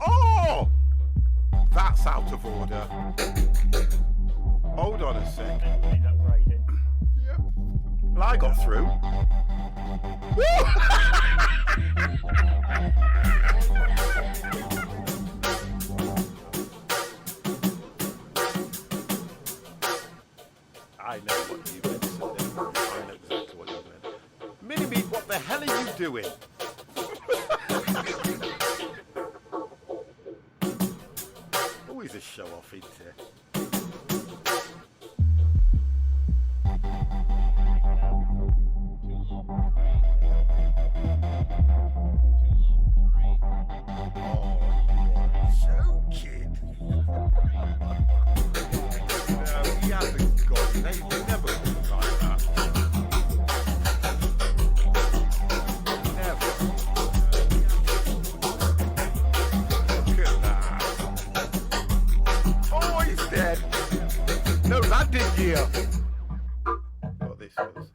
Oh, that's out of order. Hold on a sec. Yep. Well, I got through. I know what you meant, Cindy. I know exactly what you meant. Mini-Me, what the hell are you doing? Always a show-off, isn't it? No, that didn't hear. What this was.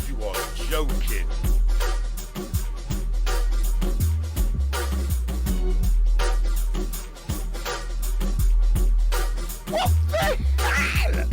You are joking. What the hell?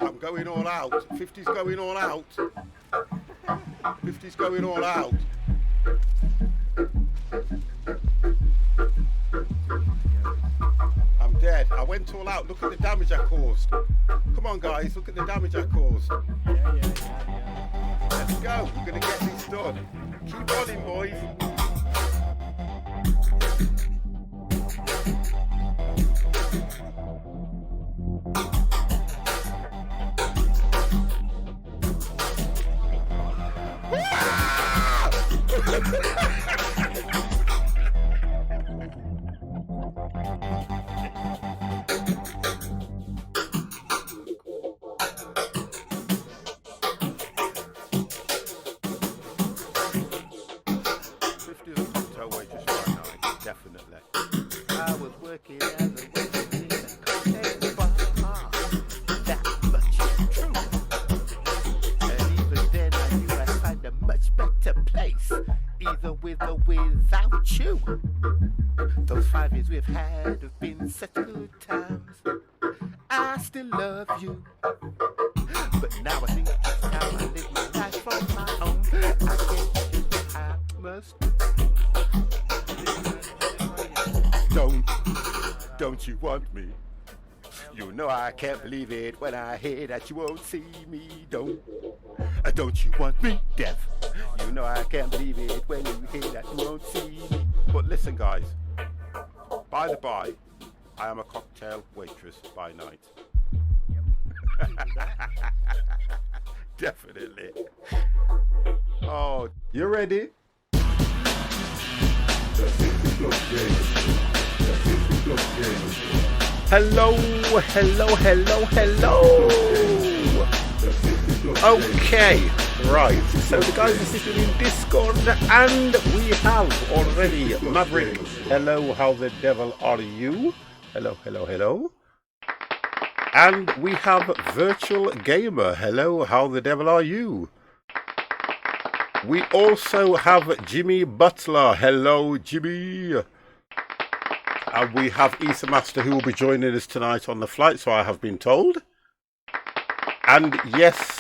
I'm going all out. 50's going all out. 50's going all out. I'm dead. I went all out. Look at the damage I caused. Come on, guys. Look at the damage I caused. Let's go. We're going to get this done. Keep on in, boys. Definitely. I was working as a waitress in a cocktail bar. That much is true. And even then I knew I'd find a much better place, either with or without you. Those 5 years we've had have been such good times. I still love you, but now I think it's time I live my life on my own. I guess I must. Don't you want me? You know I can't believe it when I hear that you won't see me. Don't you want me, Dev? You know I can't believe it when you hear that you won't see me. But listen, guys, by the by, I am a cocktail waitress by night. Definitely. Oh, you ready? Hello, hello, hello, hello. Okay, right. So the guys are sitting in Discord, and we have already Maverick. Hello, how the devil are you? Hello, hello, hello. And we have Virtual Gamer. Hello, how the devil are you? We also have Jimmy Butler. Hello, Jimmy. And we have Ether Master, who will be joining us tonight on the flight, so I have been told. And yes,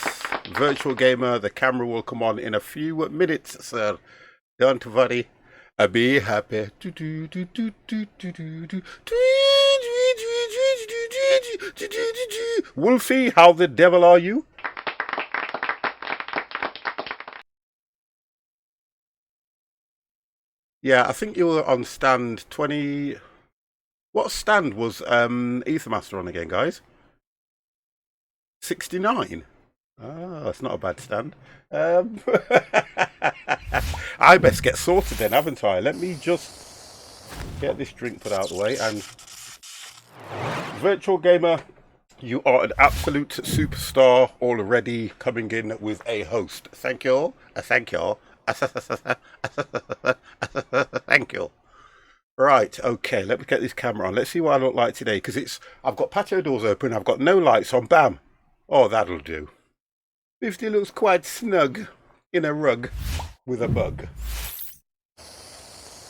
Virtual Gamer, the camera will come on in a few minutes, sir. Don't worry. Be happy. Wolfie, how the devil are you? Yeah, I think you were on stand 20. What stand was Ethermaster on again, guys? 69. Oh, that's not a bad stand. I best get sorted then, haven't I? Let me just get this drink put out of the way. And Virtual Gamer, you are an absolute superstar already, coming in with a host. Thank you all. Thank you all. Thank you. Right, okay, let me get this camera on. Let's see what I look like today, because I've got patio doors open, I've got no lights on, bam. Oh, that'll do. 50 looks quite snug in a rug with a bug.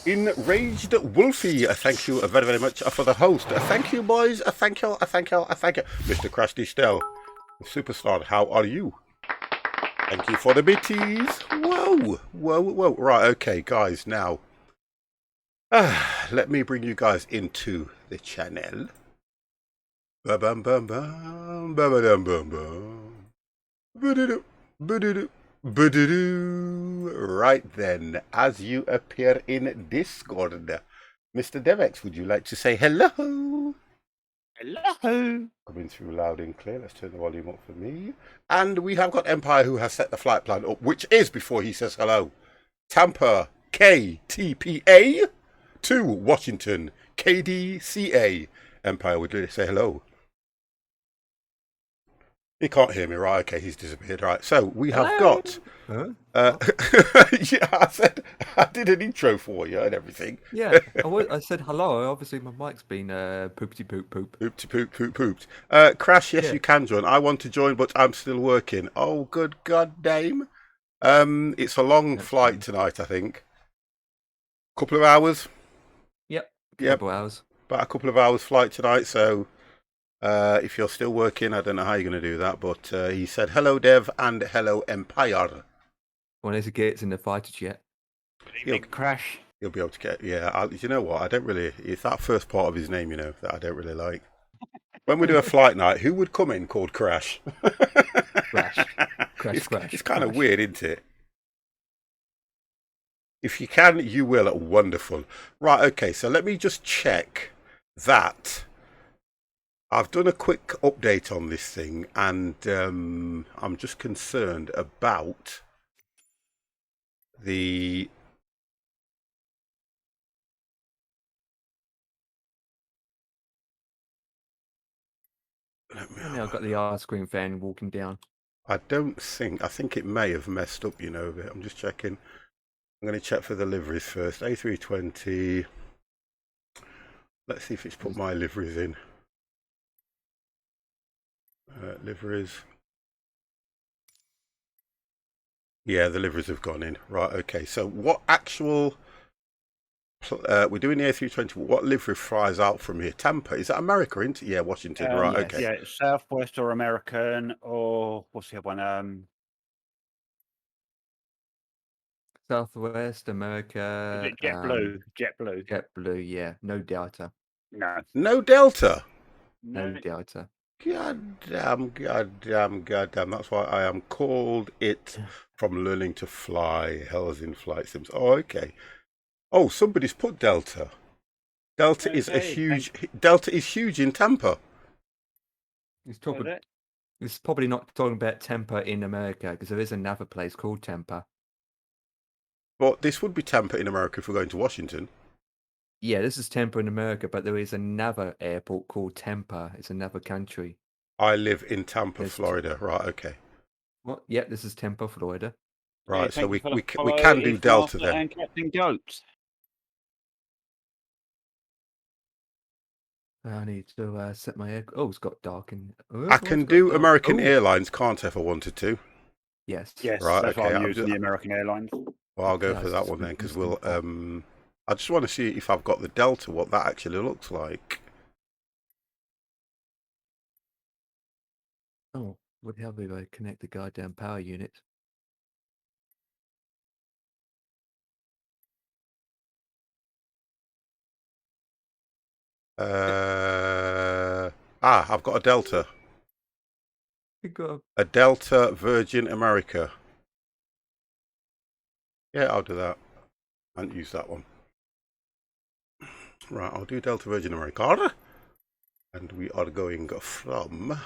Enraged Wolfie, thank you very, very much for the host. Thank you, boys. Thank you, thank you, thank you. Mr. Crusty Stell, superstar, how are you? Thank you for the bitties. Whoa, whoa, whoa. Right, okay, guys, now. Let me bring you guys into the channel. Ba-bum, bum, bum, ba-ba-dum, bum, bum. Ba-da-do, ba-da-do, ba-da-do. Right then, as you appear in Discord, Mr. Devex, would you like to say hello? Hello. Coming through loud and clear. Let's turn the volume up for me. And we have got Empire, who has set the flight plan up, which is, before he says hello, Tampa KTPA to Washington KDCA. Empire, would you say hello? He can't hear me, right? Okay, he's disappeared. Right, so we have got. Huh? Yeah, I did an intro for you and everything. Yeah, I said hello. Obviously, my mic's been poopty poop poop. Pooped. Crash, yes, Yeah. you can join. I want to join, but I'm still working. Oh, good god damn. It's a long flight tonight, I think. Couple of hours. Yep. Yep. Couple hours. About a couple of hours flight tonight, so if you're still working, I don't know how you're going to do that, but he said hello Dev and hello Empire. One of the gates in the fighter jet. He'll crash. You'll be able to get, yeah, you know what, I don't really, it's that first part of his name, you know, that I don't really like. When we do a flight night, who would come in called Crash? Crash. It's kind of weird, isn't it? If you can, you will. Wonderful. Right, okay, so let me just check that. I've done a quick update on this thing, and I'm just concerned about the... Now I've got the R-screen fan walking down. I think it may have messed up, you know, a bit. I'm just checking. I'm going to check for the liveries first. A320. Let's see if it's put my liveries in. Liveries. Yeah, the liveries have gone in. Right, okay. So what actual... we're doing the A320. What livery flies out from here? Tampa. Is that America, isn't it? Yeah, Washington. Right, Yes. okay. Yeah, Southwest or American, or what's the other one? Southwest America. JetBlue. JetBlue, yeah. No Delta. No. No Delta? No Delta. God damn. That's why I am called it from learning to fly. Hell's in flight sims. Oh, okay. Oh, somebody's put Delta. Delta is huge in Tampa. It's probably not talking about Tampa in America, because there is another place called Tampa. But this would be Tampa in America if we're going to Washington. Yeah, this is Tampa in America, but there is another airport called Tampa. It's another country. I live in Tampa, Florida. Right, okay. What? Yep, this is Tampa, Florida. Right, so thank you we for the we follow, can do East Delta Master then. and Captain Goat. I need to set my air. Oh, it's got dark in. Oh, I why's can it got do dark? American Oh, Airlines, can't I, if I wanted to? yes. Yes, Right, that's okay. why I'm using the American Airlines. Well, I'll go Okay, for I that just one then, been because using we'll. that. I just want to see if I've got the Delta, what that actually looks like. Oh, would help if I connect the goddamn power unit. I've got a Delta. You got A Delta Virgin America. Yeah, I'll do that. I haven't used that one. Right, I'll do Delta Virgin America. And we are going from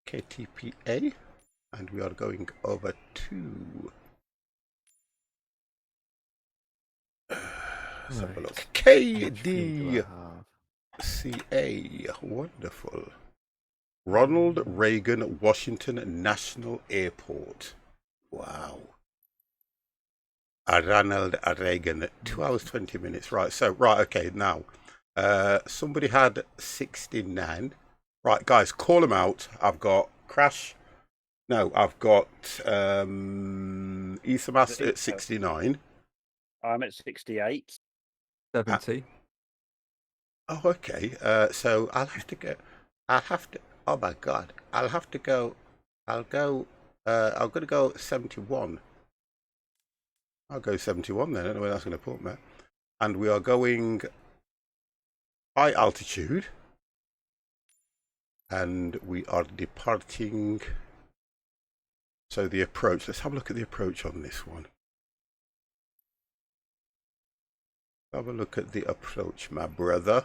KTPA, and we are going over to let's have a look. KDCA. Wonderful. Ronald Reagan Washington National Airport. Wow. Ronald Reagan, 2 hours 20 minutes. Right, so okay, now somebody had 69. Right, guys, call them out. I've got Crash. No, I've got Ethermaster at 69. I'm at 68. 70. Oh, okay. So I'll have to go. Oh my God! I'll have to go. I'm going to go 71. I'll go 71 then. I don't know where that's going to put me. And we are going high altitude. And we are departing. So the approach. Let's have a look at the approach on this one. Have a look at the approach, my brother.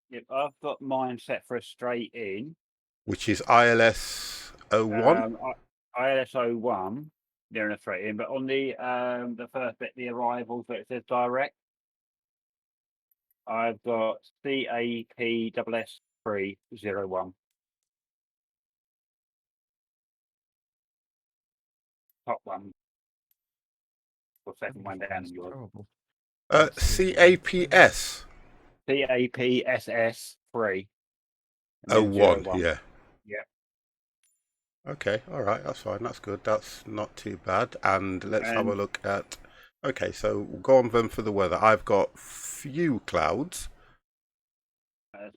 Yep, I've got mine set for a straight in. Which is ILS 01. ILS 01, near and a straight in. But on the first bit, the arrivals, where it says direct, I've got CAPSS 301. Top one. Or second one down in yours. Horrible. CAPS CAPSS 3. 01. Yeah. Yeah. Okay, all right, that's fine. That's good. That's not too bad. And let's have a look at. Okay, so go on then for the weather. I've got few clouds.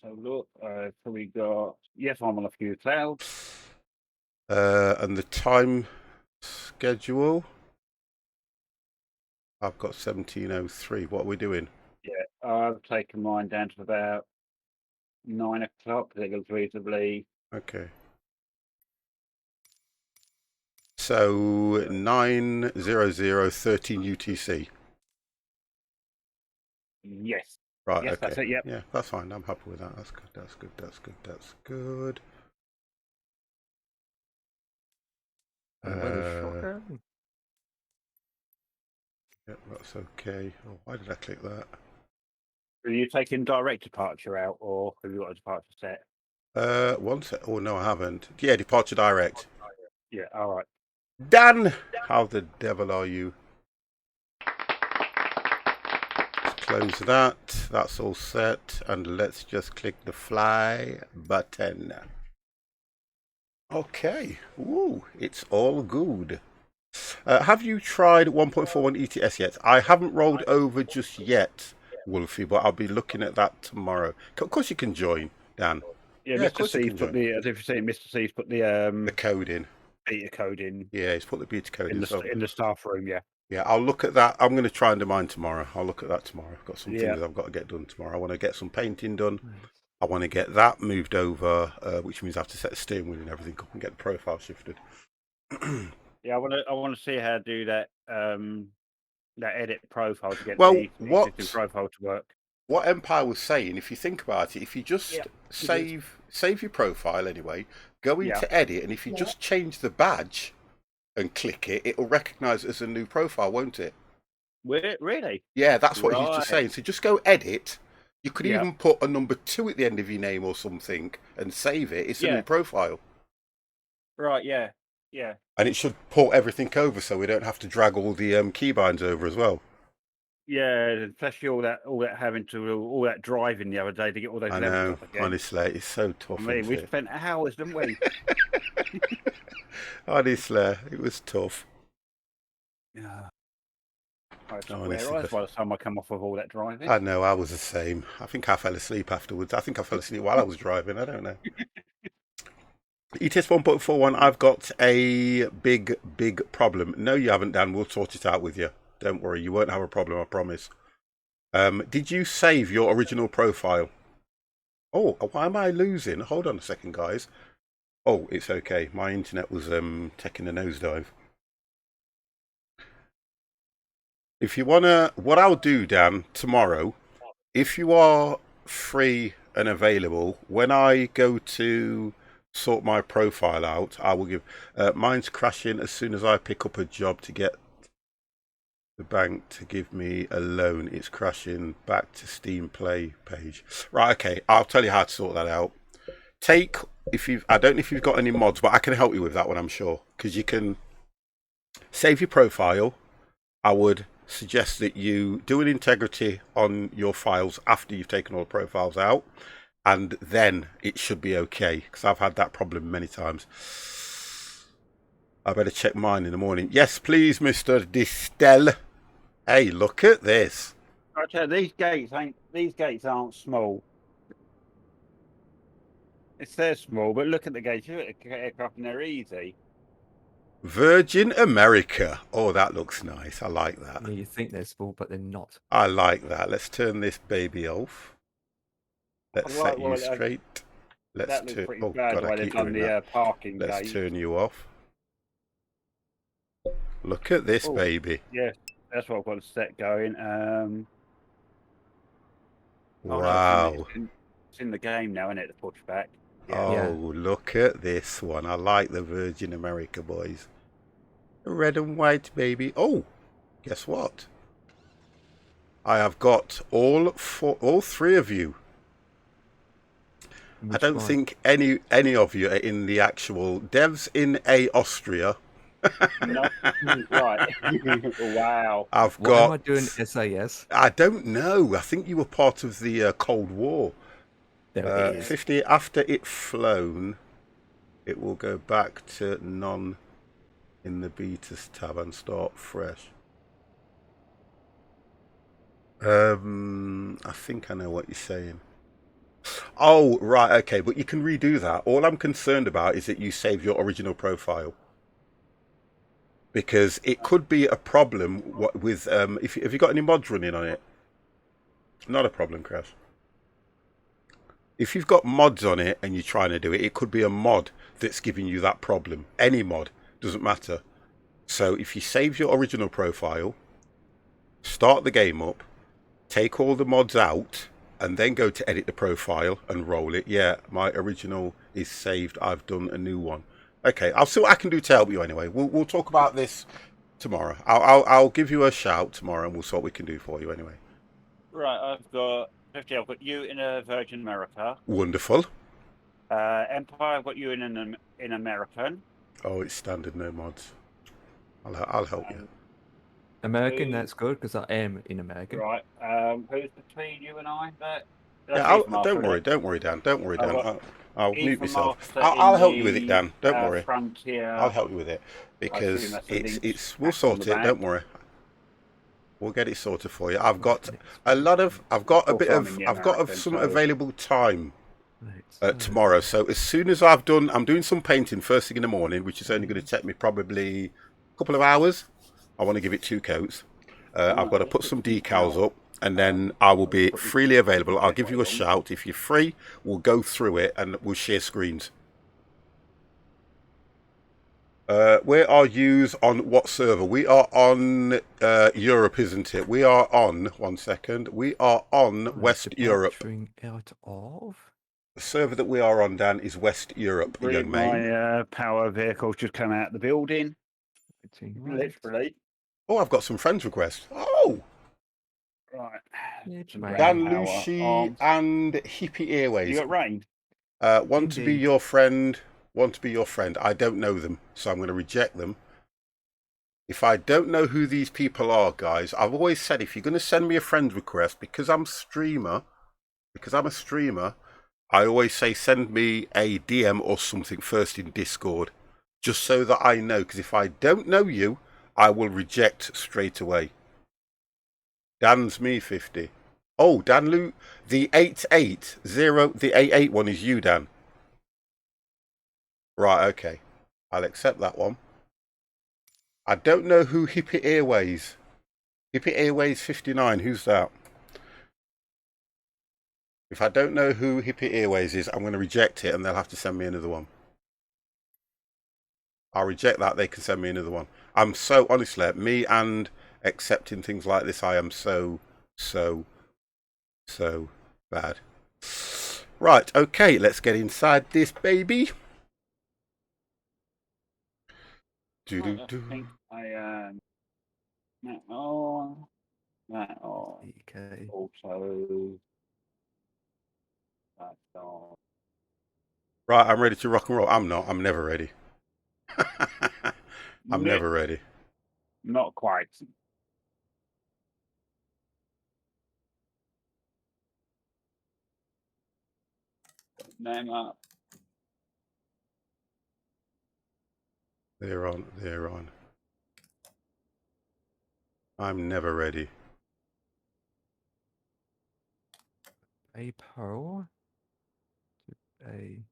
So look, so we got, yes, I'm on a few clouds. And the time schedule. I've got 17:03. What are we doing? Yeah, I've taken mine down to about 9 o'clock. I think it was reasonably. Okay. So 9:00 13 UTC. Yes. Right. Yes, okay. that's it. Yep. Yeah, that's fine. I'm happy with that. That's good. That's good. That's good. That's good. Yeah, that's okay. Oh, why did I click that? Are you taking direct departure out, or have you got a departure set? One set. Oh no, I haven't. Yeah, departure direct. Yeah. All right. Dan, how the devil are you? Let's close that. That's all set, and let's just click the fly button. Okay. Ooh, it's all good. Have you tried 1.41 ETS yet? I haven't rolled over just yet, Wolfie, but I'll be looking at that tomorrow. Of course you can join, Dan. Yeah, Mr. C's put the, as if you're saying, Mr. C's put the code in. beta code in. Yeah, he's put the beta code in the staff room. Yeah. Yeah, I'll look at that. I'm going to try and do mine tomorrow. I'll look at that tomorrow. I've got some Yeah. things I've got to get done tomorrow. I want to get some painting done. I want to get that moved over, which means I have to set the steering wheel and everything up and get the profile shifted. Yeah, I want to see how to do that that edit profile to get Well, the existing profile to work. What Empire was saying, if you think about it, if you just save your profile anyway, go into edit, and if you just change the badge and click it, it'll recognise it as a new profile, won't it? Will it really? Yeah, that's what he's just saying. So just go edit, You could Yeah. even put a number 2 at the end of your name or something and save it. It's a Yeah. new profile. Right. Yeah. Yeah. And it should port everything over so we don't have to drag all the keybinds over as well. Yeah, especially all that having to all that driving the other day to get all those I levels know, up again. honestly, it's so tough. I mean, we Isn't it? spent hours, didn't we? Honestly, it was tough. Yeah. I Honestly, swear eyes by the time I come off of all that driving. I know, I was the same. I think I fell asleep afterwards. I think I fell asleep while I was driving. I don't know. ETS 1.41, I've got a big problem. No, you haven't, Dan. We'll sort it out with you. Don't worry, you won't have a problem, I promise. Did you save your original profile? Oh, why am I losing? Hold on a second, guys. Oh, it's okay. My internet was taking a nosedive. If you wanna, what I'll do, Dan, tomorrow, if you are free and available, when I go to sort my profile out, I will give. Mine's crashing as soon as I pick up a job to get the bank to give me a loan. It's crashing. Back to Steam Play page. Right, okay. I'll tell you how to sort that out. I don't know if you've got any mods, but I can help you with that one, I'm sure, because you can save your profile. I would suggest that you do an integrity on your files after you've taken all the profiles out, and then it should be okay, because I've had that problem many times. I better check mine in the morning. Yes, please, Mr. Distel. Hey, look at this. I tell you, these gates aren't small. They're small, but look at the gates. You look at the aircraft and they're easy. Virgin America. Oh, that looks nice. I like that. Yeah, you think they're small, but they're not. I like that. Let's turn this baby off. Let's set you straight. Let's turn. Oh God, I keep doing that. Parking Let's gate. turn you off. Look at this baby. Yeah, that's what I've got set going. Wow. No, it's in the game now, isn't it? The pushback. Yeah. Oh, look at this one. I like the Virgin America, boys. Red and white, baby. Oh, guess what? I have got all 3 of you. I don't think any of you are in the actual devs in Austria. No. Right. Wow. What am I doing SAS? I don't know. I think you were part of the Cold War. There it is. 50 after it flown, it will go back to none in the betas tab and start fresh. I think I know what you're saying. Oh, right, okay, but you can redo that. All I'm concerned about is that you save your original profile. Because it could be a problem with, have you got any mods running on it? Not a problem, Crash. If you've got mods on it and you're trying to do it, it could be a mod that's giving you that problem. Any mod, doesn't matter. So if you save your original profile, start the game up, take all the mods out, and then go to edit the profile and roll it. Yeah, my original is saved. I've done a new one. Okay, I'll see what I can do to help you anyway. We'll talk about this tomorrow. I'll give you a shout tomorrow and we'll see what we can do for you anyway. Right, I've got you in a Virgin America. Wonderful. Empire, I've got you in American. Oh, it's standard, no mods. I'll help you. American, that's good because I am in American. Right. Who's between you and I? Yeah, don't worry, Dan. Don't worry, Dan. I'll mute myself. I'll help you with it, Dan. Don't worry. Frontier. I'll help you with it because we'll sort it. Don't worry. We'll get it sorted for you. I've got some available time tomorrow. So as soon as I'm doing some painting first thing in the morning, which is only going to take me probably a couple of hours. I want to give it 2 coats. I've got to put some decals up. And then I will be freely available. I'll give you a shout. If you're free, we'll go through it and we'll share screens. Where are yous on what server? We are on Europe, isn't it? We are on, 1 second, we are on West Europe. Out of? The server that we are on, Dan, is West Europe, young man. My power vehicle's just come out of the building. Literally. Oh, I've got some friends requests. Oh! Right. It's Some mate. brain Dan power Lucy arms. and Hippie You Airways. got rain? Want to be Indeed. your friend. Want to be your friend. I don't know them, so I'm going to reject them. If I don't know who these people are, guys, I've always said if you're going to send me a friend request, because I'm a streamer, I always say send me a DM or something first in Discord, just so that I know, because if I don't know you, I will reject straight away. Dan's me 50. Oh, Dan Lu, the 880, the 88 one is you, Dan. Right, okay. I'll accept that one. I don't know who Hippie Airways. Hippie Airways 59, who's that? If I don't know who Hippie Airways is, I'm going to reject it and they'll have to send me another one. I'll reject that, they can send me another one. I'm so, honestly, me and accepting things like this, I am so bad. Right, okay, let's get inside this baby. I think I that on. That on. Okay. Also. That's on. Right, I'm ready to rock and roll. I'm not, I'm never ready. I'm never ready. Not quite. Name up. They're on. I'm never ready. A pearl. A.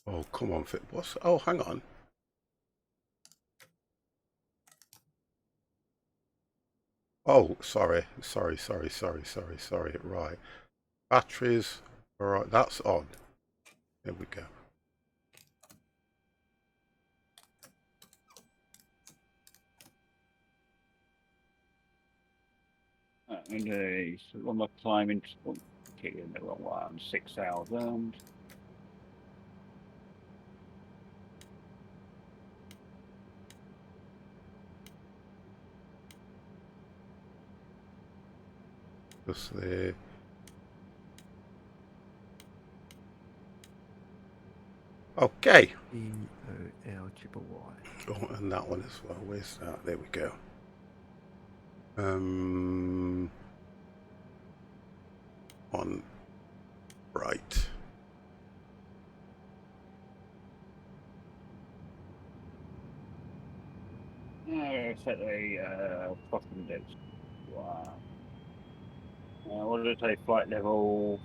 Oh, come on, what's, oh, hang on. Oh, sorry. Right. Batteries. All right, that's on. There we go. And on my climbing, kicking the wrong one. 6,000. Just there. Okay. EOL. Oh, and that one as well. Where's that? There we go. On right. Set a fucking depth. Wow. What did it say? Flight level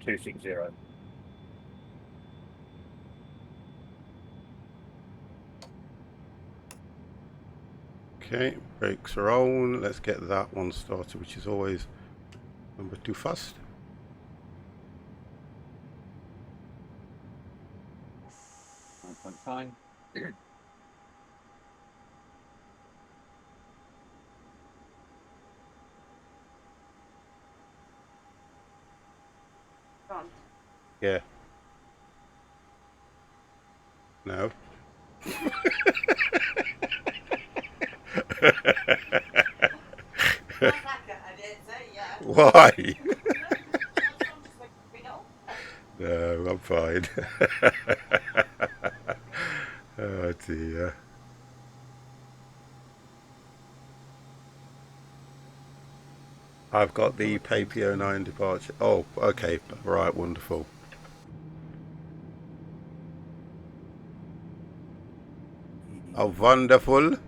260. Okay, brakes are on. Let's get that one started, which is always number 2 fast. Fine. Yeah. No. Why? No, I'm fine. Oh dear. I've got the PAPO9 departure. Oh, okay. Right, wonderful. Oh, wonderful.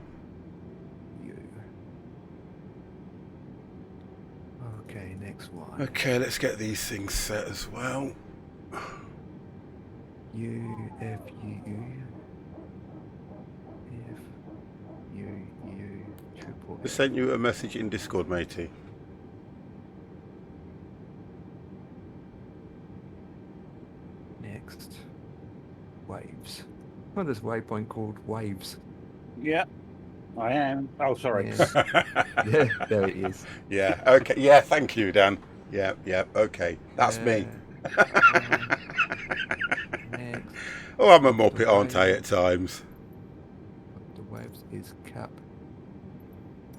Okay, next one. Okay, let's get these things set as well. triple. I sent you a message in Discord, matey. Next. Waves. Oh, there's a waypoint called Waves. Yeah, I am. Oh, sorry. Yeah, yeah, there it is. Yeah, okay. Yeah, thank you, Dan. Yeah, okay. That's me. Next. Oh, I'm a muppet, aren't I, at times? The waves. is cap.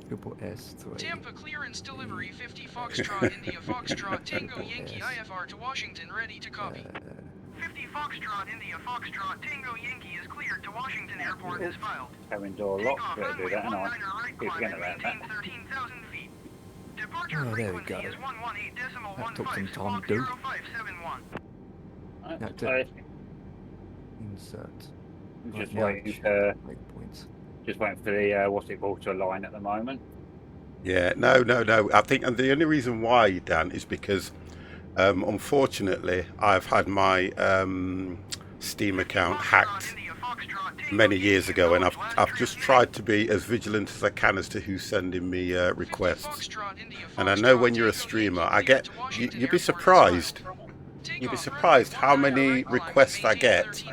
Triple S3. Tampa clearance delivery 50 Foxtrot India Foxtrot Tango Yankee IFR to Washington ready to copy. 50 Foxtrot India Foxtrot Tango Yankee is cleared to Washington Airport as filed. Cabin door locked. Takeoff Better do runway that, and I 19 right keep climb forgetting and about maintain that. 13,000 feet. Departure Oh, there we frequency go. is 118.15 That took some time squawk to do. 0571. That's So it. Insert. just Right, waiting now, for make points. the what's it called to align at the moment. Yeah, no. I think, and the only reason why, Dan, is because unfortunately I've had my Steam account hacked many years ago, and I've just tried to be as vigilant as I can as to who's sending me requests. And I know when you're a streamer, I get you'd be surprised. You'd be surprised how many requests I get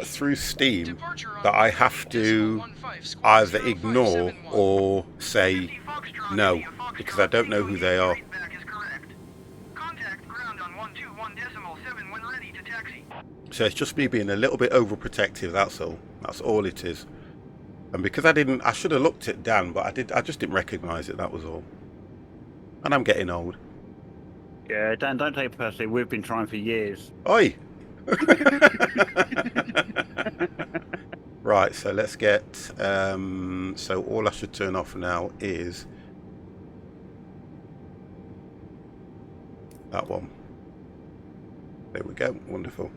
through Steam that I have to either ignore or say no, because I don't know who they are. So it's just me being a little bit overprotective, that's all. That's all it is. And because I should have looked at Dan, but I just didn't recognise it, that was all. And I'm getting old. Yeah, Dan, don't take it personally. We've been trying for years. Oi! Right, so let's get so all I should turn off now is that one. There we go, wonderful.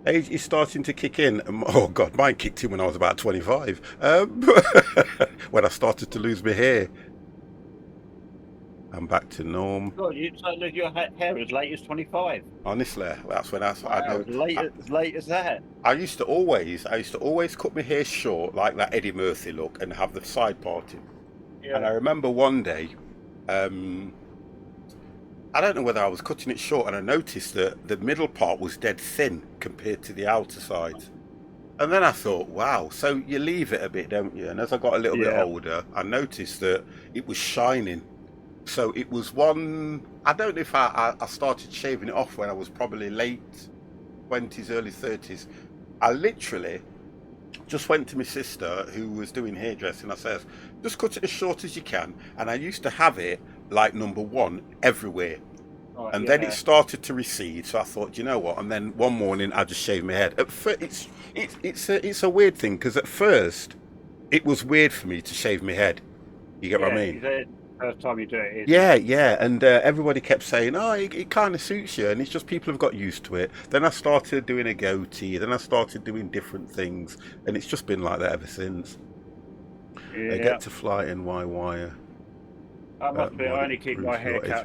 Age is starting to kick in. Oh god, mine kicked in when I was about 25, when I started to lose my hair. I'm back to norm. God, your hair as late as 25. Honestly, that's when I know. As late as that. I used to always cut my hair short, like that Eddie Murphy look, and have the side parting. Yeah. And I remember one day, I don't know whether I was cutting it short, and I noticed that the middle part was dead thin compared to the outer side. And then I thought, wow, so you leave it a bit, don't you? And as I got a little bit older, I noticed that it was shining. So it was one, I don't know if I started shaving it off when I was probably late 20s, early 30s. I literally just went to my sister who was doing hairdressing. I said, just cut it as short as you can. And I used to have it like number one everywhere. Oh, and then it started to recede. So I thought, you know what? And then one morning I just shaved my head. At first, it's a weird thing, because at first it was weird for me to shave my head. You get what I mean? First time you do it. Yeah, and everybody kept saying, oh, it kind of suits you, and it's just people have got used to it. Then I started doing a goatee, then I started doing different things, and it's just been like that ever since. Yeah. I get to fly in wire. I must be. I only keep my hair cut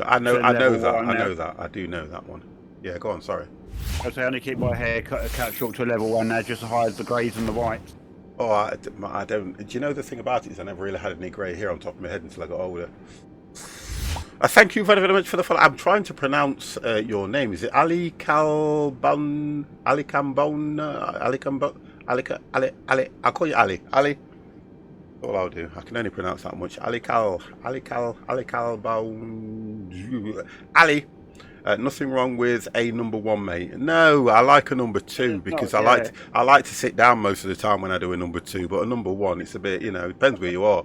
I know that. I do know that one. Yeah, go on, sorry. I say I only keep my hair cut short to a level one now, just to hide the greys and the whites. Oh, I don't. Do you know the thing about it is I never really had any grey hair on top of my head until I got older. Thank you very, very much for the follow. I'm trying to pronounce your name. Is it Ali Calbon? Ali Cambon? Ali Cambon? Ali. I'll call you Ali. Ali. All I'll do. I can only pronounce that much. Ali Calbon. Ali. Nothing wrong with a number one, mate. No, I like a number two, because I like to sit down most of the time when I do a number two. But a number one, it's a bit, it depends where you are.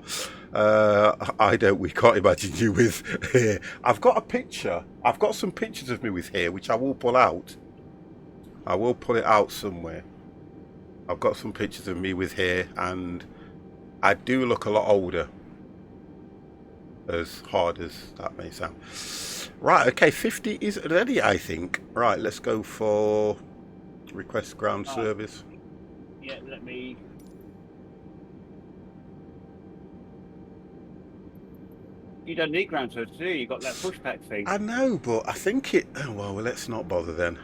We can't imagine you with hair. I've got a picture. I've got some pictures of me with hair, which I will pull out. I will pull it out somewhere. I've got some pictures of me with hair, and I do look a lot older. As hard as that may sound. Right, okay, 50 is ready, I think. Right, let's go for request ground service. Yeah, let me. You don't need ground service, do you? You got that pushback thing. I know, but I think it. Oh, well, let's not bother then.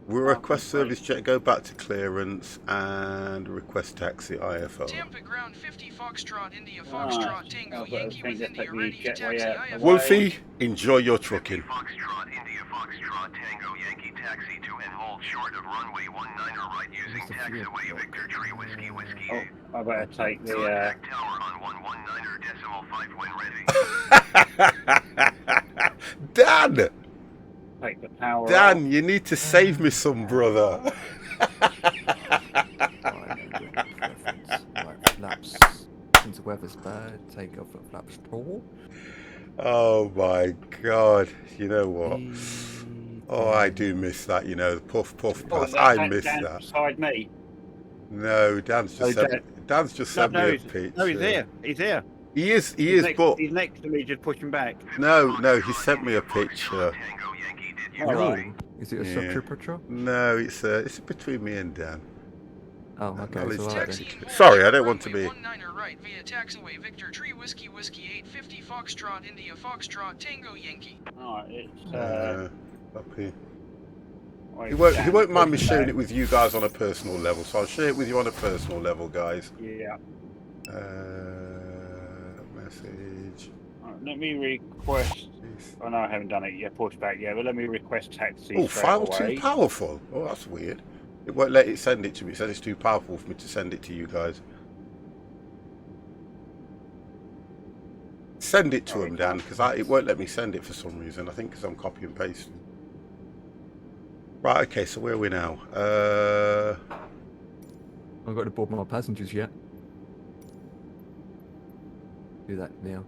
We'll request service check, go back to clearance, and request taxi IFO. Tampa ground 50 Foxtrot India Foxtrot Tango Yankee with India ready to taxi IFO. Wolfie, enjoy your trucking. Foxtrot India Foxtrot Tango Yankee taxi to and hold short of runway 19 right using taxiway Victor Tree Whiskey. Oh, I better take the Contact tower on 119.5 when ready. Dan! Take the power off. Dan, you need to save me some, brother. Right, preference. Right, flaps. Since the weather's bad, take off the flaps tall. Oh my God! You know what? Oh, I do miss that. You know, the puff puff Oh, pass. I Dan, miss Dan that. beside me. No, Dan's just Oh, sent me a picture. No, he's here. He's here. He is, but He's next to me, just pushing back. no, he sent me a picture. All right. Is it a Yeah. structure picture? No, it's between me and Dan. Oh, okay, Knowledge it's alright taxi. then. Taxi Sorry, I don't want to runway be. 19er right via taxiway Victor Tree Whiskey Whiskey 850 Foxtrot India Foxtrot Tango Yankee. All right. It's Up here. wait, He won't Dan mind me pushing sharing back. it with you guys on a personal level, so I'll share it with you on a personal level, guys. Yeah. Message. All right, let me request. Oh no, I haven't done it yet. Push back, yeah. But let me request taxi Oh, straight file away. too powerful. Oh, that's weird. It won't let it send it to me. It said it's too powerful for me to send it to you guys. Send it to him, Dan, because it won't let me send it for some reason. I think because I'm copy and pasting. Right, okay, so where are we now? I've got to board my passengers yet. Do that now.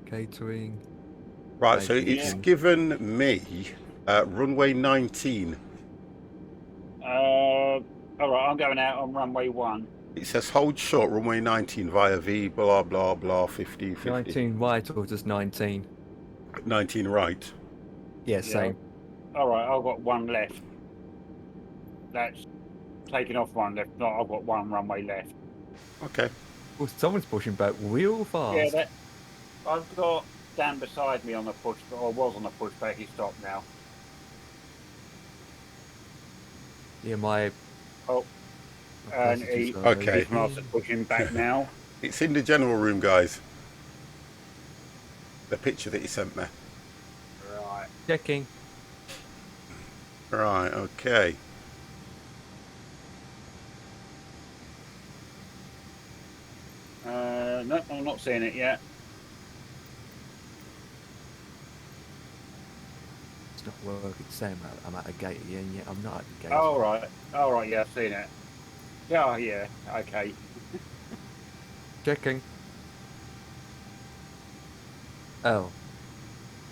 Catering. Right, so Thank you. it's given me runway 19. All right, I'm going out on runway 1. It says hold short runway 19 via V blah blah blah 50 50. 19 right or just 19? 19 right. Yeah, same. All right, I've got one left. That's taking off one left. No, I've got one runway left. Okay. Well, someone's pushing back real fast. Yeah, I've got Dan beside me on the push, or was on the pushback. He stopped now. Yeah, my Oh, and passengers he, are Okay. he's master pushing back now. It's in the general room, guys. The picture that you sent me. Right. checking. Right, okay. No, I'm not seeing it yet. It's not working. Same. I'm at a gate. Yeah, I'm not at the gate. All right. All right. Yeah, I've seen it. Yeah. Yeah. Okay. Checking. Oh.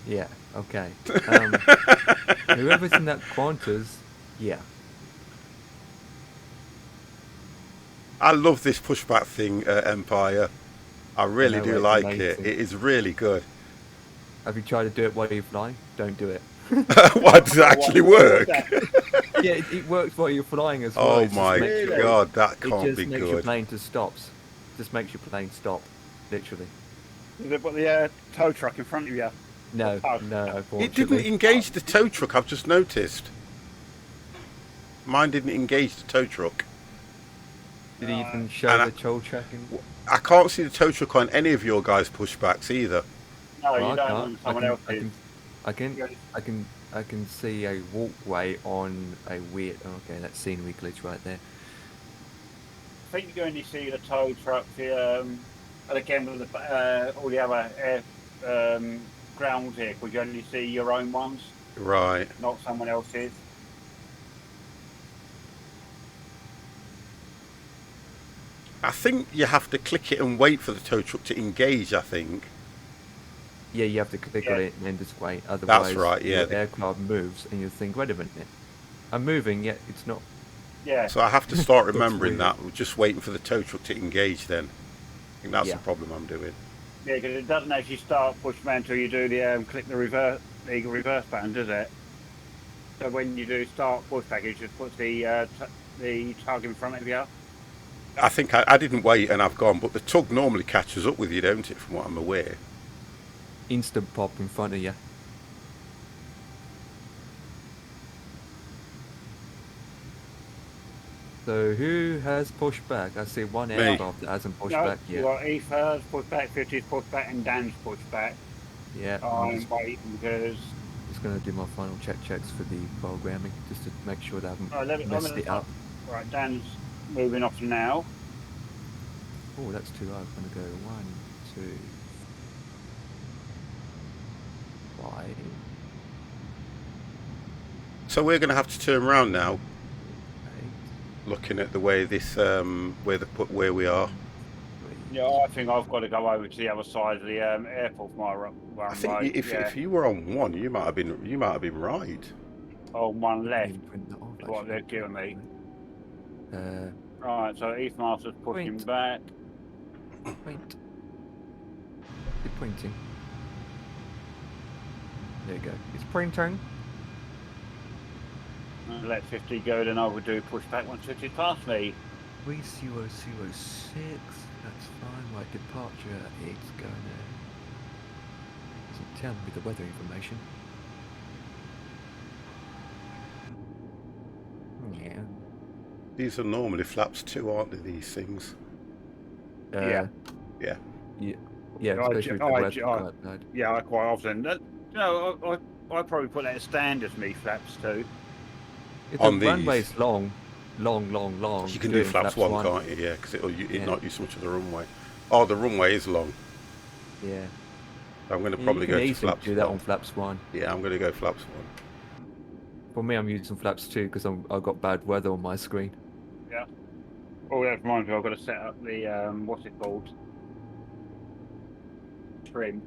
Yeah. Okay. Whoever's in that Qantas, yeah. I love this pushback thing, Empire. I really know, do it's like amazing. it. It is really good. Have you tried to do it while you're flying? Don't do it. Why does it actually work? Yeah, it works while you're flying as well. Oh It just my makes your- god, that It can't just be makes your good. plane to stops. Just makes your plane stop, literally. They've got the tow truck in front of you. No, Oh. no, It unfortunately. didn't engage the tow truck, I've just noticed. Mine didn't engage the tow truck. Did he even show And the tow tracking? I can't see the tow truck on any of your guys' pushbacks either. No, you I don't. can't. Want someone else is. I can see a walkway on a weird. Okay, that's scenery glitch right there. I think you only see the tow truck, and again with the, all the other ground vehicles. You only see your own ones, Right. not someone else's. I think you have to click it and wait for the tow truck to engage, I think. Yeah, you have to click on Yeah. it and then just wait. Otherwise, right, yeah. your aircraft moves and you think, wait a minute, I'm moving, yet it's not. Yeah. So I have to start That's remembering weird. that. We're just waiting for the tow truck to engage then. I think that's Yeah. the problem I'm doing. Yeah, because it doesn't actually start pushman until you do the click the reverse button, does it? So when you do start pushback, it just puts the tug in front of you. I think I didn't wait and I've gone, but the tug normally catches up with you, don't it, from what I'm aware? Instant pop in front of you. So who has pushed back? I see one Me. aircraft that hasn't pushed No, back you yet. got Ethan's pushback, 50's pushback, and Dan's pushback. Yeah, I'm I'm just waiting because going to do my final checks for the programming, just to make sure that I haven't Right, messed it up. right, Dan's moving off now. Oh, that's too low. I'm going to go 1, 2, 5, So we're going to have to turn around now, 8, looking at the way this where we are. 3. Yeah, I think I've got to go over to the other side of the airport for my I think runway. if you were on 1, you might have been right. Oh, one I left can even print that off, is what actually. they've given me. Uh, Right, so East Master's pushing Point. back. Point. You're pointing. There you go. It's printing. Let 50 go, then I will do push back once 50 past me. 3006. That's fine. Right, departure. It's gonna. Doesn't tell me the weather information. Yeah. These are normally flaps 2, aren't they? These things. Yeah. Yeah. Yeah. Yeah, I especially ju- with the I weather ju- I- quite bad. Yeah, I quite often. I probably put that as standard me flaps too. If On the these, runway's long. you can do doing flaps 1, 1. can't you? Yeah, because it'll Yeah. not use much of the runway. Oh, the runway is long. Yeah. I'm going to Yeah, probably you can go to easily flaps do that 1. on flaps 1. Yeah, I'm going to go flaps 1. For me, I'm using flaps 2 because I've got bad weather on my screen. Yeah. Oh, that reminds me, I've got to set up the what's it called? Trim.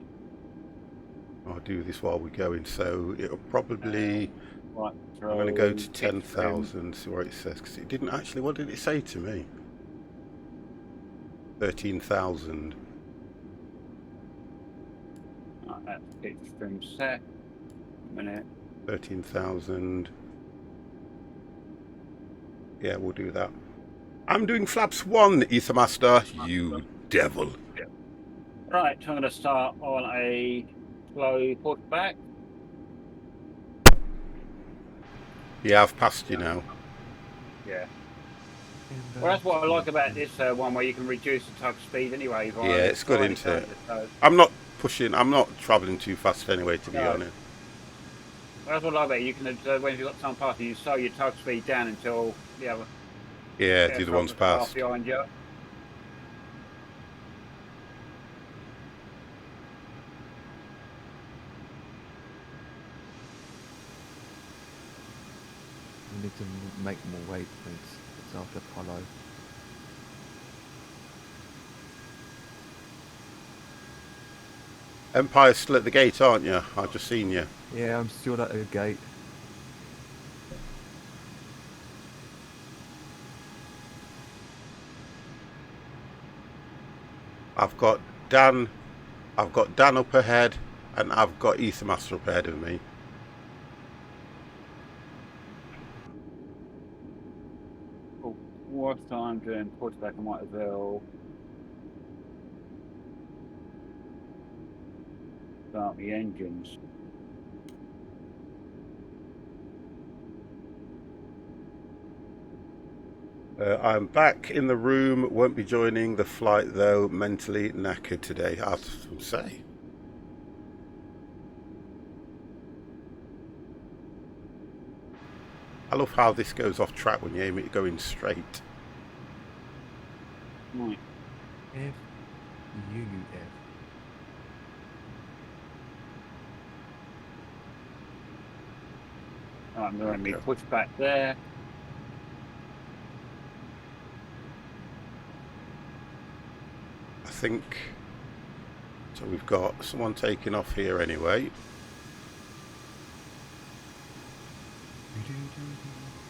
I'll do this while we're going. So it'll probably. Right. I'm going to go to so 10,000. See what it says, because it didn't actually. What did it say to me? 13,000. Right, that's pitch trim set. A minute. 13,000. Yeah, we'll do that. I'm doing flaps 1, Ethermaster. You devil. Right, I'm going to start on a slow push back. Yeah, I've passed you now. Yeah. Well, that's what I like about this one, where you can reduce the tug speed anyway. Yeah, it's good, isn't it? So, I'm not travelling too fast anyway, to be No. honest. that's what I like about it. You can, when you've got some passing, you slow your tug speed down until the other Yeah, the other one's half passed. behind you. We need to make more waypoints. It's after Apollo. Empire's still at the gate, aren't you? I've just seen you. Yeah, I'm still at the gate. I've got Dan up ahead, and I've got Ethermaster up ahead of me. Whilst I'm doing pushback, I might as well start the engines. I'm back in the room, won't be joining the flight though, mentally knackered today, I have to say. I love how this goes off track when you aim it going straight. Right. F U F. I'm going to Okay. push back there. I think so. We've got someone taking off here anyway.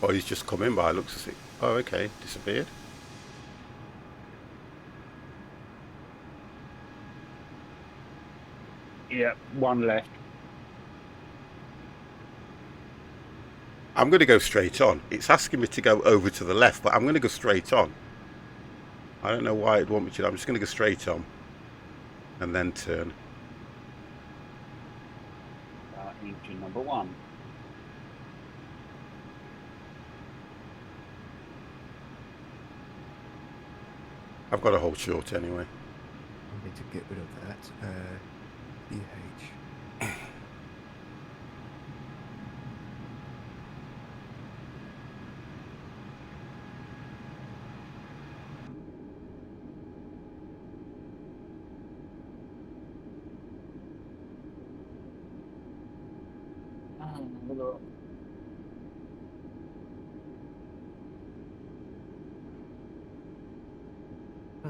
Oh, he's just come in by looks as if. Oh, okay, disappeared. Yeah, one left. I'm going to go straight on. It's asking me to go over to the left, but I'm going to go straight on. I don't know why it'd want me to. I'm just going to go straight on and then turn. Engine number 1. I've got to hold short anyway. I need to get rid of that. EH.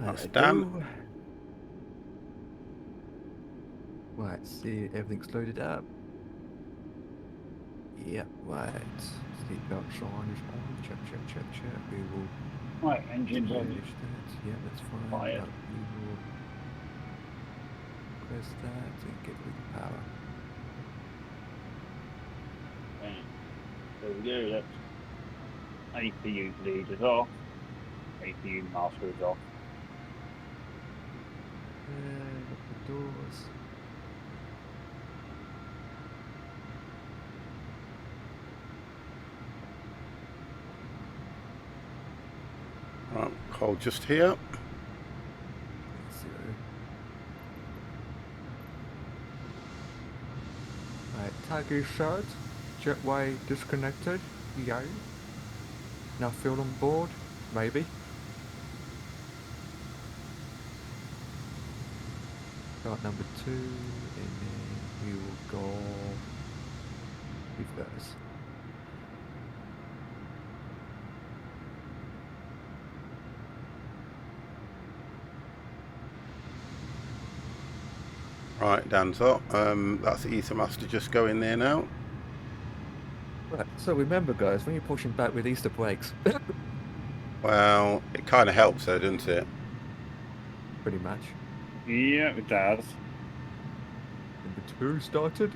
That's Right, Dan. Right, see, everything's loaded up. Yep, right. Seatbelt sign is on. Check. We will Right, engines on. finish that. Yeah, that's fine. Fire. Right, we will press that and get rid of power. Yeah. There we go. That's APU leaders off. APU master is off. Lock the doors. Right, hold just here. 0. Right, tag is set. Jetway disconnected. Yay. Now fuel on board. Maybe. Start number 2, and then we will go reverse. Right, Dan's up. That's the Ether Master just going there now. Right, so remember guys, when you're pushing back with Easter brakes, Well, it kind of helps though, doesn't it? pretty much. Yeah, it does. Number 2 started.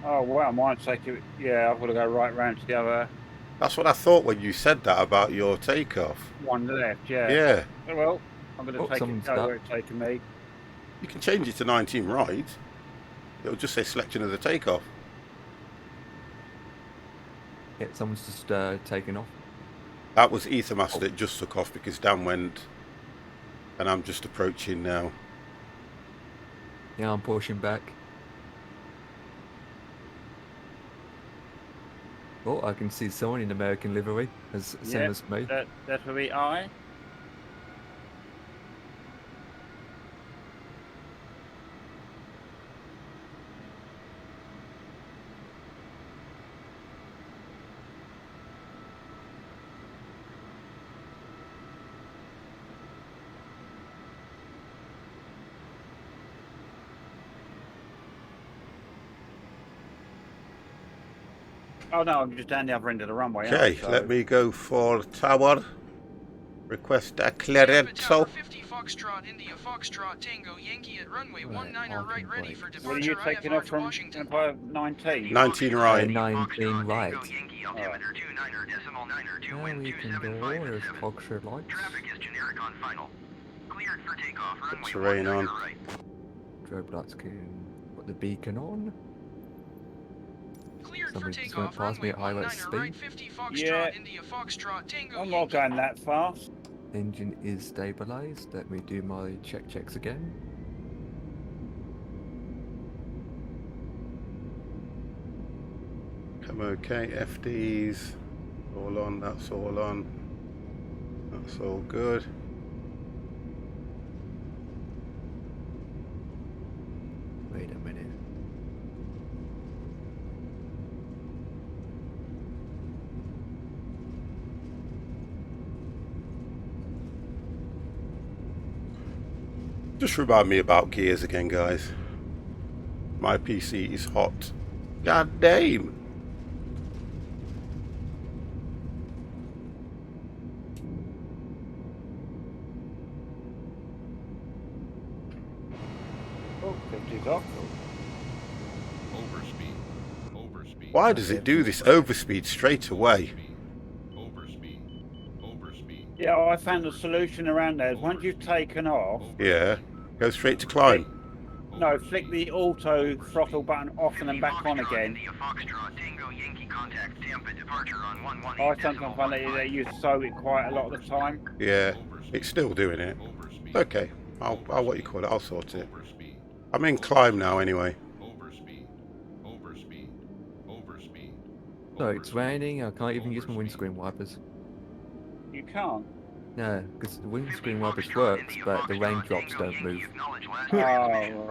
Oh, well, mine's take it. Yeah, I've got to go right round to the other That's what I thought when you said that about your takeoff. one left, yeah. Yeah. Oh, well, I'm going to Oh, take it someone's go stuck. where it's taking me. You can change it to 19 right. It'll just say selection of the takeoff. Yeah, someone's just taken off. That was Ether Master that just took off because Dan went. And I'm just approaching now. Yeah, I'm pushing back. Oh, I can see someone in American livery, same Yeah, as me. That will be I. Oh no, I'm just down the other end of the runway. Okay, aren't I? So- let me go for tower. Request Tampa declared. Tower 50 Foxtrot India Foxtrot Tango Yankee at runway Right, 19er right parking ready brake. for What are you departure taking IFR off to from Washington. Empire 19? 19 right. 19 right. Yankee altimeter 29er decimal 9er 2 Now wind we can 275 go, and there's 7. Foxtrot lights. Traffic is generic on final. Cleared for takeoff runway terrain 19er on. right. Strobe lights can put the beacon on. Cleared for Somebody just takeoff went past me runway at highway 19er right speed. 50 Foxtrot Yeah. India Foxtrot Tango I'm not Yankee. going that fast. Engine is stabilized. Let me do my checks again. Come okay, FDs. All on, that's all on. That's all good. Wait a minute. Just remind me about gears again, guys. My PC is hot. God damn. Oh, 50's off. Overspeed. Overspeed. Why does it do this overspeed straight away? Overspeed. Overspeed. Yeah, I found the solution around there. Once you've taken off, Yeah. Go straight to climb. no, flick the auto throttle button off and then back on again. India Foxtrot Tango Yankee contact Tampa departure on 118 I sometimes find that you sew it quite a lot of the time. Yeah. It's still doing it. Overspeed. Okay. I'll what you call it, I'll sort it. Overspeed. I'm in climb now anyway. Overspeed. Overspeed. Overspeed. So it's raining, I can't even use my windscreen wipers. You can't. No, because the windscreen wipers works, but the raindrops don't move. Oh,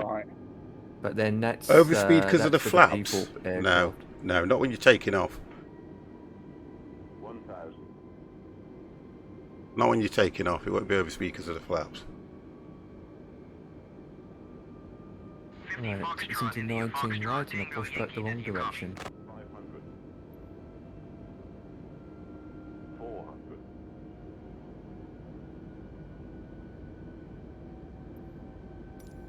right. But then that's Overspeed because of the that's for flaps? default No. aircraft. No, not when you're taking off. 1,000. Not when you're taking off. It won't be over speed because of the flaps. Right, it's into 19 right and I pushed back the wrong direction. 500. 400.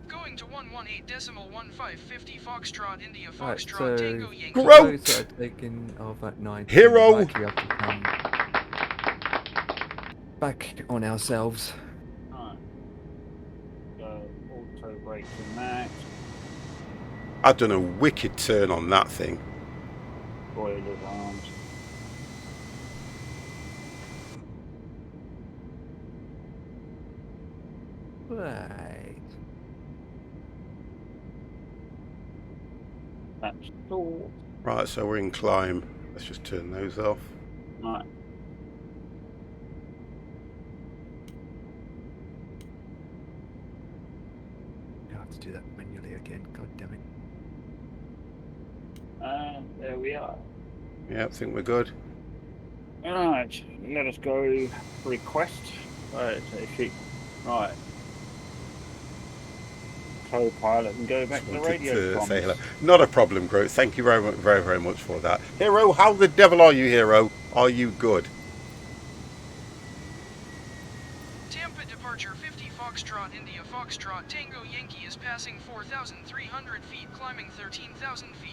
Going to 118.15, 50 Foxtrot, India, Right, Foxtrot, so Tango, Yankee. Groat! those that are taken off at 19 Hero! right, we have to come back on ourselves. Right. Go auto brake to max. I've done a wicked turn on that thing. Boilers arms. Right. That's all. Right, so we're in climb. Let's just turn those off. Right. I have to do that manually again, god damn it. And there we are. Yeah, I think we're good. Alright, let us go request. Right, right. Co-pilot and go back to the Wanted radio to comms. say hello. Not a problem, Groat. Thank you very much for that. Hero, how the devil are you, Hero? Are you good? Tampa departure 50 Foxtrot, India, Foxtrot, Tango, Yankee is passing 4,300 feet, climbing 13,000 feet.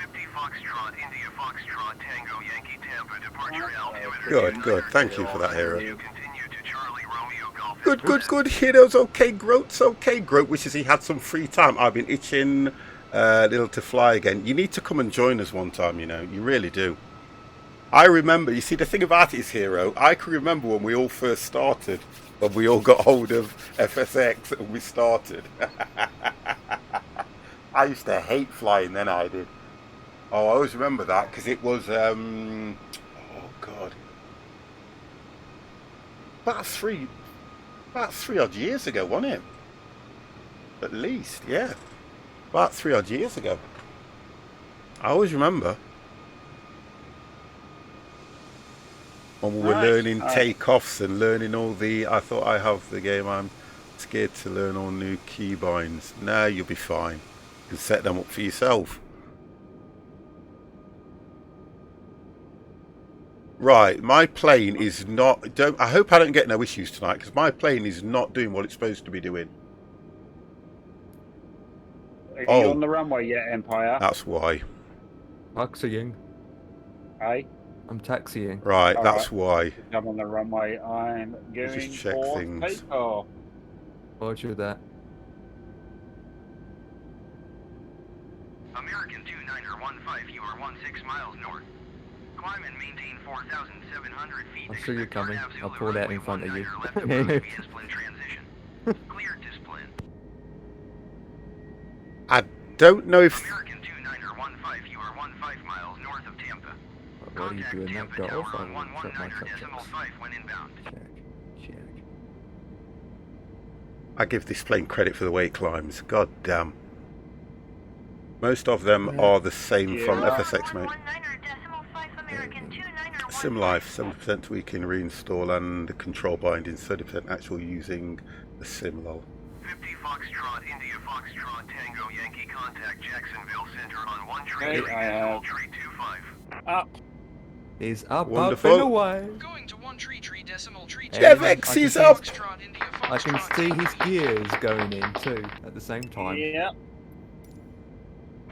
50 Foxtrot, India, Foxtrot, Tango, Yankee, Tampa, departure altimeter. Good, good. Thank you for that, Hero. You continue to Charlie, Romeo, Golf. Good, good, good. Hero's okay. Groat's okay. Groat wishes he had some free time. I've been itching a little to fly again. You need to come and join us one time, you know. You really do. I remember, you see, the thing about it is, Hero, I can remember when we all first started, when we all got hold of FSX and we started. I used to hate flying then, I did. Oh, I always remember that because it was, oh God, about three odd years ago, wasn't it? At least, yeah, about 3 odd years ago. I always remember when we were learning takeoffs and learning all the. I thought I have the game. I'm scared to learn all new keybinds. No, you'll be fine. You can set them up for yourself. Right, my plane is not. I hope I don't get no issues tonight because my plane is not doing what it's supposed to be doing. Are you on the runway yet, Empire? That's why. Taxiing. Hey? I'm taxiing. Right, All that's right. why. I'm on the runway. I'm going just check for things. takeoff. Roger that. American 29er 15, you are 16 miles north. Climb and maintain 4,700 feet. I see you Expect coming. to have I'll Zulu pull that in runway front of you. 19er left approach via discipline transition. Clear discipline. I don't know if. American 29er 15, you are 15 miles north of Tampa. What are you doing that Tampa got off? Tower I on will check my 119.5 when inbound. Check. I give this plane credit for the way it climbs. God damn. Most of them are the same from FSX, mate. Sim life, 70% tweaking, reinstall, and the control bindings, 30% actual using the sim lol. 50 Foxtrot, India, Foxtrot, Tango, Yankee, contact Jacksonville Center on 1 tree, Hey, 3 I have- tree 25. Up. He's up, Wonderful. up and away. Going to 1 tree decimal tree. Jevex is up! Foxtrot, India, I can Foxtrot, see Tango, his gears going in too at the same time. Yeah.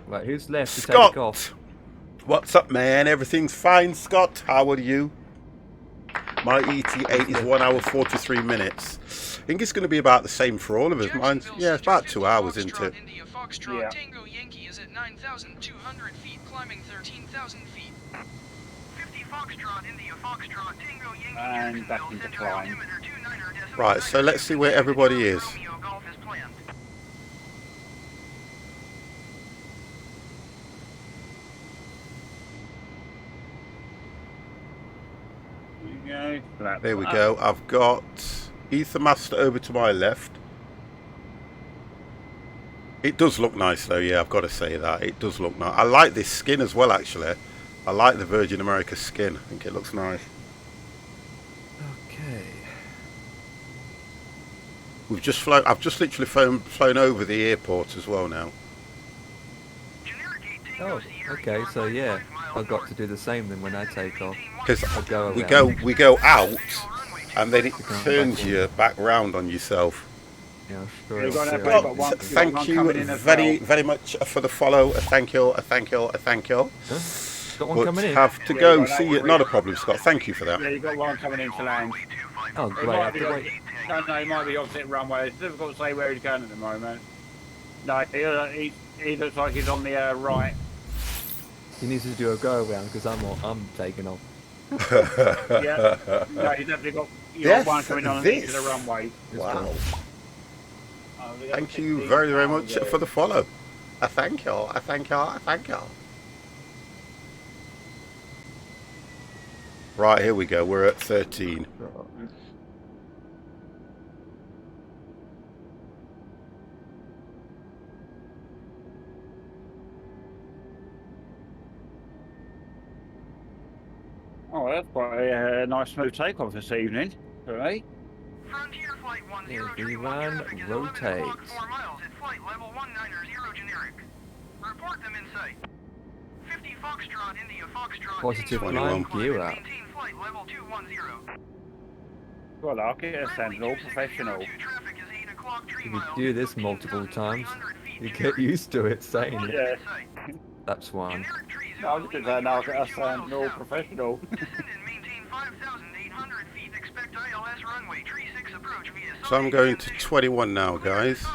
Right, who's left to Scott! take off? What's up, man? Everything's fine, Scott. How are you? My ET8 is 1 hour 43 minutes. I think it's going to be about the same for all of us. Mine's, yeah, it's about 2 hours into it. India, Foxtrot, Yeah. Tango, Yankee is at 9,200 feet, climbing 13,000 feet. 50 Foxtrot, India, Foxtrot, Tango, Yankee, And back Jacksonville into Center, climb. altimeter 29er decimal Right, so let's see where everybody is. Romeo, Golf is planned. There you go. There we go. I've got Ether Master over to my left. It does look nice though, yeah, I've got to say that. It does look nice. I like this skin as well, actually. I like the Virgin America skin. I think it looks nice. Okay. We've just flown. I've just literally flown over the airport as well now. Oh, okay, so yeah, I've got to do the same then when I take off. Because I go we around. go out, and then it come turns back in. you back round on yourself. Yeah, I'm sure You've got I'll to do have it. got one- Thank one you coming in as very well. very much for the follow. Thank you. Thank you. Thank you. Huh? Got one But coming in. have to Yeah, go. you got See, that one. not a problem, Scott. Thank you for that. Yeah, you've got one coming in to land. Oh, It great. I might have be to on, wait. no, it might be opposite runway. It's difficult to say where he's going at the moment. No, he looks like he's on the right. He needs to do a go around because I'm taking off. Yeah. No, he's definitely got Yes, one coming on each of the this. runway. Wow. Oh, we got Thank you 16 very very miles much there. for the follow. Thank you. Thank you. Thank you. Right, here we go. We're at 13. Oh, that's quite a nice smooth takeoff this evening. Right? Frontier Flight 1031 Everyone traffic is 11 o'clock, rotates. 4 miles at flight level 190 generic. Report them in sight. 50 Foxtrot, India Foxtrot. Positive Tango, climb, Yankee, gear up. Maintain flight level 210. Well, I'll get a sentinel professional. Traffic is 8 o'clock, 3 If you miles do at this multiple times, 15,300 feet you generic. get used to it saying it. Yeah. That's one. Generic tree No, I was Zulu just saying Lima, I'll get a 32 miles sentinel south. professional. Descend and maintain 5,800 feet. Expect ILS runway, tree 6 approach via So I'm Sade going to transition. 21 now, guys. Sade.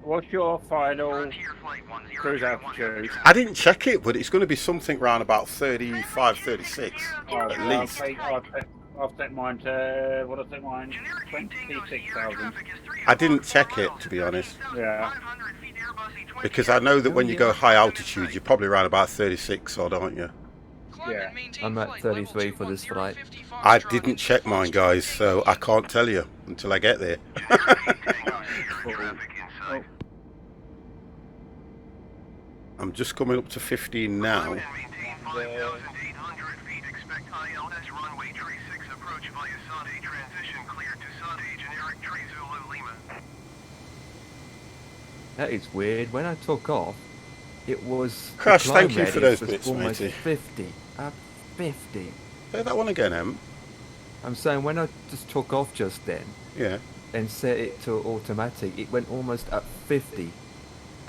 What's your final Frontier Flight cruise 1031 altitude? I didn't check it, but it's going to be something around about 35, 36 at least. I've set mine to, what did I set mine? 26,000. I didn't check it, to be honest, Yeah. because I know that when you go high altitude, you're probably around about 36 odd, aren't you? Yeah. I'm at 33 for this flight. I didn't check mine, guys, so I can't tell you until I get there. I'm just coming up to 15 now. That is weird. When I took off, it was the Crash, climb thank you for radius those was bits, almost matey. 50. At 50. Say that one again, Em. I'm saying when I just took off just then Yeah. and set it to automatic, it went almost at 50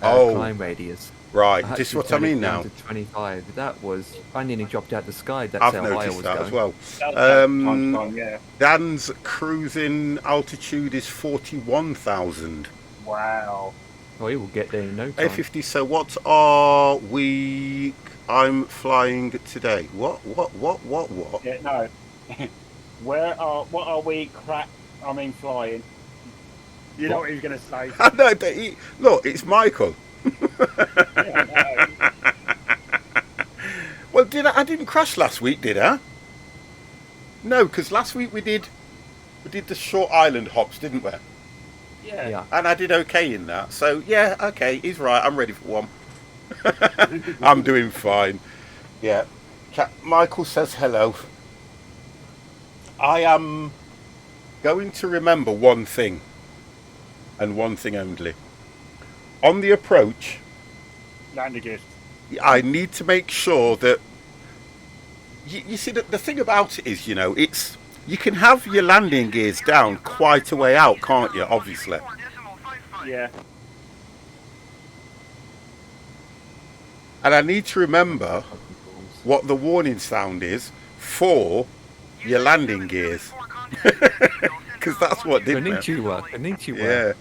Oh. climb radius. Right, I had this is to what I turn it mean down now. to 25. That was, I nearly dropped out the sky. That's I've how high I noticed was that going. as well. Time, yeah. Dan's cruising altitude is 41,000. Wow. Oh, he will get there in no time. A50, so what are we... I'm flying today. What? Yeah, no. What are we flying? You know what he's going to say. I know, but look, it's Michael. Yeah, Well, I didn't crash last week, did I? No, because last week we did the short island hops, didn't we? yeah. Yeah. And I did okay in that. So yeah, okay, he's right. I'm ready for one. I'm doing fine. Yeah. Michael says hello. I am going to remember one thing, and one thing only. On the approach, Landing gears. I need to make sure that you see the thing about it is, it's you can have your landing gears down quite a way out, can't you? Obviously. Yeah. And I need to remember what the warning sound is for your landing gears. Because that's what did me. Konnichiwa. Yeah.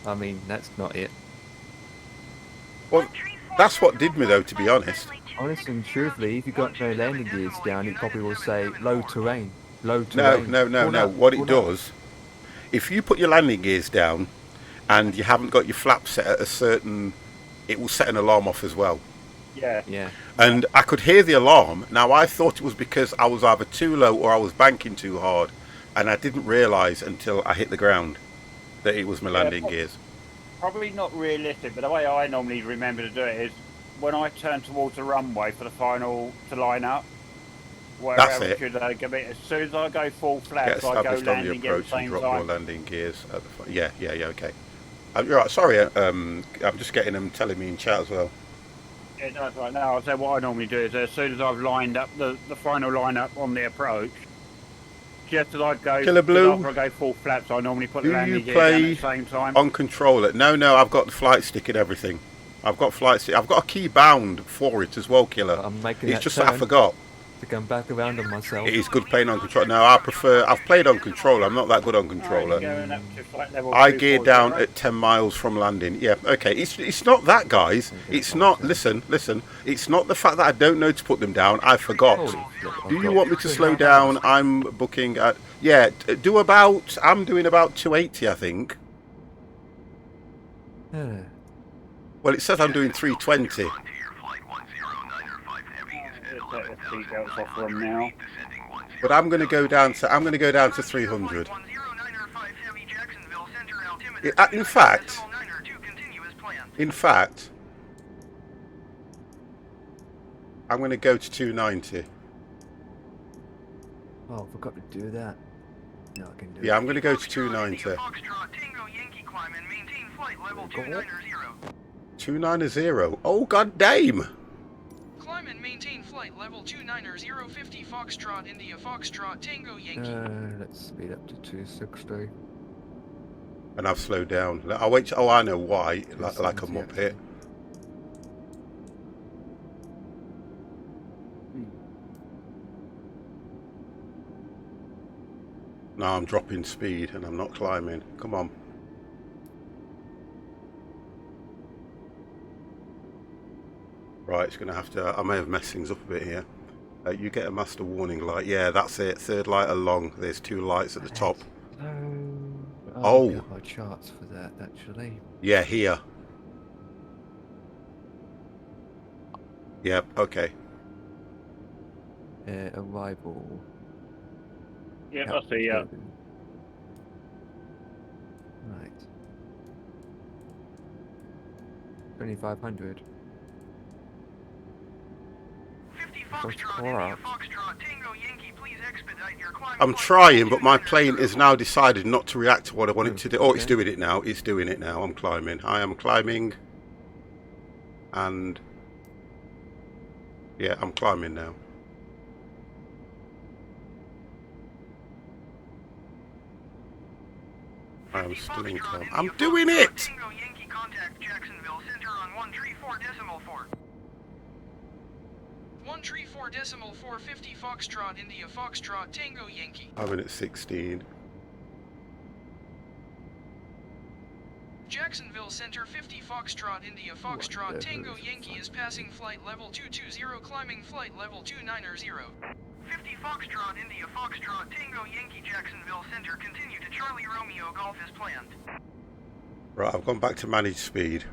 I mean, that's not it. Well, that's what did me, though, to be honest. Honestly and truthfully, if you got no landing gears down, it probably will say low terrain. Low No, terrain. no. What it does, if you put your landing gears down and you haven't got your flaps set at a certain... It will set an alarm off as well. Yeah. Yeah. And I could hear the alarm. Now, I thought it was because I was either too low or I was banking too hard. And I didn't realise until I hit the ground that it was my landing gears. Probably not realistic, but the way I normally remember to do it is when I turn towards the runway for the final to line up, wherever it. should I give it? As soon as I go full Get flaps, I go established on the landing gear at approach the and same drop your time. landing gears at the front. Yeah, okay. You're right, sorry, I'm just getting them telling me in chat as well. It does right now. I'll say what I normally do is as soon as I've lined up the final lineup on the approach, just as I go, Killer Blue, after I go full flaps, I normally put the do you landing gear down at play the same time. on controller? No, I've got the flight stick and everything. I've got flight stick. I've got a key bound for it as well, Killer. I'm making It's that just that I turn forgot. to come back around on myself. It is good playing on controller. No, I've played on controller. I'm not that good on controller. Going up to flight level I 240. gear down at 10 miles from landing. Yeah, okay. It's not that, guys. It's not. Listen. It's not the fact that I don't know to put them down. I forgot. Do you want me to slow down? I'm booking at. Yeah, I'm doing about 280, I think. Well, it says I'm doing 320. Seatbelts off from now. But I'm going to go down to 300. In fact, I'm going to go to 290. Oh, I forgot to do that. No, I can do Yeah, it. I'm going to go to 290. 290. Oh, god damn. Climb and maintain flight level 290, 50 Foxtrot, India Foxtrot, Tango Yankee. Let's speed up to 260. And I've slowed down. I'll wait. Oh, I know why. Like a muppet. Now I'm dropping speed and I'm not climbing. Come on. Right, it's going to have to... I may have messed things up a bit here. You get a master warning light. Yeah, that's it. Third light along. There's two lights at the top. Oh. Got my charts for that, actually. Yeah, here. Yep, okay. Arrival. Yeah, I see, yeah. Right. 2500. I'm trying, but my plane has now decided not to react to what I want it to do. Oh, it's doing it now. It's doing it now. I'm climbing. I am climbing. And... yeah, I'm climbing now. I am still in climb. I'm doing it! 134.4, 50 Foxtrot, India Foxtrot, Tango Yankee. I'm in at 16. Jacksonville Center, 50 Foxtrot, India Foxtrot, Tango Yankee is passing flight level 220, climbing flight level 290. 50 Foxtrot, India Foxtrot, Tango Yankee, Jacksonville Center, continue to Charlie Romeo Golf as planned. Right, I've gone back to manage speed.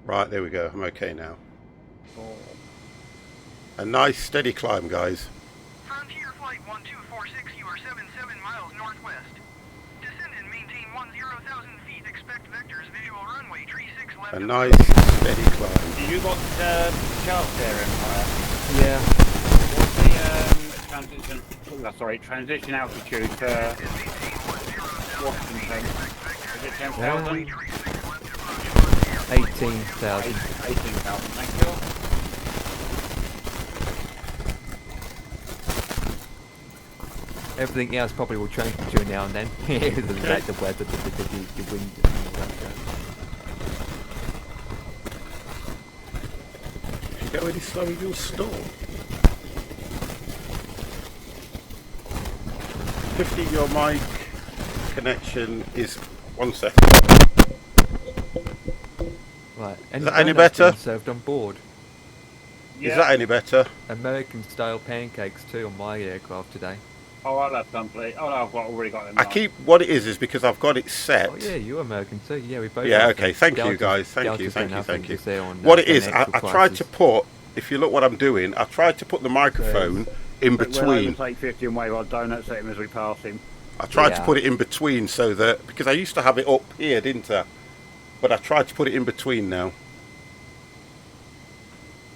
Right, there we go. I'm okay now. A nice steady climb, guys. Frontier Flight 1246, you are 77 miles northwest. Descend and maintain 10,000 feet. Expect vectors, visual runway, tree 6 left. A nice steady climb. You got charts there, Empire? Yeah. What's the transition? Oh, sorry, transition altitude for Washington? Is it 10,000? 18,000. 18,000, thank you. Everything else probably will change between now and then. the weather, the wind, and all that jazz. If you go any slower, you'll stall. 50, your mic connection is 1 second. Right. Is that any better? Served on board. Yeah. Is that any better? American style pancakes too on my aircraft today. Oh, I'll have some, please. Oh, no, already got them. I keep... what it is because I've got it set. Oh yeah, you're American too. Yeah, we both. Yeah, have okay. them. Thank you, Delta's- guys. Thank you, Delta's thank done you, thank nothing you. to say on What that, it is, on I actual tried prices. to put... if you look what I'm doing, I tried to put the microphone in We'll between. overtake 50 and wave our donuts at him as we pass him. I tried to Yeah. put it in between so that, because I used to have it up here, didn't I? But I tried to put it in between now.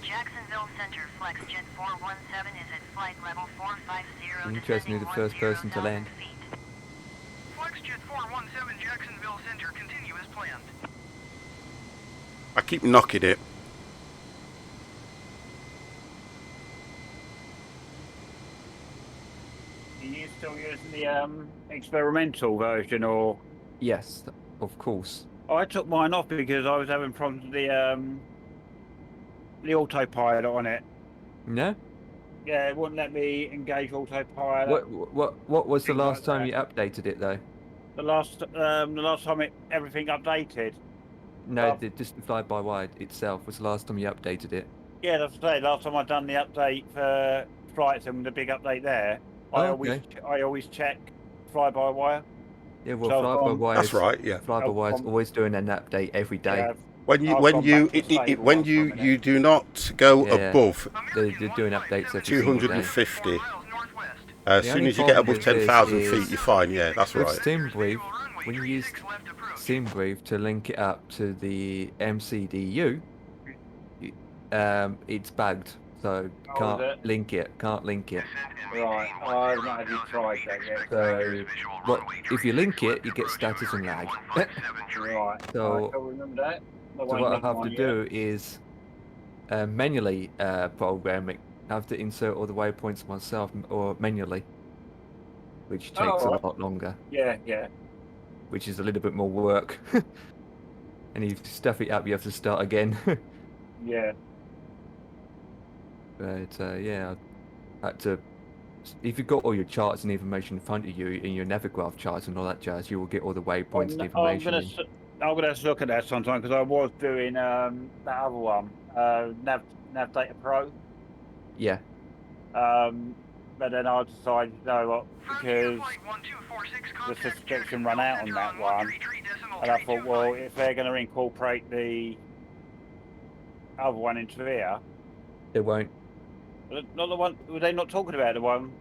Jacksonville Center Flex Jet 417 is at flight level 450. You just need the first person to land. FlexJet 417 Jacksonville Center, continue as planned. I keep knocking it. Are you still using the experimental version, or? Yes, of course. I took mine off because I was having problems with the autopilot on it. No? Yeah, it wouldn't let me engage autopilot. What was the Things last like time that. you updated it though? The last time everything updated. No, just the fly-by-wire itself was the last time you updated it. Yeah, that's the last time I've done the update for flights and the big update there. I always check fly-by-wire. Yeah, well, So I've gone- fly-by-wire. That's right, yeah. Fly-by-wire is I've always doing an update every day. Yeah, When you I've when gone you back to it, stable it, when once for a you minute. you do not go Yeah. above They're doing updates every single day. 250. 4 miles northwest. As The soon only as you get problem above with this 10,000 is- feet, you're fine. Yeah, that's With right. SimBrief, when you Runway use 36 left approach. SimBrief to link it up to the MCDU, it's bugged, so Oh, can't is it? link it. Can't link it. Right, I've not actually tried that yet. So, if you link it, you get status and lag. Right, So- I don't remember that. So what I have to do is manually program it. I have to insert all the waypoints myself or manually, which takes a right. lot longer, Yeah. which is a little bit more work. And if you stuff it up, you have to start again. Yeah. But yeah, I had to. If you've got all your charts and information in front of you, and your Navigraph charts and all that jazz, you will get all the waypoints and information. I'm gonna have to look at that sometime because I was doing that other one, Nav Data Pro. Yeah. But then I decided, you know what, because the subscription ran out on that one, and I thought, well, if they're going to incorporate the other one into here, They won't. not the one. Were they not talking about the one?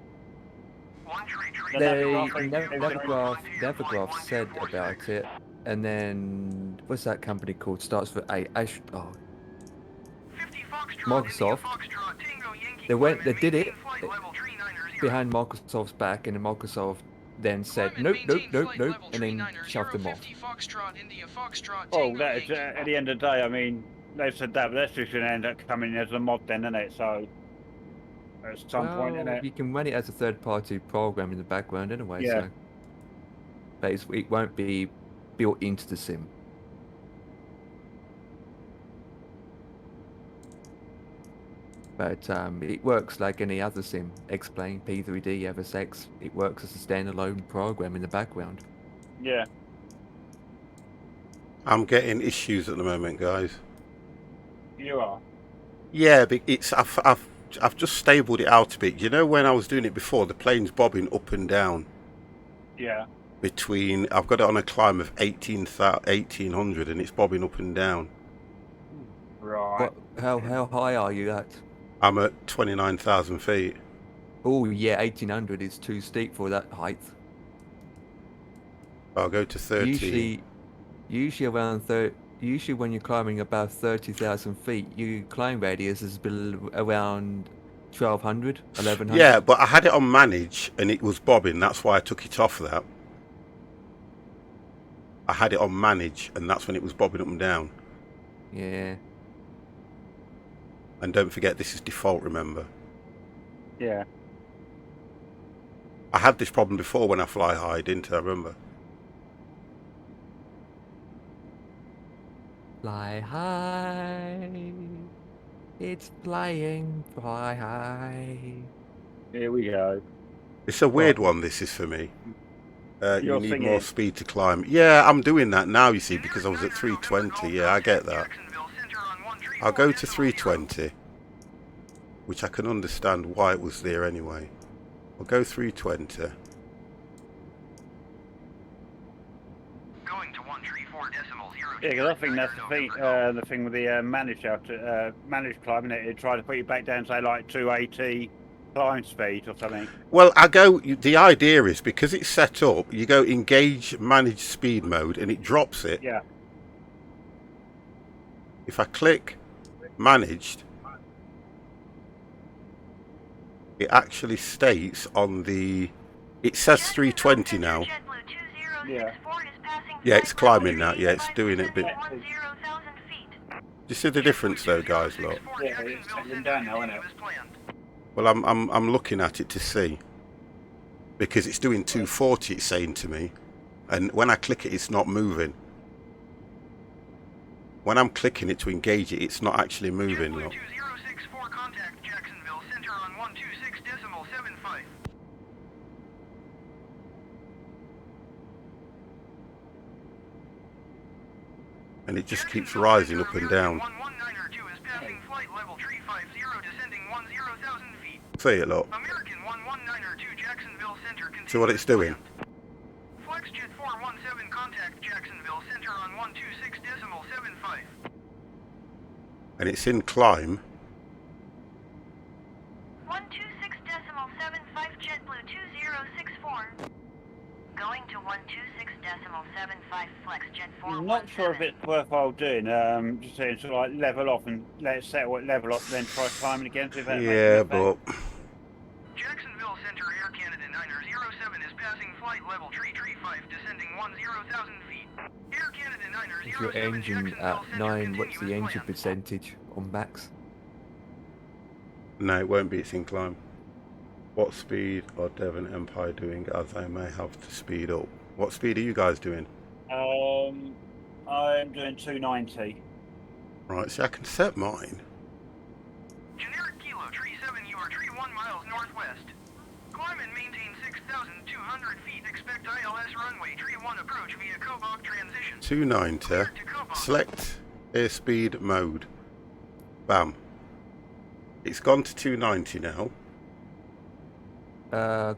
Navigraph said about it, and then what's that company called? Starts with A. Microsoft. They did it behind Microsoft's back, and then Microsoft then said nope, and then shoved them off. Oh, that is, at the end of the day, I mean, they've said that, but that's just going to end up coming as a mod then, isn't it? So, at some point, isn't it? You can run it as a third-party program in the background anyway, Yeah. so. But it won't be built into the sim. But it works like any other sim. X-Plane, P3D, FSX. It works as a standalone program in the background. Yeah. I'm getting issues at the moment, guys. You are? Yeah, but I've just stabled it out a bit. You know, when I was doing it before, the plane's bobbing up and down. Yeah. Between, I've got it on a climb of 1800, and it's bobbing up and down. Right. How high are you at? I'm at 29,000 feet. Oh yeah, 1800 is too steep for that height. I'll go to 30. Usually around 30. Usually when you're climbing above 30,000 feet, your climb radius is around 1,200, 1,100. Yeah, but I had it on manage and it was bobbing. That's why I took it off that. I had it on manage and that's when it was bobbing up and down. Yeah. And don't forget, this is default, remember. Yeah. I had this problem before when I fly high, didn't I? Remember? Fly high. It's flying, fly high. Here we go. It's a weird one, this is for me. You You're need singing. more speed to climb. Yeah, I'm doing that now, you see, because I was at 320. Yeah, I get that. I'll go to 320, which I can understand why it was there anyway. I'll go 320. Going to 134.0. Yeah, because I think that's the thing with the managed climbing. It tried to put you back down, say like 280, climb speed or something. Well, the idea is, because it's set up, you go engage manage speed mode and it drops it. Yeah. If I click managed, it actually states on the, it says 320 now. Yeah. Yeah, it's climbing now. Yeah, it's doing it a bit. Yeah. Do you see the difference though, guys? Look. Yeah, it's settling down now, isn't it? Well, I'm looking at it to see, because it's doing 240. It's saying to me, and when I click it, it's not moving. When I'm clicking it to engage it, it's not actually moving. Look. 2064, contact Jacksonville Center on 126.75. And it just keeps rising up and down. 119er2 is passing flight level 350, descending 10,000 feet. See it, look. American 119er2 Jacksonville Center. See what it's doing? FlexJet 417, contact Jacksonville Center on 126.75. And it's in climb. 126.75 JetBlue 2064. Going to 126.75 FlexJet 417. I'm not sure if it's worthwhile doing. Just saying, sort of like level off and let it settle at level off, then try climbing again. See if that makes Yeah, any but effect. Jacksonville Center Air Canada 907 is passing flight level 335, descending 10,000 feet. Air Canada 907. If your engine at Jacksonville 9, Center what's the continuous engine plan. percentage on max? no, it won't be. It's in climb. What speed are Devon Empire doing, as I may have to speed up? What speed are you guys doing? I'm doing 290. Right, see, I can set mine. Generic Kilo 37, you are 31 miles northwest. Climb and maintain 6,200 feet. Expect ILS runway 31 approach via Kobach transition. 290. Clear to Kobach. Select airspeed mode. Bam. It's gone to 290 now,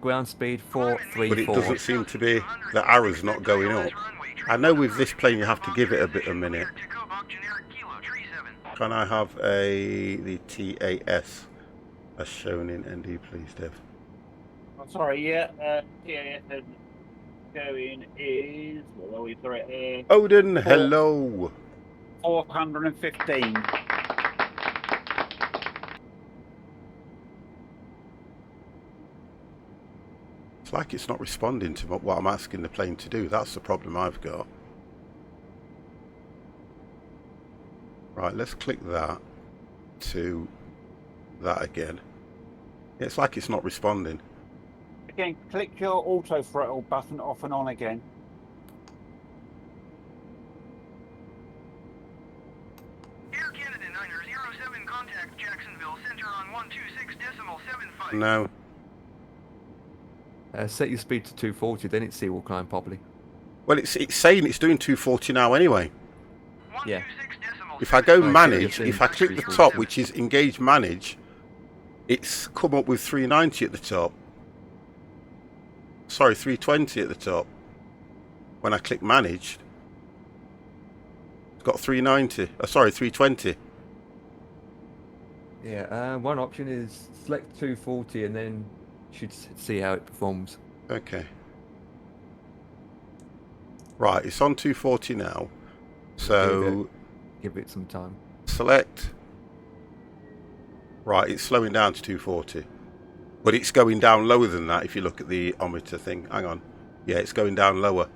Ground speed Climb and 434. but it maintain doesn't seem to be, 6,200 the feet. arrow's not Expect going ILS up. runway I know with 31 this plane you have to approach give it a Kobach bit a transition. minute. Clear to Kobach, Generic Kilo 37. Can I have the TAS as shown in ND, please, Dev? Oh, sorry, yeah. TAS going is, what are we, sorry, Odin, hello. 415. It's like it's not responding to what I'm asking the plane to do. That's the problem I've got. Right, let's click that to that again. It's like it's not responding. Again, click your auto throttle button off and on again. Air Canada 907, contact Jacksonville Center on 126.75. No. Set your speed to 240, then its sea will climb properly. Well, it's saying it's doing 240 now anyway. Yeah. 126.75. If I go Right, manage, so if I click the top, which is engage manage, it's come up with 390 at the top. Sorry, 320 at the top. When I click manage, it's got 390. Sorry, 320. Yeah, one option is select 240 and then you should see how it performs. Okay. Right, it's on 240 now. So Give it some time. select. Right, it's slowing down to 240. But it's going down lower than that if you look at the ometer thing. Hang on. Yeah, it's going down lower.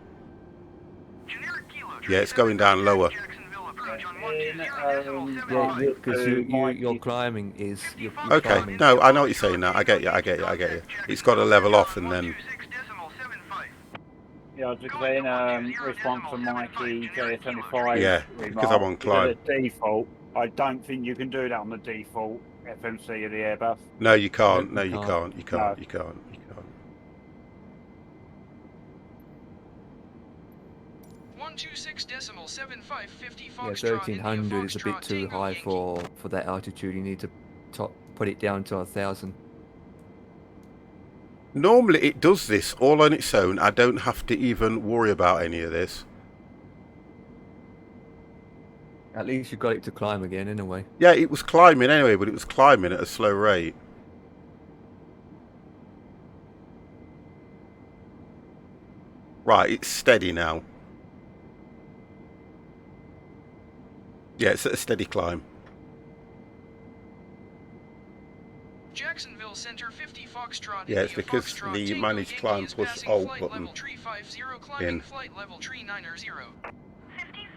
Generic Kilo Yeah, it's going down lower. Jacksonville approach on Yeah, 120.75. because your climbing is... You're Okay, climbing. no, I know what you're saying now. I get you, I get you, I get you. It's got to level off and then... 126.75. Yeah, I was just saying, response to Mikey J75. Yeah, because I'm on climb. The default, I don't think you can do that on the default FMC of the Airbus. No, you can't. No, No, you you can't. can't. You can't. No. You can't. You can't. 126.75, 50 Yeah, Foxtrot, India 1300 is a bit Foxtrot, too Tango high Yankee. for that altitude. You need to put it down to 1000. Normally it does this all on its own. I don't have to even worry about any of this. At least you got it to climb again, anyway. Yeah, it was climbing anyway, but it was climbing at a slow rate. Right, it's steady now. Yeah, it's at a steady climb. Jacksonville Center 50 Foxtrot. Yeah, it's India, because Foxtrot, the Tango manage Yankee climb is push passing alt flight button level tree 50, climbing in. flight level tree 90. 50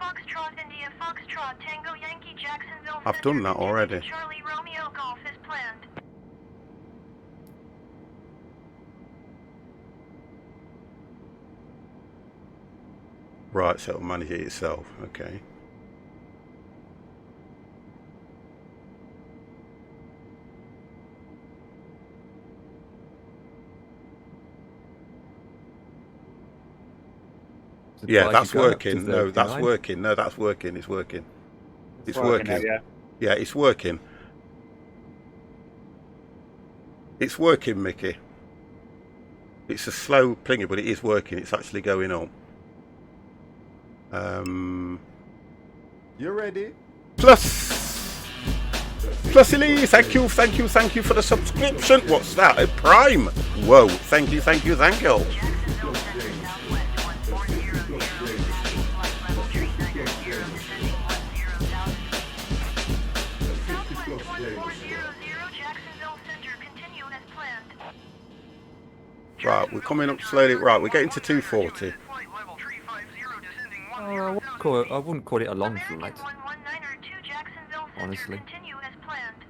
Foxtrot, India, Foxtrot, Tango Yankee, Jacksonville I've Center. done that Continue already. to Charlie Romeo Golf is planned. Right, so it'll manage it itself. Okay. Yeah, Surprised that's you got up to working. No, that's 39. working. No, that's working. It's working. It's now, working. yeah. Yeah, it's working. It's working, Mickey. It's a slow plinger, but it is working. It's actually going on. You ready? Plus Elise, thank you for the subscription. What's that? A Prime? Whoa, thank you. Jacksonville Center Southwest 1400, flight level tree 90, descending 10,000. Southwest 1400, Jacksonville Center, continue as planned. Right, we're coming up slowly. Right, we're getting to 240. Flight level tree 50, descending Oh, 10,000 I wouldn't call it a long American flight. 119er 2 Jacksonville Center, Honestly. continue as planned.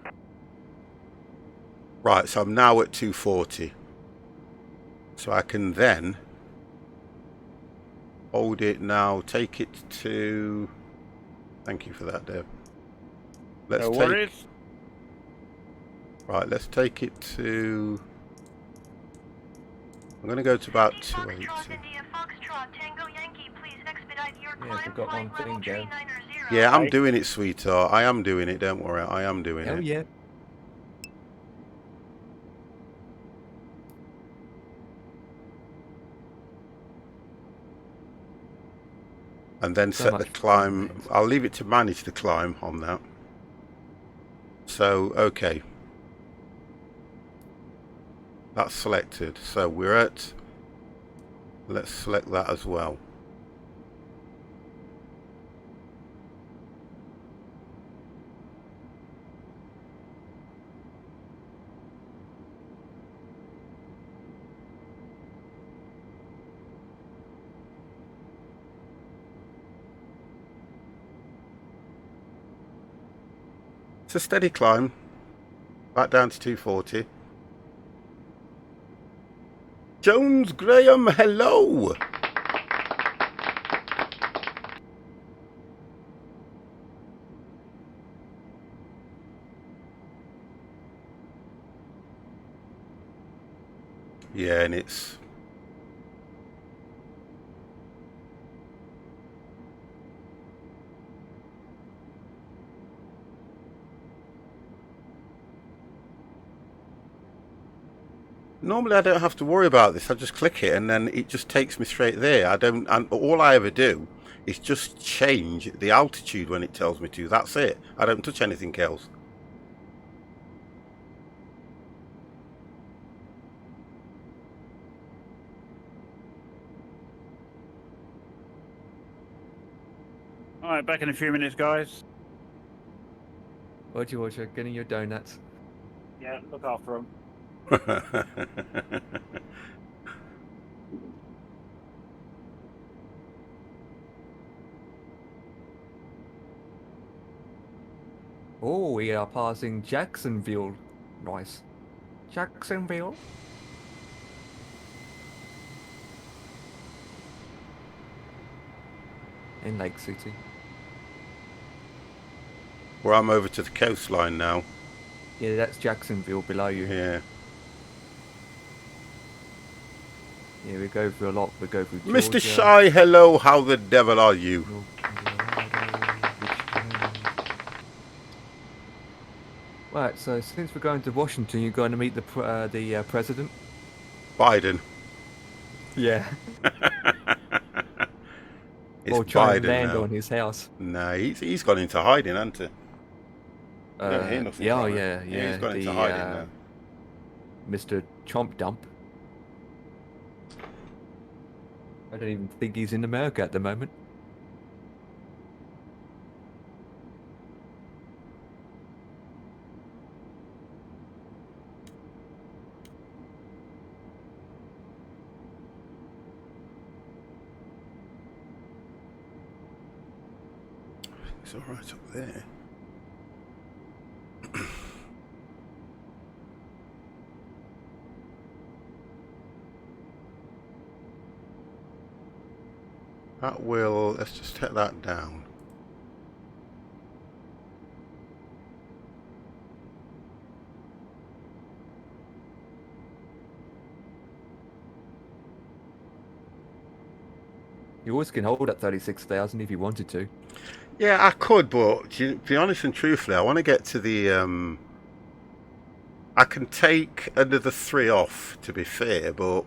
Right, so I'm now at 240. So I can then hold it now, take it to... Thank you for that, Dave. Let's No take... worries. Right, let's take it to... I'm going to go to about 280. Foxtrot, India, Foxtrot, Tango Yankee, please expedite your Yeah, climb. forgot one Flight level thing, tree Joe. 90. Yeah, I'm Okay. doing it, sweetheart. I am doing it, don't worry. I am doing Oh it. yeah. And then So set the much climb. fun. I'll leave it to manage the climb on that. So, okay. That's selected. So we're at... Let's select that as well. It's a steady climb. Back down to 240. Jones Graham, hello! Yeah, and it's... Normally I don't have to worry about this. I just click it and then it just takes me straight there. I don't, and all I ever do is just change the altitude when it tells me to. That's it. I don't touch anything else. All right, back in a few minutes, guys. Roger, Roger, getting your donuts. Yeah, look after them. Oh, we are passing Jacksonville. Nice. Jacksonville. In Lake City. Well, I'm over to the coastline now. Yeah, that's Jacksonville below you. Yeah. Yeah, we go through a lot. We go through Mr. Georgia, Shy, hello. How the devil are you? North Carolina, Richmond. Right, so since we're going to Washington, you're going to meet the president. Biden. Yeah. It's Or try and Biden land now. on his house. No, he's gone into hiding, hasn't he? I don't hear nothing yeah, from him. yeah, yeah. He's gone into hiding now. Mr. Chomp Dump. I don't even think he's in America at the moment. It's all right up there. That will, let's just take that down. You always can hold at 36,000 if you wanted to. Yeah, I could, but to be honest and truthfully, I want to get to the. I can take another 3 off, to be fair, but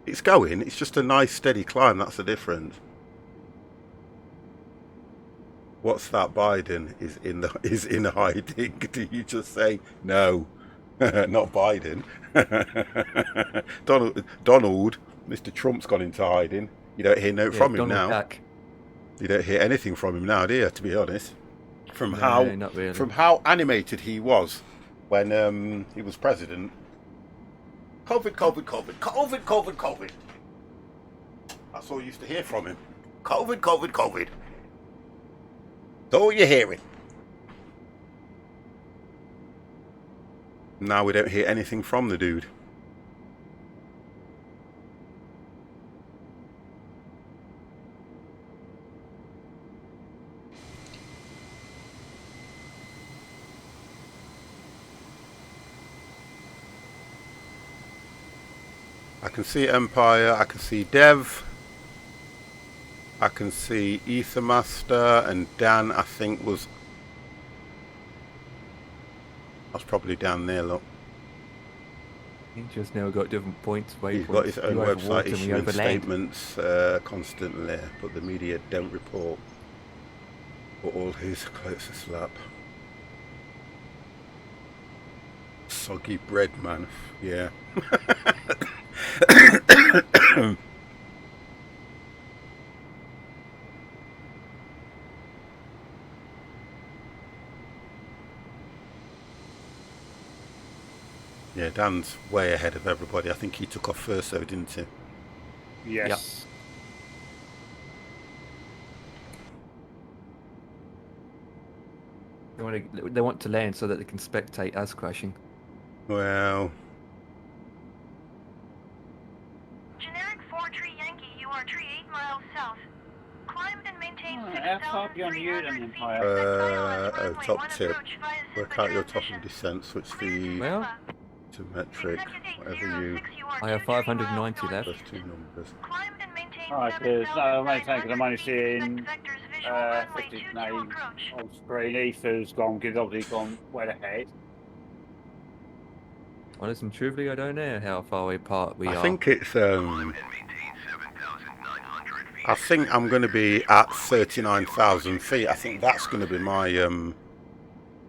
it's going. It's just a nice steady climb. That's the difference. What's that? Biden is in hiding. Do you just say no? Not Biden. Donald, Mr. Trump's gone into hiding. You don't hear from him now. Duck. You don't hear anything from him now, do you? To be honest, No, not really. from how animated he was when he was president. COVID. That's all you used to hear from him. COVID. That's all you're hearing. Now we don't hear anything from the dude. I can see Empire, I can see Dev, I can see Ethermaster, and Dan, I think, was probably down there, look. He just now got different points. He's got his own website issuing statements constantly, but the media don't report. But all his close to slap. Soggy bread, man. Yeah. Yeah, Dan's way ahead of everybody. I think he took off first, though, didn't he? Yes. They want to land so that they can spectate us crashing. Well, Generic 4-tree Yankee, you are tree 8 miles south. Climb and maintain How far beyond you then, 6,300 feet. oh, top Runway tip. 1 approach via Work Simba out your top transition. of descent, switch the Well, to metric, whatever you I have 590 left. first 2 numbers. Climb and maintain Right, because I'm only taking, I'm only 7,900 feet. seeing Expect vectors visual runway 50 22 name approach. on screen. Ether's gone, because obviously gone well ahead. Honest and truthfully, I don't know how far apart we are. I think it's I think I'm going to be at 39,000 feet. I think that's going to be my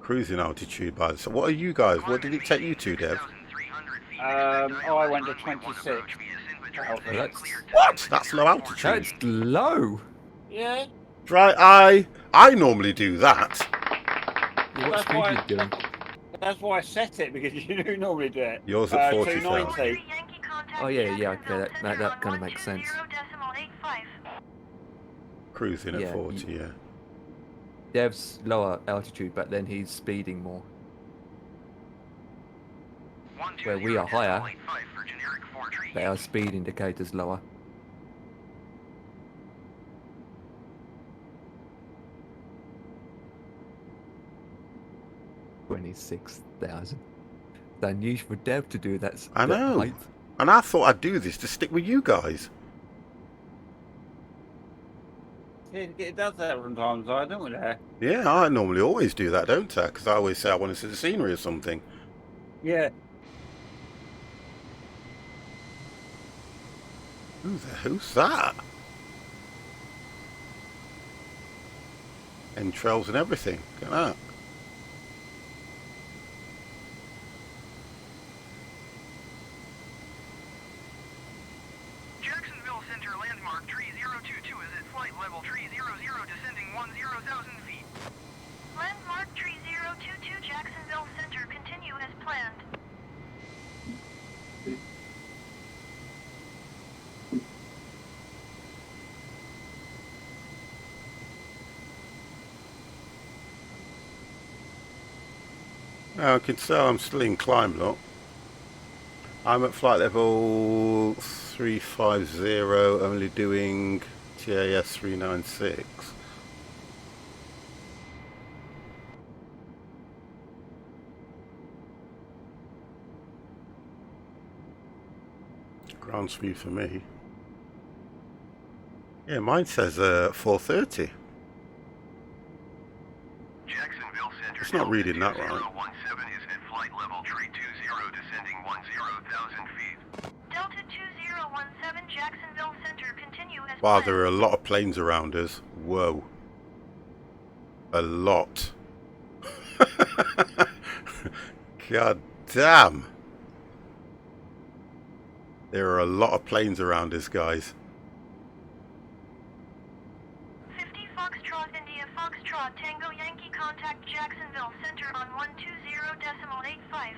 cruising altitude. So what are you guys? What did it take you to, Dev? I went to 26. What? That's low altitude. That's low. Yeah. Right, I normally do that. What That's speed why- are you doing? That's why I set it, because you do normally do it. Yours at 40,000. 290. Oh, yeah, okay, that kind of makes sense. Cruising at Yeah, 40, yeah. Dev's lower altitude, but then he's speeding more. Where we are higher, but our speed indicator's lower. $26,000. It's unusual for Dev to do that. I that know. height. And I thought I'd do this to stick with you guys. It does that sometimes, I don't know. Yeah, I normally always do that, don't I? Because I always say I want to see the scenery or something. Yeah. Who the hell's that? Entrails and everything. Look at that. Jacksonville Center landmark, tree level tree 00 descending 10,000 feet. Landmark tree 022 Jacksonville Center, continue as planned. Now I can tell I'm still in climb, look. I'm at flight level 350, only doing TAS 396. Ground speed for me. Yeah, mine says 430. Jacksonville Center. It's not reading that right. 2017 is at flight level tree 20 descending 10,000 feet. Delta 2017 Jacksonville Center, continue as Wow, planned. there are a lot of planes around us. Whoa. A lot. God damn. There are a lot of planes around us, guys. 50 Foxtrot India Foxtrot Tango Yankee, contact Jacksonville Center on 120.85.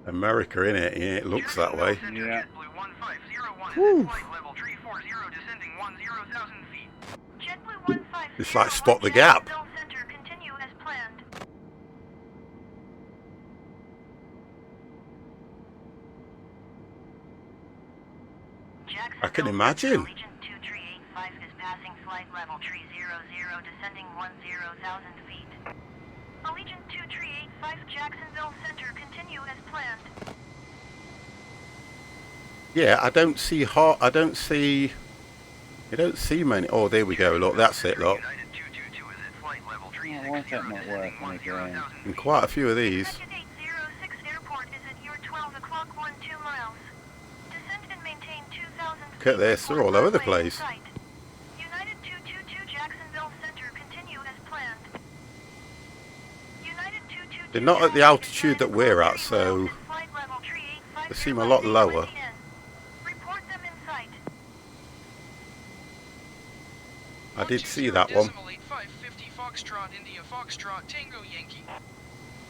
America, innit? Yeah, it looks that way. Jacksonville Center, Yeah. JetBlue 1501 is Whew. at flight level tree 40 descending 10,000 feet. JetBlue 150. It's like spot the gap. Jacksonville Center, continue as planned. I can Jacksonville imagine. Allegiant 2385 is passing flight level tree 00 descending 10,000 feet. Allegiant 2385 Jacksonville Center, continue as planned. Yeah, I don't see many. Oh, there we go. Look, that's it. Look, United 222 is at flight level tree Oh, why 60 is that not descending working 10,000 again? and feet. quite a few of these. United 806 Airport is at your 12 o'clock 12 miles. Descend and maintain 2,000 feet. Look at this, they're all over the runway in place. sight. United 222 Jacksonville Center, continue as planned. United 222 They're not at the altitude that we're at, so flight level tree 850 they seem a lot lower. Report them in sight. I did see that one. 50 Foxtrot India Foxtrot Tango Yankee.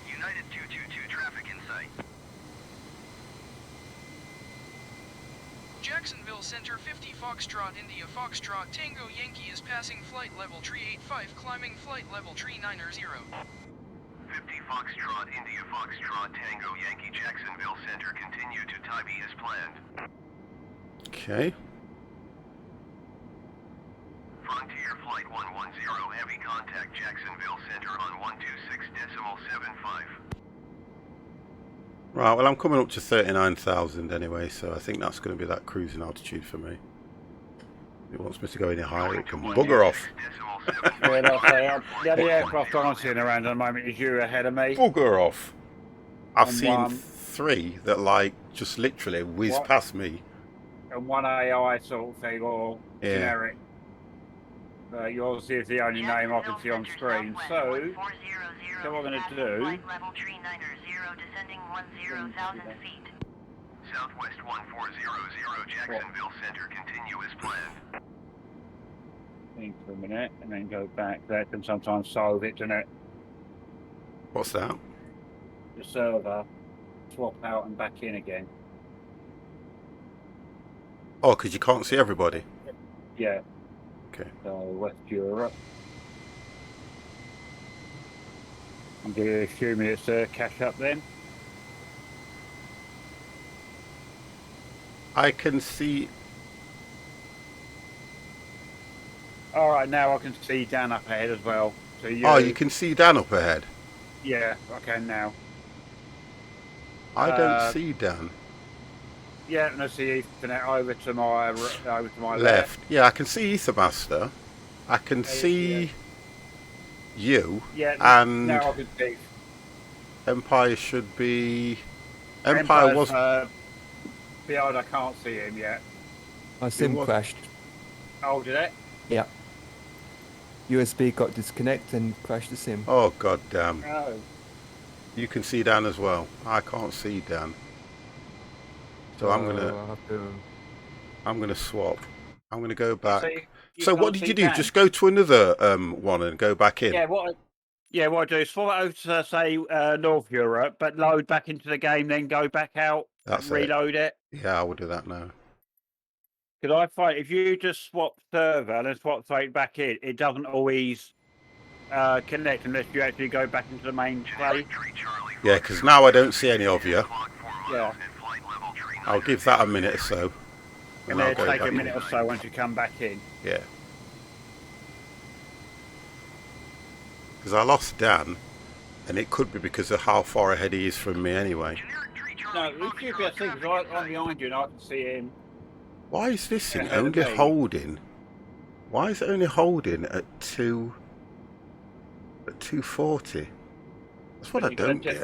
United 222 traffic in sight. Jacksonville Center 50 Foxtrot India Foxtrot Tango Yankee is passing flight level tree 85 climbing flight level tree 90. 50 Foxtrot India Foxtrot Tango Yankee Jacksonville Center, continue to Tybee as planned. Okay. Frontier Flight 110 heavy contact Jacksonville Center on 126.75. Right, well, I'm coming up to 39,000 anyway, so I think that's going to be that cruising altitude for me. If it wants me to go any higher, it can bugger off. Yeah, that's right. The only aircraft I'm seeing around at the moment is you ahead of me. Bugger off. I've And seen one- 3 that, like, just literally whiz What? past me. And one AI sort of thing, or Yeah. generic. Yours is the only name I can see on screen. So, what I'm going to do... Flight level tree 90 descending 10,000 feet. Southwest 1400 Jacksonville Center, continue as planned. Think for a minute, and then go back. That can sometimes solve it, doesn't it? What's that? The server, swap out and back in again. Oh, because you can't see everybody. Yeah. Okay. So, West Europe. I'm going to assume it's cash up then. I can see... Alright, now I can see Dan up ahead as well. So Oh, you can see Dan up ahead. Yeah, I can now. I don't see Dan. Yeah, and I see Ethernet over to my left. Left. Yeah, I can see Ethermaster. I can Yeah, see you. Yeah, And now I can see. Empire should be... Empire was... behind, I can't see him yet. My sim was- crashed. Oh, did it? Yeah. USB got disconnected and crashed the sim. Oh, god damn. Oh. You can see Dan as well. I can't see Dan. So I'm I'll have to... gonna swap. I'm gonna go back. See? So what can't did see you do? Dan. Just go to another one and go back in? Yeah, what I do is swap it over to, say, North Europe, but load back into the game, then go back out, That's and reload it. Yeah, I will do that now. Because I find if you just swap server and then swap straight back in, it doesn't always connect unless you actually go back into the main play. Yeah, because now I don't see any of you. Yeah. I'll give that a minute or so. And I'll then go take back a minute in. or so once you come back in. Yeah. Because I lost Dan, and it could be because of how far ahead he is from me anyway. No, it should be a thing, because I'm behind you and I can see him. Why is this thing Ahead of only me. holding? Why is it only holding at 240? That's what I He's got a don't get.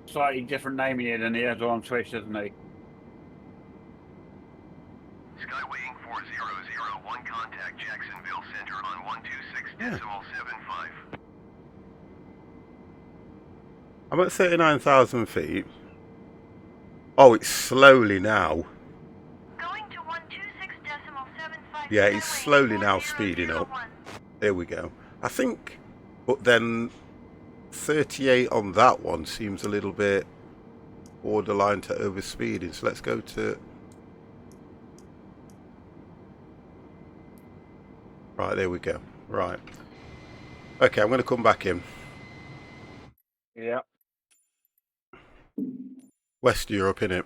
slightly different naming here than he has on Twitch, doesn't he? Skyway Inc. 4001, contact Jacksonville Center on 126.75. I'm at 39,000 feet. Oh, it's slowly now. Going to 126.75. Yeah, it's slowly now speeding up. There we go. I think, but then 38 on that one seems a little bit borderline to overspeeding. So let's go to... Right, there we go. Right. Okay, I'm going to come back in. Yeah. West Europe, innit?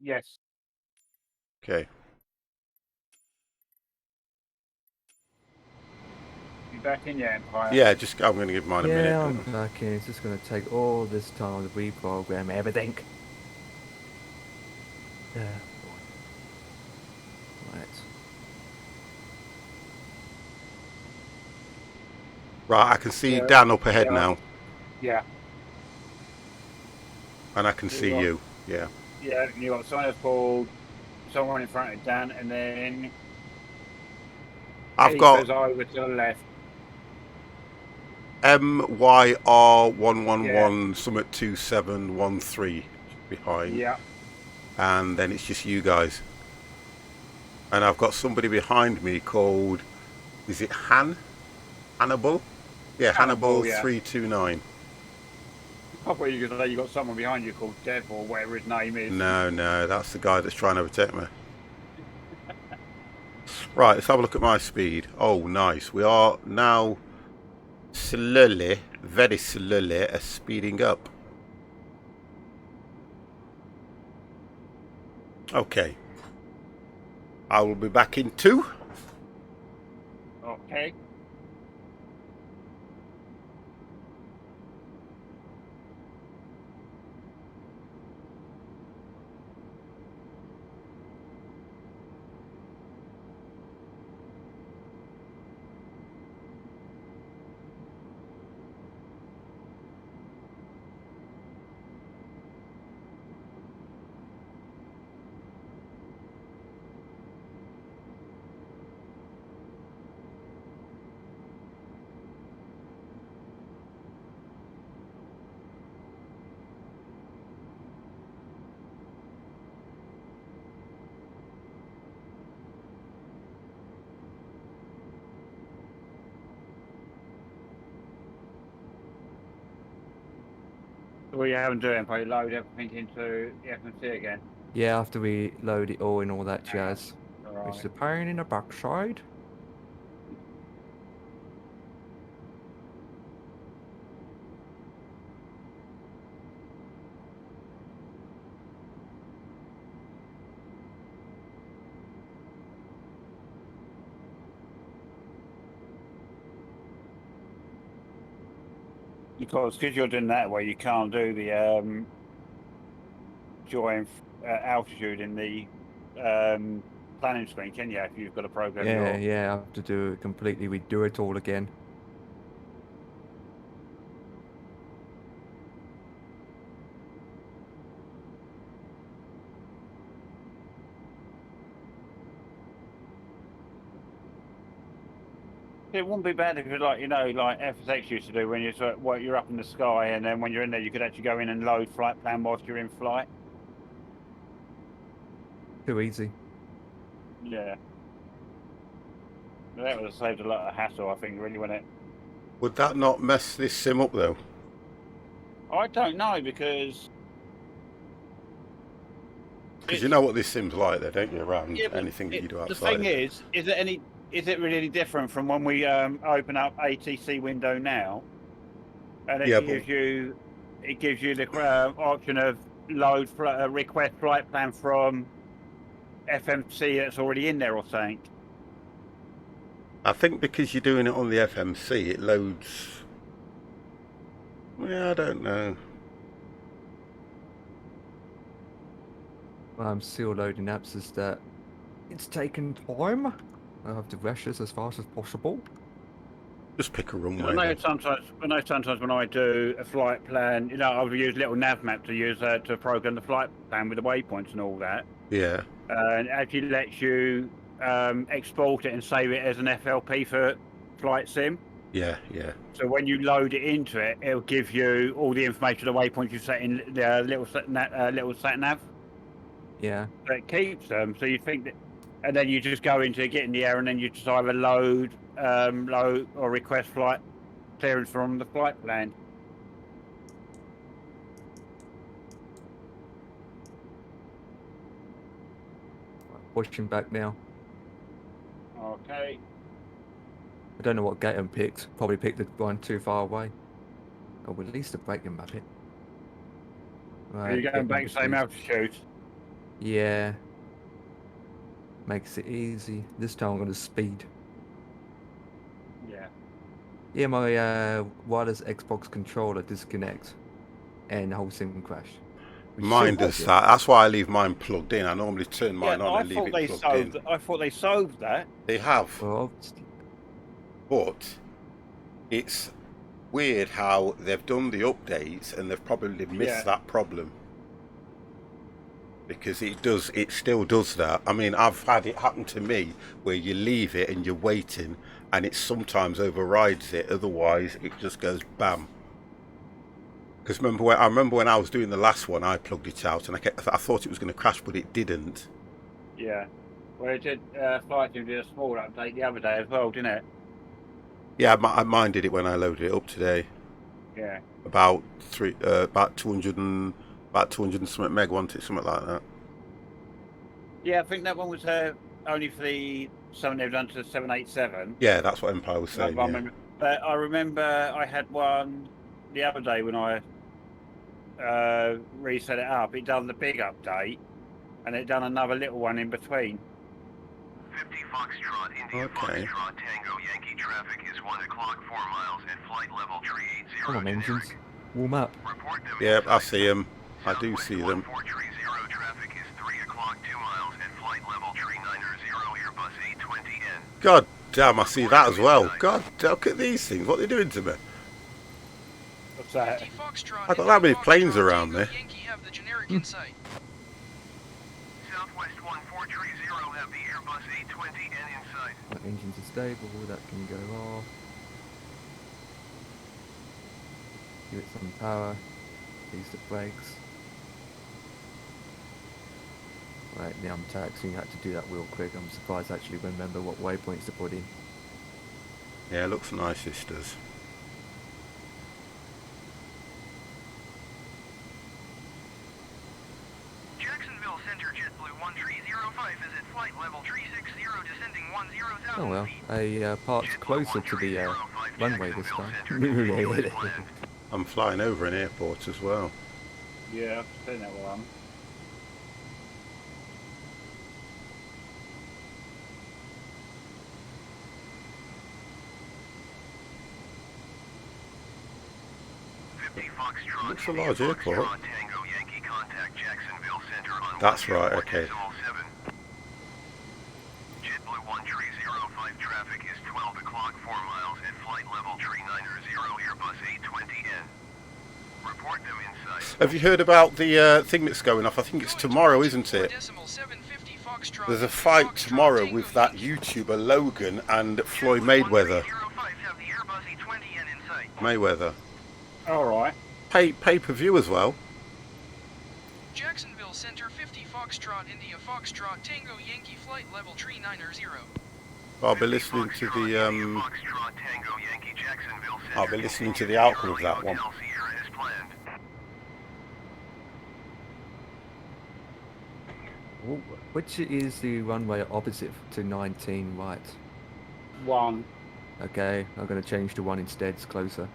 Yes. Okay. You back in your Empire? Yeah, just I'm going to give mine a minute. Yeah, I'm back in. It's just going to take all this time to reprogram everything. Yeah. Right. Right, I can see Dan up ahead now. Yeah. And I can see you. Yeah. Yeah, you got someone else called someone in front of Dan, and then I've he got goes over to the left. MYR111 Summit 2713 behind. Yeah. And then it's just you guys. And I've got somebody behind me called, is it Hannibal? Yeah, Hannibal yeah. 329. I thought you were going to say you got someone behind you called Dev or whatever his name is. No, that's the guy that's trying to overtake me. Right, let's have a look at my speed. Oh, nice. We are now slowly, very slowly, speeding up. Okay. I will be back in 2. Okay. What you haven't done, probably load everything into the FMC again. Yeah, after we load it all and all that jazz. All Which right. is a pain in the backside. Because you're doing that way, you can't do the join altitude in the planning screen, can you? If you've got a program. Yeah, I have to do it completely. We do it all again. It wouldn't be bad if it like like FSX used to do when you're up in the sky, and then when you're in there, you could actually go in and load flight plan whilst you're in flight. Too easy. Yeah. That would have saved a lot of hassle, I think, really, wouldn't it? Would that not mess this sim up though? I don't know, because Because you know what this sim's like, there, don't you? Around yeah, but anything that you do outside. the thing of it. is it really different from when we open up ATC window now, and it Yeah, gives you the option of load request flight plan from FMC that's already in there or something. I think because you're doing it on the FMC, it loads. Yeah, I don't know. Well, I'm still loading apps is that it's taken time. I have to rush this as fast as possible. Just pick a runway. I know then. sometimes when I do a flight plan, I'll use little nav map to use to program the flight plan with the waypoints and all that. Yeah. And it actually lets you export it and save it as an FLP for flight sim. Yeah, yeah. So when you load it into it, it'll give you all the information of the waypoints you set in the little sat nav. Yeah. So it keeps them. So you think that, and then you just go into get in the air, and then you just either load or request flight clearance from the flight plan. Pushing back now. Okay. I don't know what gate I picked. Probably picked the one too far away. Or at least the braking map it. Are you going back the same altitude? Yeah. Makes it easy. This time I'm going to speed. Yeah. Yeah, my wireless Xbox controller disconnects and the whole sim crash. Mine does that. That's why I leave mine plugged in. I normally turn mine on I and leave thought it they plugged in. I thought they solved that. They have, Well, but it's weird how they've done the updates and they've probably missed that problem. Because it still does that. I mean, I've had it happen to me where you leave it and you're waiting and it sometimes overrides it. Otherwise, it just goes bam. Because I remember when I was doing the last one, I plugged it out and I thought it was going to crash, but it didn't. Yeah. Well, it did. Flight Team did a small update the other day as well, didn't it? Yeah, mine did it when I loaded it up today. Yeah. About 200 and something meg, wasn't it? Something like that. Yeah, I think that one was only for the something they've done to the 787. Yeah, that's what Empire was saying. Yeah. But I remember I had one the other day when I reset it up. It done the big update, and it done another little one in between. 50 Foxtrot, India Foxtrot, Tango Yankee traffic is 1 o'clock, 4 miles at flight level 380. come on, engines. Warm up. Report them Yeah, inside. I see them. I do see them. 1430 traffic is 3 o'clock, 2 miles at flight level 390, Airbus A20N. God damn, I see that as well. God, look at these things. What are they doing to me? What's that? 50 Foxtrot, I've got that many India planes Foxtrot, around Tango there. Yankee have the generic in sight. Southwest 1430 have the Airbus A20N in sight. My engines are stable. That can go off. Give it some power. Use the brakes. Right, now I'm taxiing. Had to do that real quick. I'm surprised I actually remember what waypoints to put in. Yeah, it looks nice, this does. Jacksonville Center JetBlue 1305 is at flight level 360, descending 10,000 Oh well, feet. a part's closer to the runway this time. I'm flying over an airport as well. Yeah, I've seen that one. Looks a large airport. Tango Yankee contact Jacksonville Center on That's right, okay. JetBlue 1305 traffic is 12 o'clock, 4 miles at flight level 390, Airbus A20N. Report them inside. Have you heard about the thing that's going off? I think it's tomorrow, isn't it? There's a fight tomorrow with that YouTuber Logan and Floyd Mayweather. Mayweather. Alright. Pay-per-view as well. Jacksonville Center 50 Foxtrot, India Foxtrot, Tango Yankee flight level 390. I'll be listening to the I'll be listening to the outcome of that one. Which is the runway opposite to 19 right? 1. Okay, I'm going to change to 1 instead, it's closer.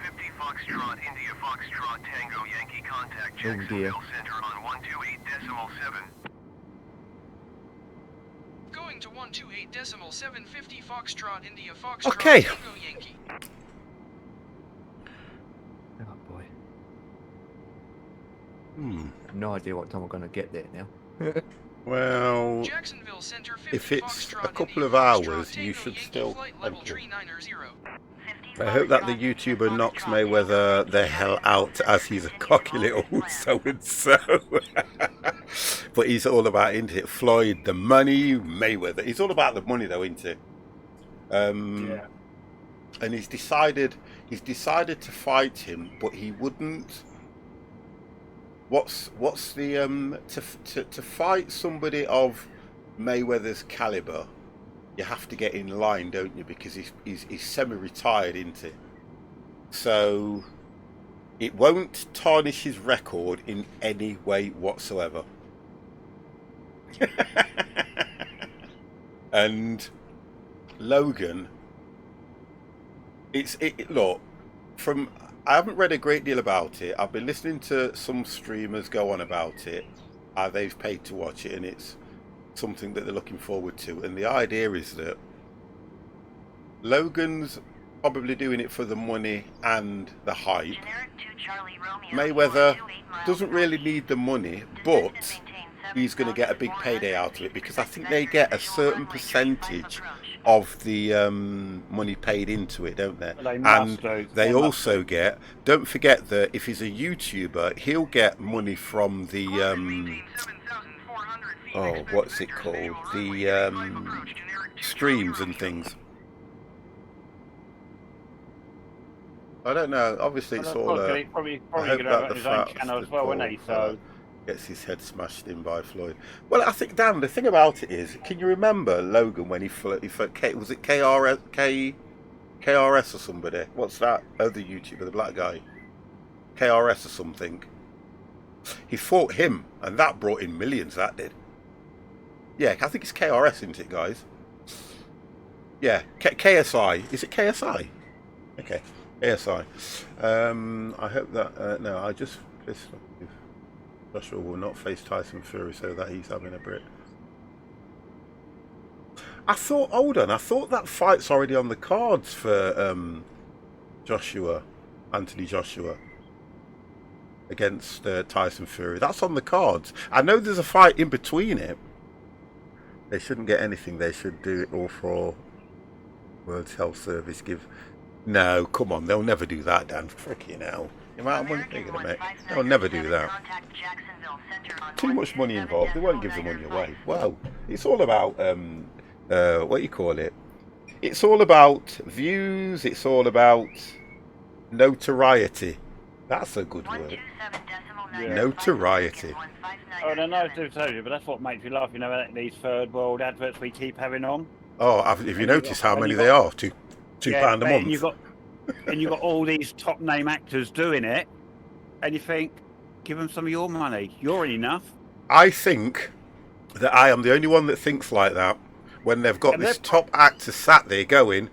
50 Foxtrot, India Foxtrot, Tango Yankee, contact Oh, dear. Jacksonville Center on 128.7. Going to 128.7, 50 Foxtrot, India Foxtrot, Okay. Tango Yankee. Oh boy. No idea what time I'm going to get there now. Well, Jacksonville Center, 50 if it's Foxtrot, a couple India of Foxtrot, hours, you Tango should Yankee, still. flight level Thank you. 390. I hope that the YouTuber knocks Mayweather the hell out, as he's a cocky little so-and-so. But he's all about, isn't it? Floyd, the money, Mayweather. He's all about the money, though, isn't it? Yeah. And he's decided to fight him, but he wouldn't. What's the to fight somebody of Mayweather's caliber? You have to get in line, don't you? Because he's semi-retired, isn't he? So it won't tarnish his record in any way whatsoever. And Logan, look, I haven't read a great deal about it. I've been listening to some streamers go on about it. They've paid to watch it, and it's something that they're looking forward to. And the idea is that Logan's probably doing it for the money and the hype. Mayweather doesn't really need the money, but he's going to get a big payday out of it, because I think they get a certain percentage of the money paid into it, don't they? And they also get, don't forget that if he's a YouTuber, he'll get money from the oh, what's it called, the streams and things. I don't know, obviously it's all probably I hope gonna that have the his own fat channel as well, isn't he? So gets his head smashed in by Floyd. Well, I think, Dan, the thing about it is, can you remember Logan when he was it KRS or somebody? What's that other YouTuber, the black guy? KRS or something. He fought him, and that brought in millions, that did. Yeah, I think it's KRS, isn't it, guys? Yeah, KSI. Is it KSI? Okay, KSI. I hope that, no, I just pissed off. Joshua will not face Tyson Fury, so that he's having a Brit. Hold on, I thought that fight's already on the cards for Anthony Joshua against Tyson Fury. That's on the cards. I know there's a fight in between it. They shouldn't get anything. They should do it all for World Health Service. No, come on, they'll never do that, Dan. Freaking hell. The amount of money they're going to make. They'll never do that. Too much money involved. They won't give the money away. Wow. It's all about, what do you call it? It's all about views. It's all about notoriety. That's a good word. Yeah. Notoriety. I don't know if to tell you, but that's what makes me laugh. You know, these third world adverts we keep having on. Oh, have you noticed how many they are? £2 a month. And you've got all these top name actors doing it, and you think, give them some of your money. You're in enough. I think that I am the only one that thinks like that when they've got this top actor sat there going,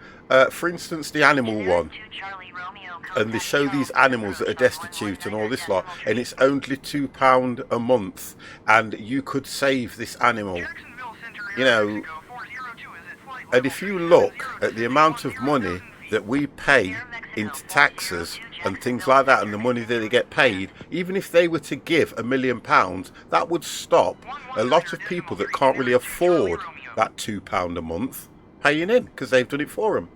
for instance, the animal one, and they show these animals that are destitute and all this lot, and it's only £2 a month, and you could save this animal, you know. And if you look at the amount of money that we pay into taxes and things like that, and the money that they get paid, even if they were to give £1 million, that would stop a lot of people that can't really afford that £2 a month paying in, because they've done it for them.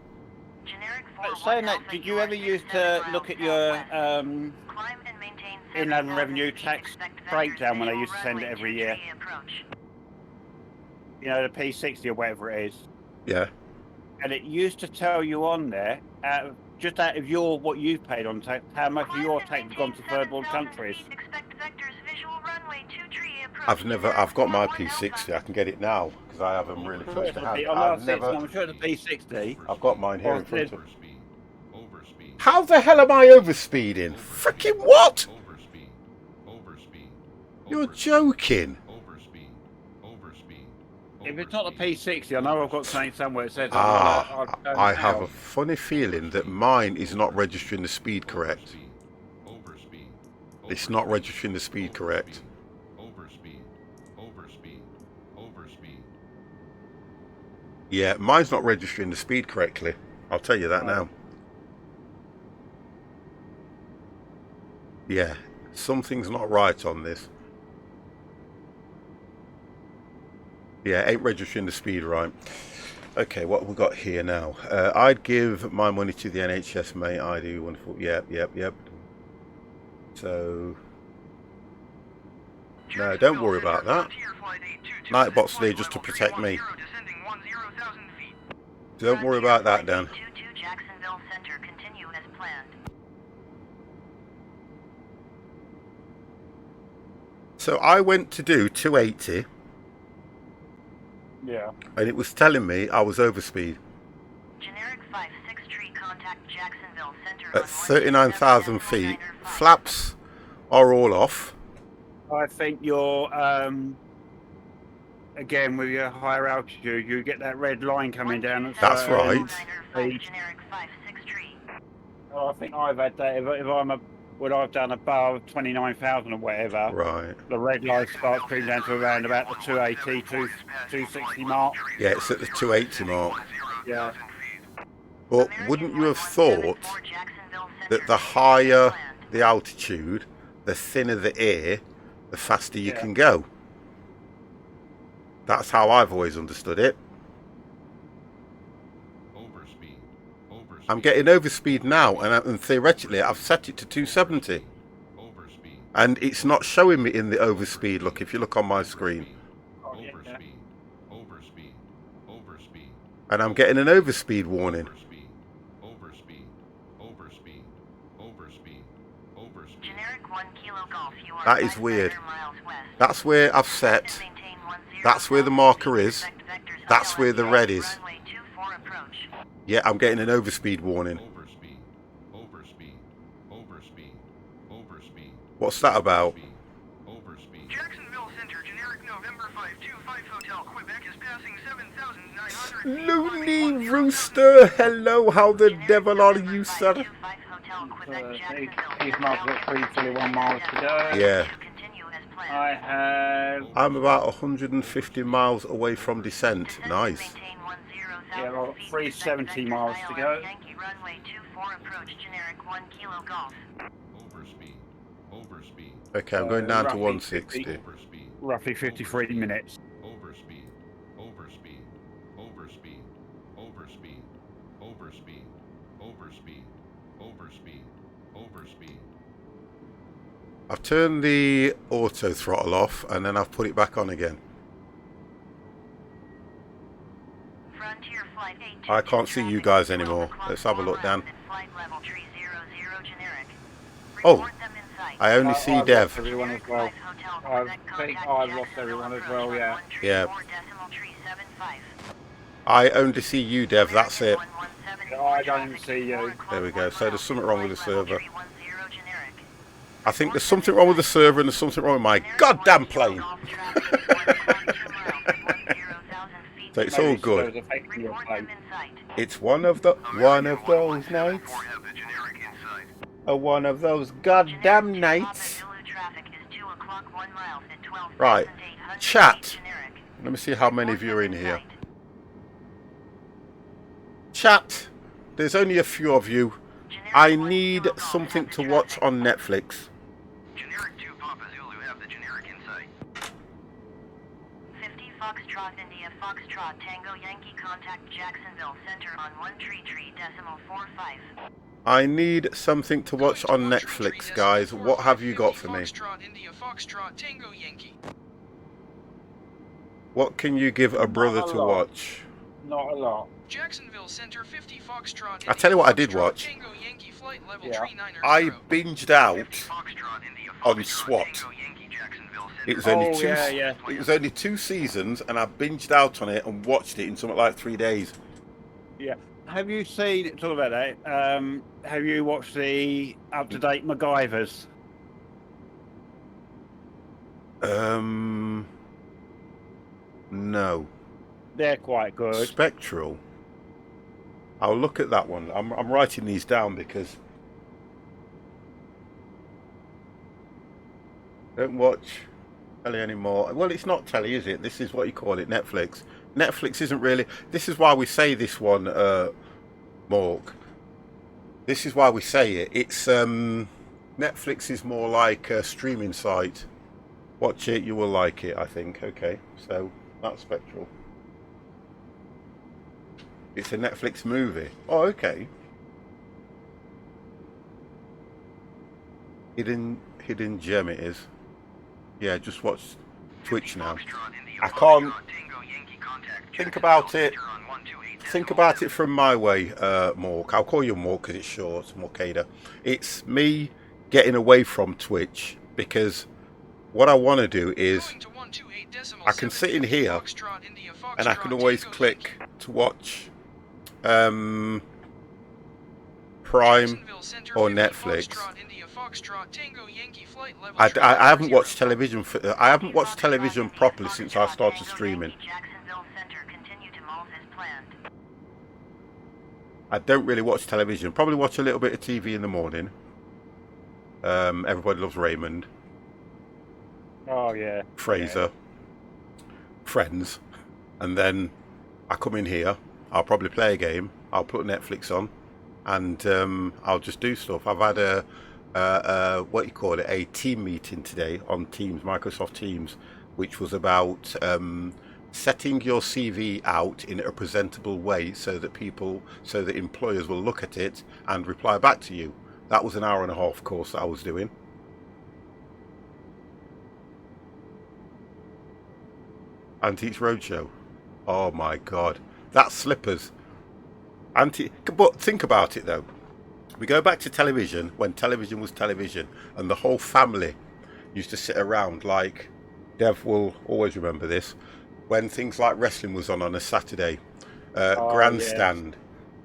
But saying that, did you ever used to look at your Inland Revenue tax breakdown when I used to send it every year? You know, the P60 or whatever it is. Yeah. And it used to tell you on there, just out of what you paid on tax, how much of your tax has gone to third world countries. I've got my P60. I can get it now because I haven't really I'm touched the hand. sure the P60. I've got mine here Oh, in front of me. Overspeed. Overspeed. How the hell am I overspeeding? Freaking what? Overspeed. Overspeed. You're joking. Overspeed. Overspeed. If it's not the P60, I know I've got something somewhere that says Ah, I'll I have a funny feeling that mine is not registering the speed correct. Overspeed. It's not registering the speed correct. Overspeed. Overspeed. Overspeed. Yeah, mine's not registering the speed correctly. I'll tell you that now. Yeah, something's not right on this. Yeah, ain't registering the speed right. Okay, what have we got here now? I'd give my money to the NHS, mate. I do. Wonderful. Yep. So, no, don't worry about that. Nightbot's there just to protect me. Don't worry about that, Dan. Jacksonville Center, continue as planned. So I went to do 280. Yeah. And it was telling me I was overspeed. Generic 5-6 tree contact Jacksonville Center At 39,000 feet. Flaps are all off. I think you're again with your higher altitude, you get that red line coming down. That's right. Generic 5-6 tree. Oh, I think I've had that. If I'm what I've done above 29,000 or whatever, Right. the red line starts creeping down to around about the 280, 260 mark. Yeah, it's at the 280 mark. Yeah. But wouldn't you have thought that the higher the altitude, the thinner the air, the faster you can go? That's how I've always understood it. Overspeed. Overspeed. I'm getting overspeed now, and theoretically I've set it to 270. Overspeed. And it's not showing me in the overspeed. Look, if you look on my screen. Overspeed. Overspeed. Overspeed. And I'm getting an overspeed warning. Overspeed. Overspeed. Overspeed. Overspeed. Generic 1 Kilo Golf. You are That is 5 weird. miles west. That's where I've set. Maintain 10 That's where the marker is. vectors That's where the red is. runway 24 approach. Yeah, I'm getting an overspeed warning. Overspeed. Overspeed. Overspeed. Overspeed. What's that about? Overspeed. Jacksonville Center, generic November 525 Hotel, Quebec is passing 7,900 feet. Looney Rooster, hello, how the devil are you, sir? 525 Hotel, Quebec, Jacksonville. These marks got 341 miles to go. Yeah. Continue as planned. I have I'm about 150 miles away from descent. Nice. Maintain 10,000 Yeah, well, feet. 370 miles to go. Yankee runway 24 approach. Generic 1 Kilo Golf. Overspeed. Overspeed. Okay, I'm going down to roughly 160. 50. Overspeed. Roughly 53 minutes. Overspeed. Overspeed. Overspeed. Overspeed. Overspeed. Overspeed. Overspeed. Overspeed. I've turned the auto throttle off and then I've put it back on again. Frontier flight 822 I can't see you guys anymore. Let's have a look, Dan. Flight level 300 generic. Oh, Report them in sight. I only see I've Dev. lost everyone as well. I think I've lost everyone as well, yeah. Yeah. 4.375. I only see you, Dev. That's it. I don't even see you. There we go. So there's something wrong with the server. 310 generic. I think there's something wrong with the server and there's something wrong with my goddamn plane. So it's all good. Report them in sight. It's one of those nights. One of those goddamn nights. Traffic is 2 o'clock 1 mile at 12,800 Right. feet Chat. generic. Let me see how many of you are in here. Sight. Chat. There's only a few of you. I need something to watch on Netflix. Generic 2 Papa Zulu have the generic in sight. 50 Foxtrot India Foxtrot Tango Yankee contact Jacksonville Center on 133.45. I need something to watch on Netflix, guys. What have you got for me? Foxtrot India Foxtrot Tango Yankee. What can you give a brother to watch? Not a lot. Jacksonville Center 50 Foxtrot. I tell you what I did Foxtrot, watch. Tango Yankee flight level Yeah. 390. I binged out 50 Foxtrot, India on Foxtrot, SWAT. Tango Yankee, Jacksonville Center. It was only Oh, two. yeah, yeah. It was only 2 seasons, and I binged out on it and watched it in something like 3 days. Yeah. Have you seen, talk about that, have you watched the up-to-date MacGyvers? No. They're quite good. Spectral. I'll look at that one. I'm writing these down because I don't watch telly anymore. Well, it's not telly, is it? This is what you call it, Netflix. Netflix isn't really. This is why we say this one, Mork. This is why we say it. It's Netflix is more like a streaming site. Watch it, you will like it, I think. Okay, so that's Spectral. It's a Netflix movie. Oh, okay. Hidden gem it is. Yeah, just watch Twitch now. I can't think about it. Think about it from my way, Mork. I'll call you Mork because it's short, Morkada. It's me getting away from Twitch because what I want to do is I can sit in here and I can always click to watch Prime or Netflix. I haven't watched television. I haven't watched television properly since I started streaming. I don't really watch television. Probably watch a little bit of TV in the morning. Everybody Loves Raymond. Oh, yeah. Fraser. Friends. And then I come in here. I'll probably play a game. I'll put Netflix on, and I'll just do stuff. I've had what you call it, a team meeting today on Teams, Microsoft Teams, which was about setting your CV out in a presentable way so that employers will look at it and reply back to you. That was an hour and a half course that I was doing. Antiques Roadshow. Oh my God. That's slippers. But think about it though. We go back to television when television was television and the whole family used to sit around, like Dev will always remember this, when things like wrestling was on a Saturday, Grandstand,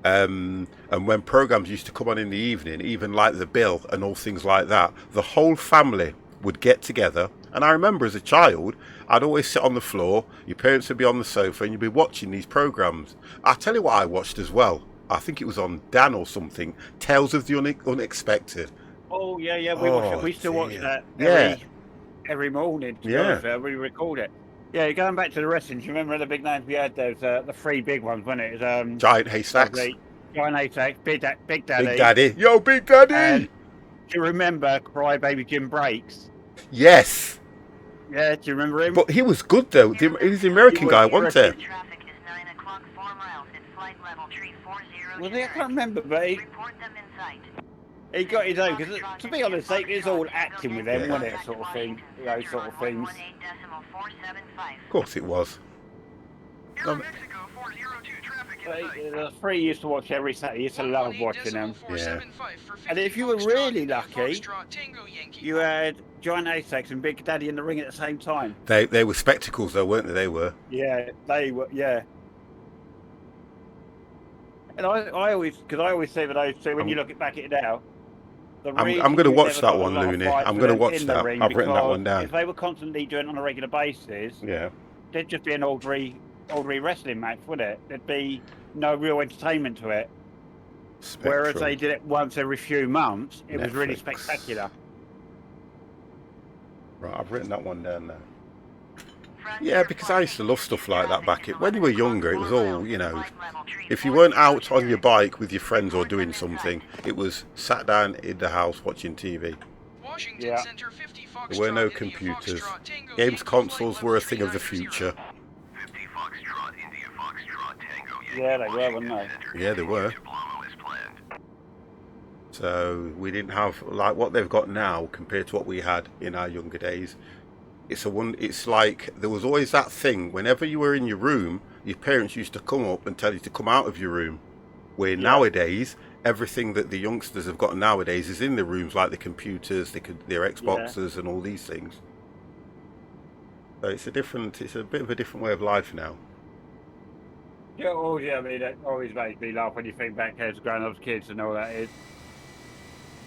and when programs used to come on in the evening, even like The Bill and all things like that, the whole family would get together. And I remember as a child, I'd always sit on the floor, your parents would be on the sofa, and you'd be watching these programs. I'll tell you what I watched as well. I think it was on Dan or something, Tales of the Unexpected. Oh, yeah, yeah, we still watch that every morning. Yeah. We record it. Yeah, going back to the wrestling, do you remember the big names we had? There was the 3 big ones, wasn't it? It was, Giant Haystacks. Giant Haystacks, Big Daddy. Big Daddy. Yo, Big Daddy! And do you remember Crybaby Jim Breaks? Yes. Yeah, do you remember him? But he was good though. He was the American guy, wasn't he? Traffic is 9 o'clock, 4 miles at flight level tree 40. Well, I can't remember, but Report them in sight. he got his own, because to be honest, it's all acting with them, wasn't it, sort of thing, those sort of things. Of course it was. Aero Mexico 402, traffic in sight. The 3 used to watch every Saturday, used to love watching them. Yeah. And if you were really lucky, you had Giant Haystacks and Big Daddy in the ring at the same time. They were spectacles though, weren't they? They were. Yeah, they were, yeah. And I always say that those two, when you look back at it now, I'm going to watch that one, Looney. I'm going to watch that. I've written that one down. If they were constantly doing it on a regular basis, Yeah. there'd just be an ordinary wrestling match, wouldn't it? There'd be no real entertainment to it. Whereas they did it once every few months, it was really Netflix. spectacular. Right, I've written that one down now. Yeah, because I used to love stuff like that back when you were younger. It was all, you know, if you weren't out on your bike with your friends or doing something, it was sat down in the house watching TV. Yeah. There were no computers. Games consoles were a thing of the future. 50 Foxtrot, India Foxtrot, Tango Yankee. Yeah, they were, weren't they? Yeah, they were. Diploma is planned. So we didn't have like what they've got now compared to what we had in our younger days. It's like there was always that thing. Whenever you were in your room, your parents used to come up and tell you to come out of your room. Where Yeah. nowadays, everything that the youngsters have got nowadays is in their rooms, like the computers, their Xboxes, and all these things. So it's a bit of a different way of life now. Yeah, I mean, that always makes me laugh when you think back as grown-ups, kids, and all that is.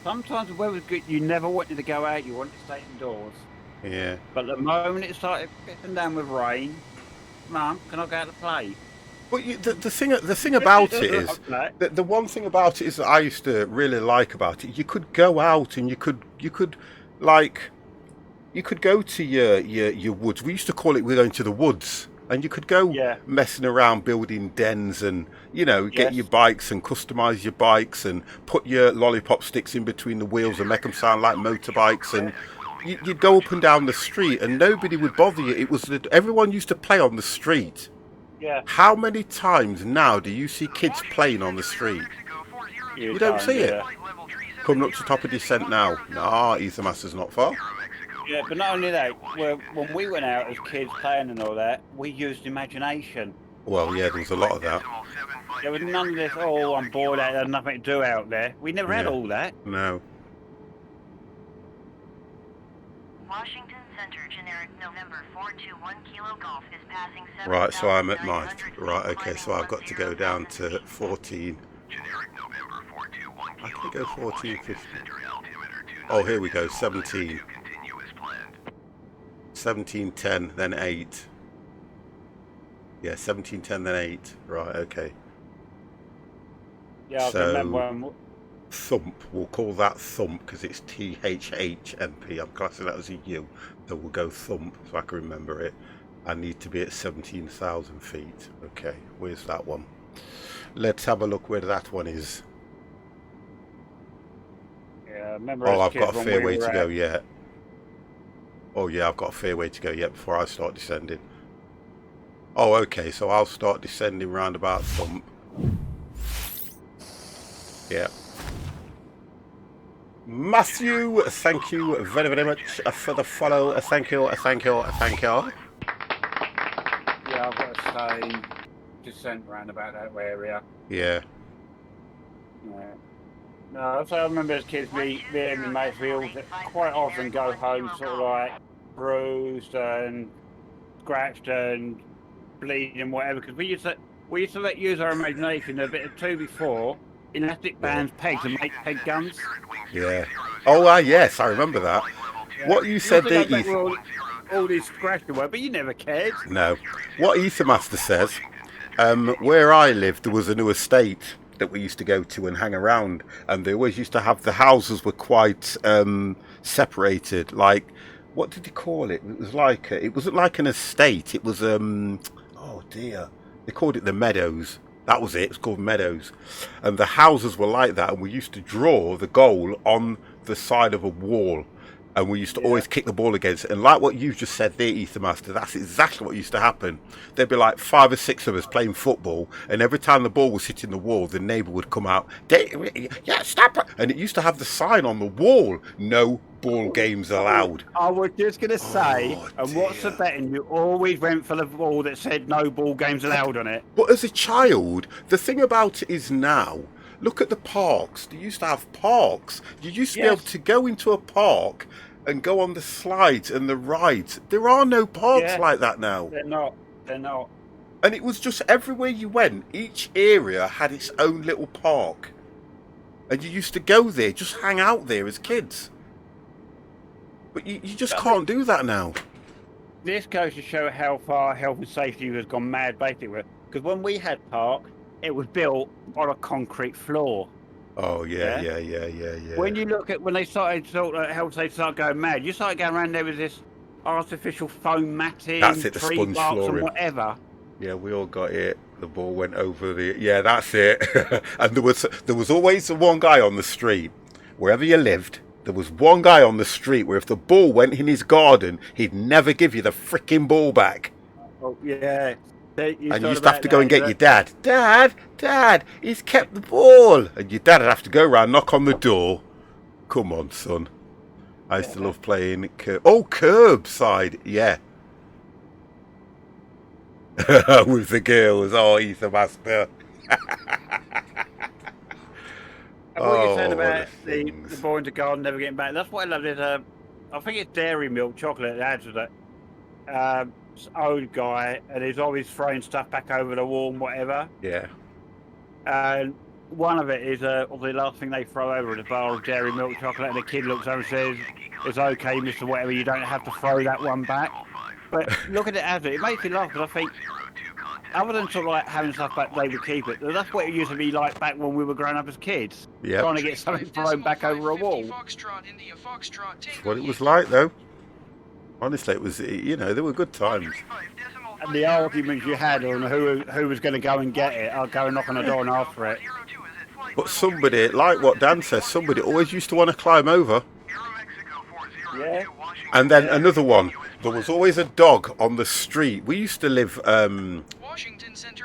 Sometimes the weather's good, you never wanted to go out, you wanted to stay indoors. Yeah. But the moment it started getting down with rain, Mum, can I go out to play? But the thing about it is, the one thing about it is that I used to really like about it. You could go out and you could go to your woods. We used to call it we're going to the woods, and you could go messing around building dens and get your bikes and customize your bikes and put your lollipop sticks in between the wheels and make them sound like motorbikes, and you'd go up and down the street and nobody would bother you. It was everyone used to play on the street. Yeah. How many times now do you see kids playing on the street? You don't see it. Coming up to top of descent now. Nah, Ether Master's not far. Yeah, but not only that, when we went out as kids playing and all that, we used imagination. Well, yeah, there was a lot of that. There was none of this, oh, I'm bored out there, nothing to do out there. We never had all that. No. Washington Center, generic November 421 Kilo Golf is passing 7,900 Right, so I'm at my... feet, Right, okay, so I've got to go down to 0,000 feet. 14. Generic November 421 I Kilo can go Golf, 1450. center altimeter 290, Oh, here we go, 17. continue as planned. 1710, then 8. Yeah, 1710, then 8. Right, okay. Yeah, I So- can remember. Thump, we'll call that Thump because it's THHMP. I'm classing that as a U, so we'll go Thump so I can remember it. I need to be at 17,000 feet. Okay, where's that one? Let's have a look where that one is. Yeah, I remember Oh, as I've got kids a when fair we way were to go out. yet. Oh yeah, I've got a fair way to go yet before I start descending. Oh, okay, so I'll start descending round about Thump. Yeah. Matthew, thank you very, very much for the follow. Thank you, thank you, thank you. Yeah, I've got to say, descent round about that area. Yeah. Yeah. No, so I remember as kids, me and my mates, we all quite often go home sort of like bruised and scratched and bleeding and whatever, because we used to let use our imagination a bit of 2 elastic bands, pegs, and make peg guns. Yeah. Oh, yes, I remember that. What you said there, Ethan. Ethan. All these scratched away, but you never cared. No. What Ether Master says, where I lived, there was a new estate that we used to go to and hang around, and they always used to have, the houses were quite separated. Like, what did they call it? It was like, it wasn't like an estate. It was, oh dear. They called it the Meadows. That was it. It's called Meadows. And the houses were like that, and we used to draw the goal on the side of a wall. And we used to always kick the ball against it. And like what you just said there, Ether Master, that's exactly what used to happen. There'd be like 5 or 6 of us playing football, and every time the ball was hitting the wall, the neighbour would come out, yeah, stop it! And it used to have the sign on the wall, no ball games allowed. I was just going to say, Oh, and what's the dear. betting? You always went for the ball that said no ball games allowed on it. But as a child, the thing about it is now, look at the parks. They used to have parks. You used to be able to go into a park and go on the slides and the rides. There are no parks like that now. They're not. They're not. And it was just everywhere you went, each area had its own little park. And you used to go there, just hang out there as kids. But you just can't do that now. This goes to show how far health and safety has gone mad, basically. Because when we had park, it was built on a concrete floor. Oh, yeah. When you look at when they started sort of health safety started going mad, you started going around there with this artificial foam matting, That's it, the tree sponge barks flooring. and whatever. Yeah, we all got it. The ball went over the... Yeah, that's it. And there was always the one guy on the street, wherever you lived, there was one guy on the street where if the ball went in his garden, he'd never give you the freaking ball back. Oh, yeah. And you used to have to go and get your dad. Dad, he's kept the ball. And your dad would have to go around, knock on the door. Come on, son. I used to love playing... curbside, yeah. With the girls. Oh, he's the master. And what you're saying Oh, what about a the things. boy in the garden never getting back, that's what I love. There's I think it's dairy milk chocolate that adds to that. Old guy, and he's always throwing stuff back over the wall and whatever. Yeah. And one of it is the last thing they throw over is a bar of dairy milk chocolate, and the kid looks over and says, "It's okay, Mr. Whatever, you don't have to throw that one back." But look at it as it makes me laugh because I think, other than sort of like having stuff back, they would keep it. That's what it used to be like back when we were growing up as kids. Yep. Trying to get something thrown back over a wall. That's what it was like, though. Honestly, it was, you know, there were good times. And the arguments you had on who was going to go and get it, I'll go and knock on the door and ask for it. But somebody, like what Dan says, somebody always used to want to climb over. Yeah. And then another one. There was always a dog on the street. We used to live down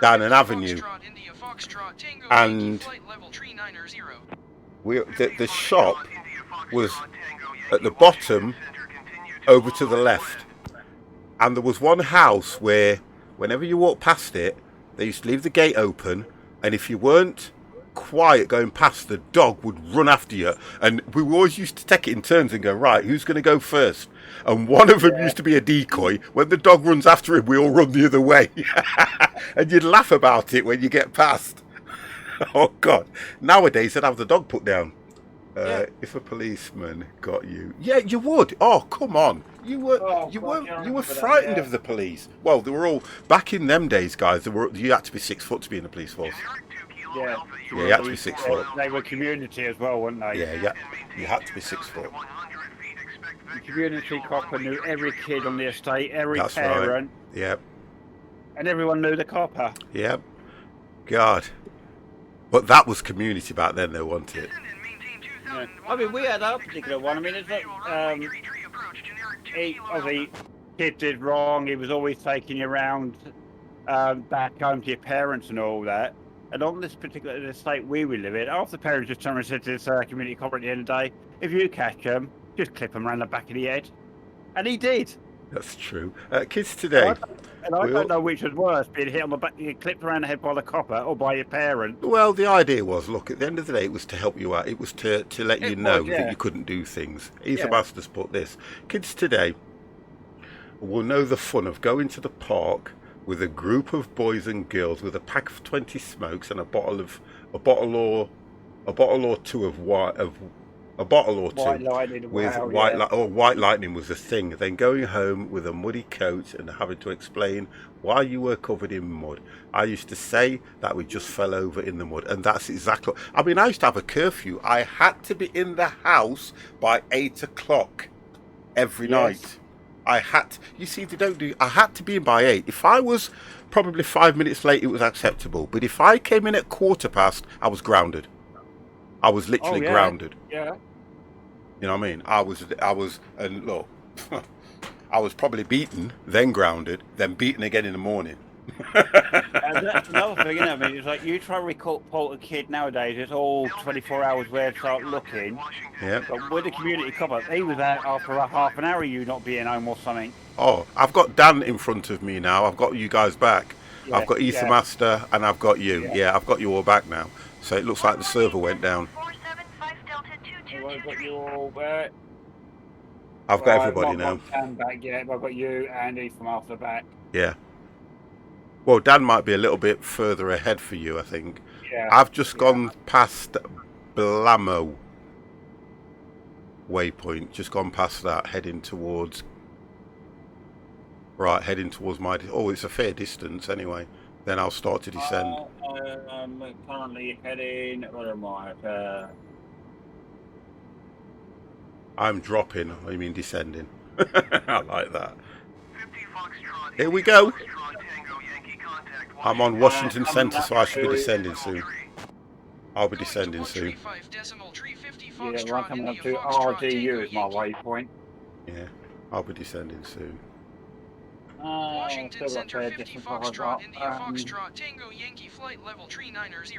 an avenue. And the shop was at the bottom over to the left. And there was one house where whenever you walked past it, they used to leave the gate open. And if you weren't quiet going past, the dog would run after you. And we always used to take it in turns and go, right, who's going to go first? And one of them used to be a decoy. When the dog runs after him, we all run the other way. And you'd laugh about it when you get past. Oh, God. Nowadays, they'd have the dog put down. If a policeman got you, yeah, you would. Oh, come on, you were frightened of the police. Well, they were all back in them days, guys. You had to be 6 foot to be in the police force. Yeah, you had to be 6 foot. They were community as well, weren't they? Yeah, you had to be 6 foot. The community copper knew every kid on the estate, every That's parent. Right. Yep. And everyone knew the copper. Yep. God. But that was community back then, though, wasn't it? Yeah. I mean, we had our particular one. I mean, it's like, obviously, kid did wrong. He was always taking you around back home to your parents and all that. And on this particular estate we live in, half the parents just turned and said to this community copper at the end of the day, if you catch them, just clip them around the back of the head. And he did. That's true. Kids today. I don't know which was worse, being hit on the back, clipped around the head by the copper or by your parent. Well, the idea was, look, at the end of the day, it was to help you out. It was to let you know that you couldn't do things. He's about to put this. Kids today will know the fun of going to the park with a group of boys and girls with a pack of 20 smokes and a bottle or two of white lightning with white lightning was the thing. Then going home with a muddy coat and having to explain why you were covered in mud. I used to say that we just fell over in the mud, and that's exactly. I mean, I used to have a curfew. I had to be in the house by 8 o'clock every night. I had. You see, they don't do. I had to be in by 8. If I was probably 5 minutes late, it was acceptable. But if I came in at 15:15, I was grounded. I was literally grounded. Yeah. You know what I mean? I was, and look, I was probably beaten, then grounded, then beaten again in the morning. And that's another thing, isn't it? I mean, it's like you try to report a kid nowadays, it's all 24 hours where to start looking. Yeah. But with the community copper, he was out after a half an hour of you not being home or something. Oh, I've got Dan in front of me now. I've got you guys back. Yeah, I've got Ether Master and I've got you. Yeah, I've got you all back now. So it looks like the server went down. I've got you all back. I've got everybody now. Dan back, I've got you and Ethan after back. Yeah. Well, Dan might be a little bit further ahead for you, I think. Yeah. I've just gone past Blamo waypoint. Just gone past that, heading towards my. Oh, it's a fair distance anyway. Then I'll start to descend. I'm currently heading. Where am I? I'm dropping. I mean descending. I like that. Here we go. I'm on Washington Center, so I should be descending soon. I'll be descending soon. Yeah, we're coming up to RDU is my waypoint. Yeah, I'll be descending soon. Washington Center 50 Foxtrot, India Foxtrot, Tango Yankee flight level 390.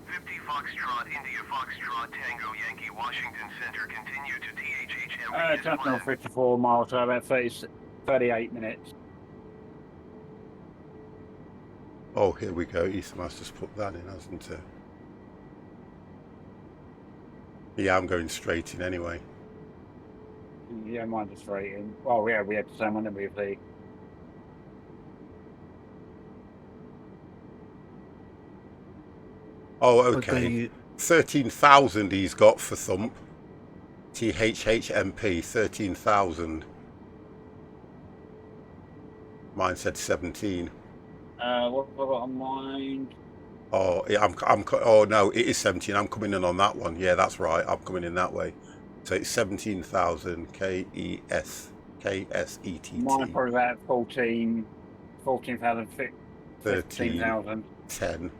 50 Foxtrot, India Foxtrot, Tango Yankee, Washington Center, continue to THHM. Jumping on 54 miles, so about 38 minutes. Oh, here we go. Ethan has just put that in, hasn't he? Yeah, I'm going straight in anyway. Yeah, mine's just straight in. Oh, yeah, we had the same one, didn't we? The Oh, But okay. 13,000 he's got for thump. THHMP, 13,000. Mine said 17. what have I got on mine? Oh, yeah, oh no, it is 17. I'm coming in on that one. Yeah, that's right. I'm coming in that way. So it's 17,000 KSETT. Mine probably about 14,000, 13, 15,000. 10.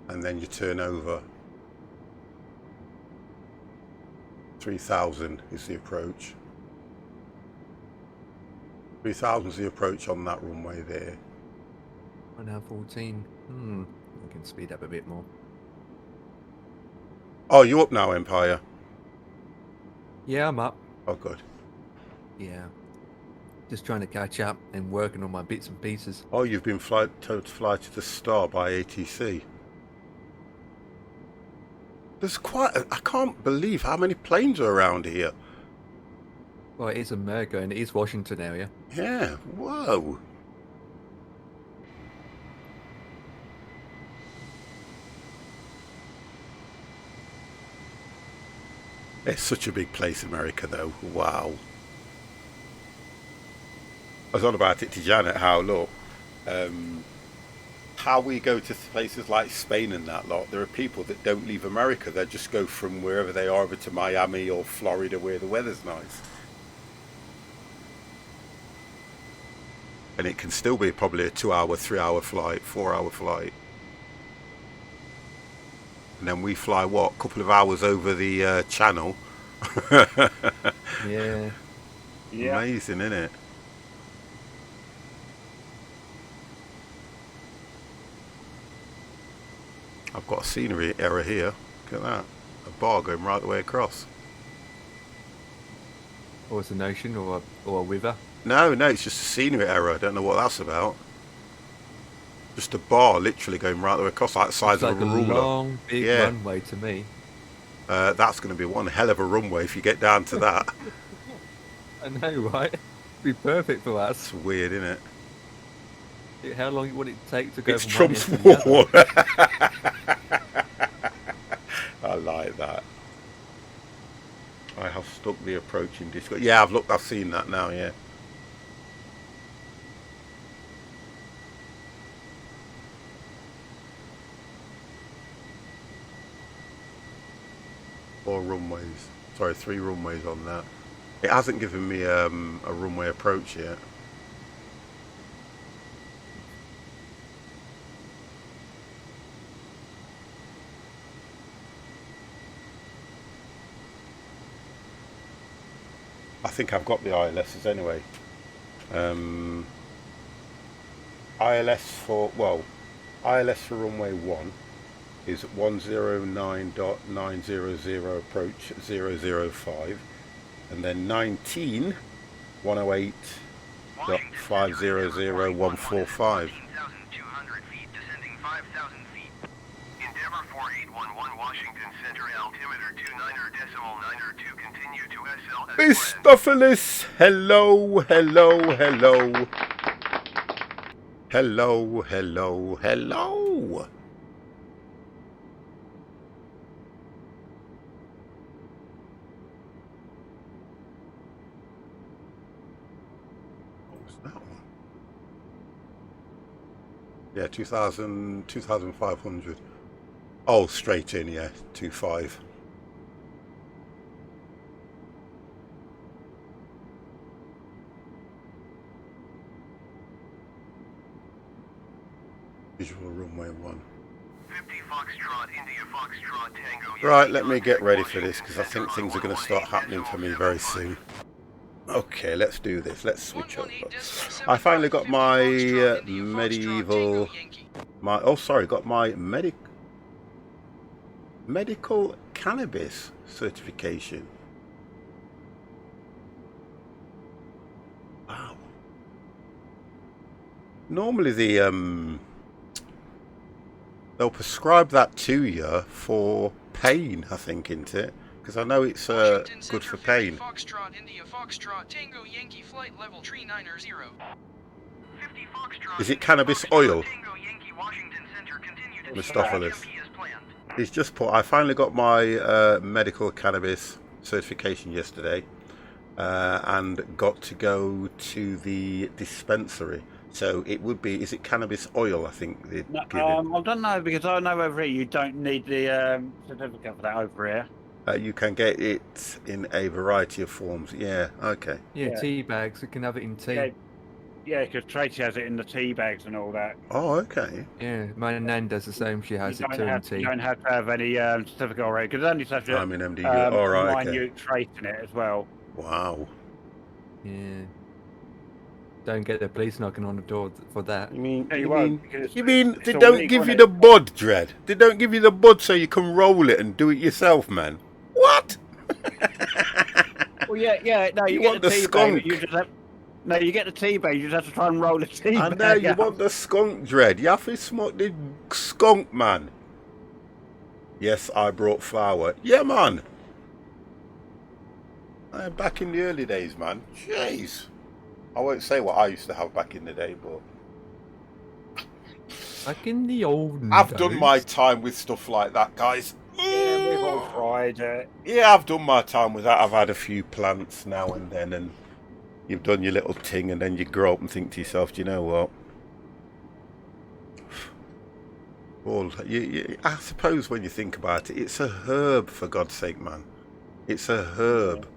And then you turn over. 3,000 is the approach. 3,000 is the approach on that runway there. We're now 14. I can speed up a bit more. Oh, you up now, Empire? Yeah, I'm up. Oh, good. Yeah. Just trying to catch up and working on my bits and pieces. Oh, you've been told to fly to the star by ATC. There's I can't believe how many planes are around here. Well, it is America and it is Washington area. Yeah, whoa. It's such a big place, America, though. Wow. I was on about it to Janet, how, look, how we go to places like Spain and that lot, there are people that don't leave America. They just go from wherever they are over to Miami or Florida where the weather's nice. And it can still be probably a 2-hour, 3-hour flight, 4-hour flight. And then we fly, what, a couple of hours over the channel. Yeah. Yeah. Amazing, isn't it? I've got a scenery error here. Look at that. A bar going right the way across. Or it's an ocean or a river. No, it's just a scenery error. I don't know what that's about. Just a bar literally going right the way across, like the size It's of like a a ruler. long, big Yeah. runway to me. That's going to be one hell of a runway if you get down to that. I know, right? Be perfect for us. It's weird, isn't it? How long would it take to go It's from Trump's one end to the other? war. I like that. I have stuck the approach in Discord. Yeah, I've seen that now, yeah. Four runways. Sorry, 3 runways on that. It hasn't given me a runway approach yet. I think I've got the ILSs anyway. ILS for runway 1 is 109.900 approach 005, and then 19 108.500145. 15,200 feet, descending 5,000 feet. Endeavor 4811 Washington Center, altimeter 29.902, continue to SL as planned. Bistophilis, hello. What was that one? Yeah, 2,500. Oh, straight in, yeah, 25. Visual runway 1. 50 Foxtrot, India Foxtrot, Tango. Right, let me get ready for this because I think things are going to start happening for me very soon. Okay, let's do this. Let's switch over. I finally got my medieval... got my medical cannabis certification. Wow. normally they'll prescribe that to you for pain, I think, isn't it? Because I know it's Washington good Center for 50 pain. Foxtrot India Foxtrot Tango Yankee flight level tree 990. 50 Foxtrot Is it India cannabis Foxtrot oil? Tango Yankee Washington Center continue to Mustopheles. EMP as planned. He's just put. I finally got my medical cannabis certification yesterday, and got to go to the dispensary. So it would be. Is it cannabis oil? I think they'd No, give it. I don't know, because I know over here you don't need the certificate for that over here. You can get it in a variety of forms. Yeah. Okay. Yeah, Yeah. tea bags. You can have it in tea. Yeah, because Tracy has it in the tea bags and all that. Oh, okay. Yeah, my nan does the same. She has it too in You tea. don't have to have any certificate already, because there's only such a I'm in MDU. All right. Okay. minute trace in it as well. Wow. Yeah. Don't get the police knocking on the door for that. You mean? Yeah, you You won't, mean? because You mean it's they all don't legal, give you innit? the bud, Dread? They don't give you the bud so you can roll it and do it yourself, man. What? Well, yeah. No, You get want the the tea skunk? bag. You just have. No, you get the tea bag. You just have to try and roll the tea I bag. know you out. want the skunk, Dread. You have to smoke the skunk, man. Yes, I brought flour. Yeah, man. Back in the early days, man. Jeez. I won't say what I used to have back in the day, but Back in the old I've days. done my time with stuff like that, guys. Yeah, we've all tried it. Yeah, I've done my time with that. I've had a few plants now and then, and you've done your little ting, and then you grow up and think to yourself, do you know what? Well, I suppose when you think about it, it's a herb, for God's sake, man. It's a herb.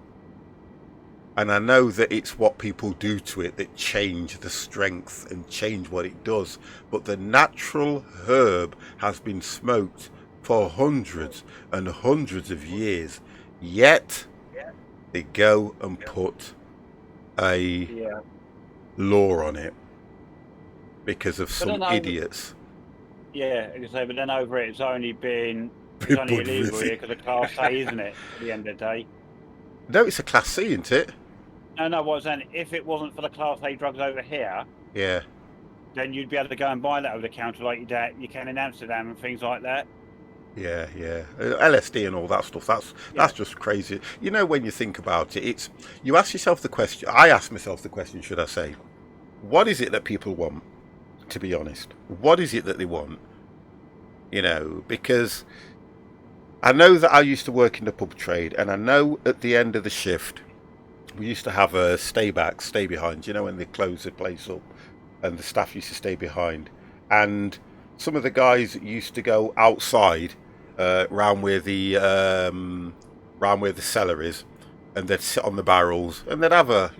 And I know that it's what people do to it that change the strength and change what it does. But the natural herb has been smoked for hundreds and hundreds of years. Yet, they go and put a law on it because of some idiots. Yeah, like I say, but then over it, it's only illegal here because of Class A, isn't it? At the end of the day. No, it's a Class C, isn't it? No, what I'm saying, if it wasn't for the Class A drugs over here, Yeah. then you'd be able to go and buy that over the counter like you can in Amsterdam and things like that. Yeah. LSD and all that stuff. That's just crazy. You know, when you think about it, you ask yourself the question. I ask myself the question, should I say, what is it that people want? To be honest, what is it that they want? You know, because I know that I used to work in the pub trade, and I know at the end of the shift, we used to have a stay behind, you know, when they close the place up, and the staff used to stay behind. And some of the guys used to go outside, round where the cellar is, and they'd sit on the barrels, and they'd have a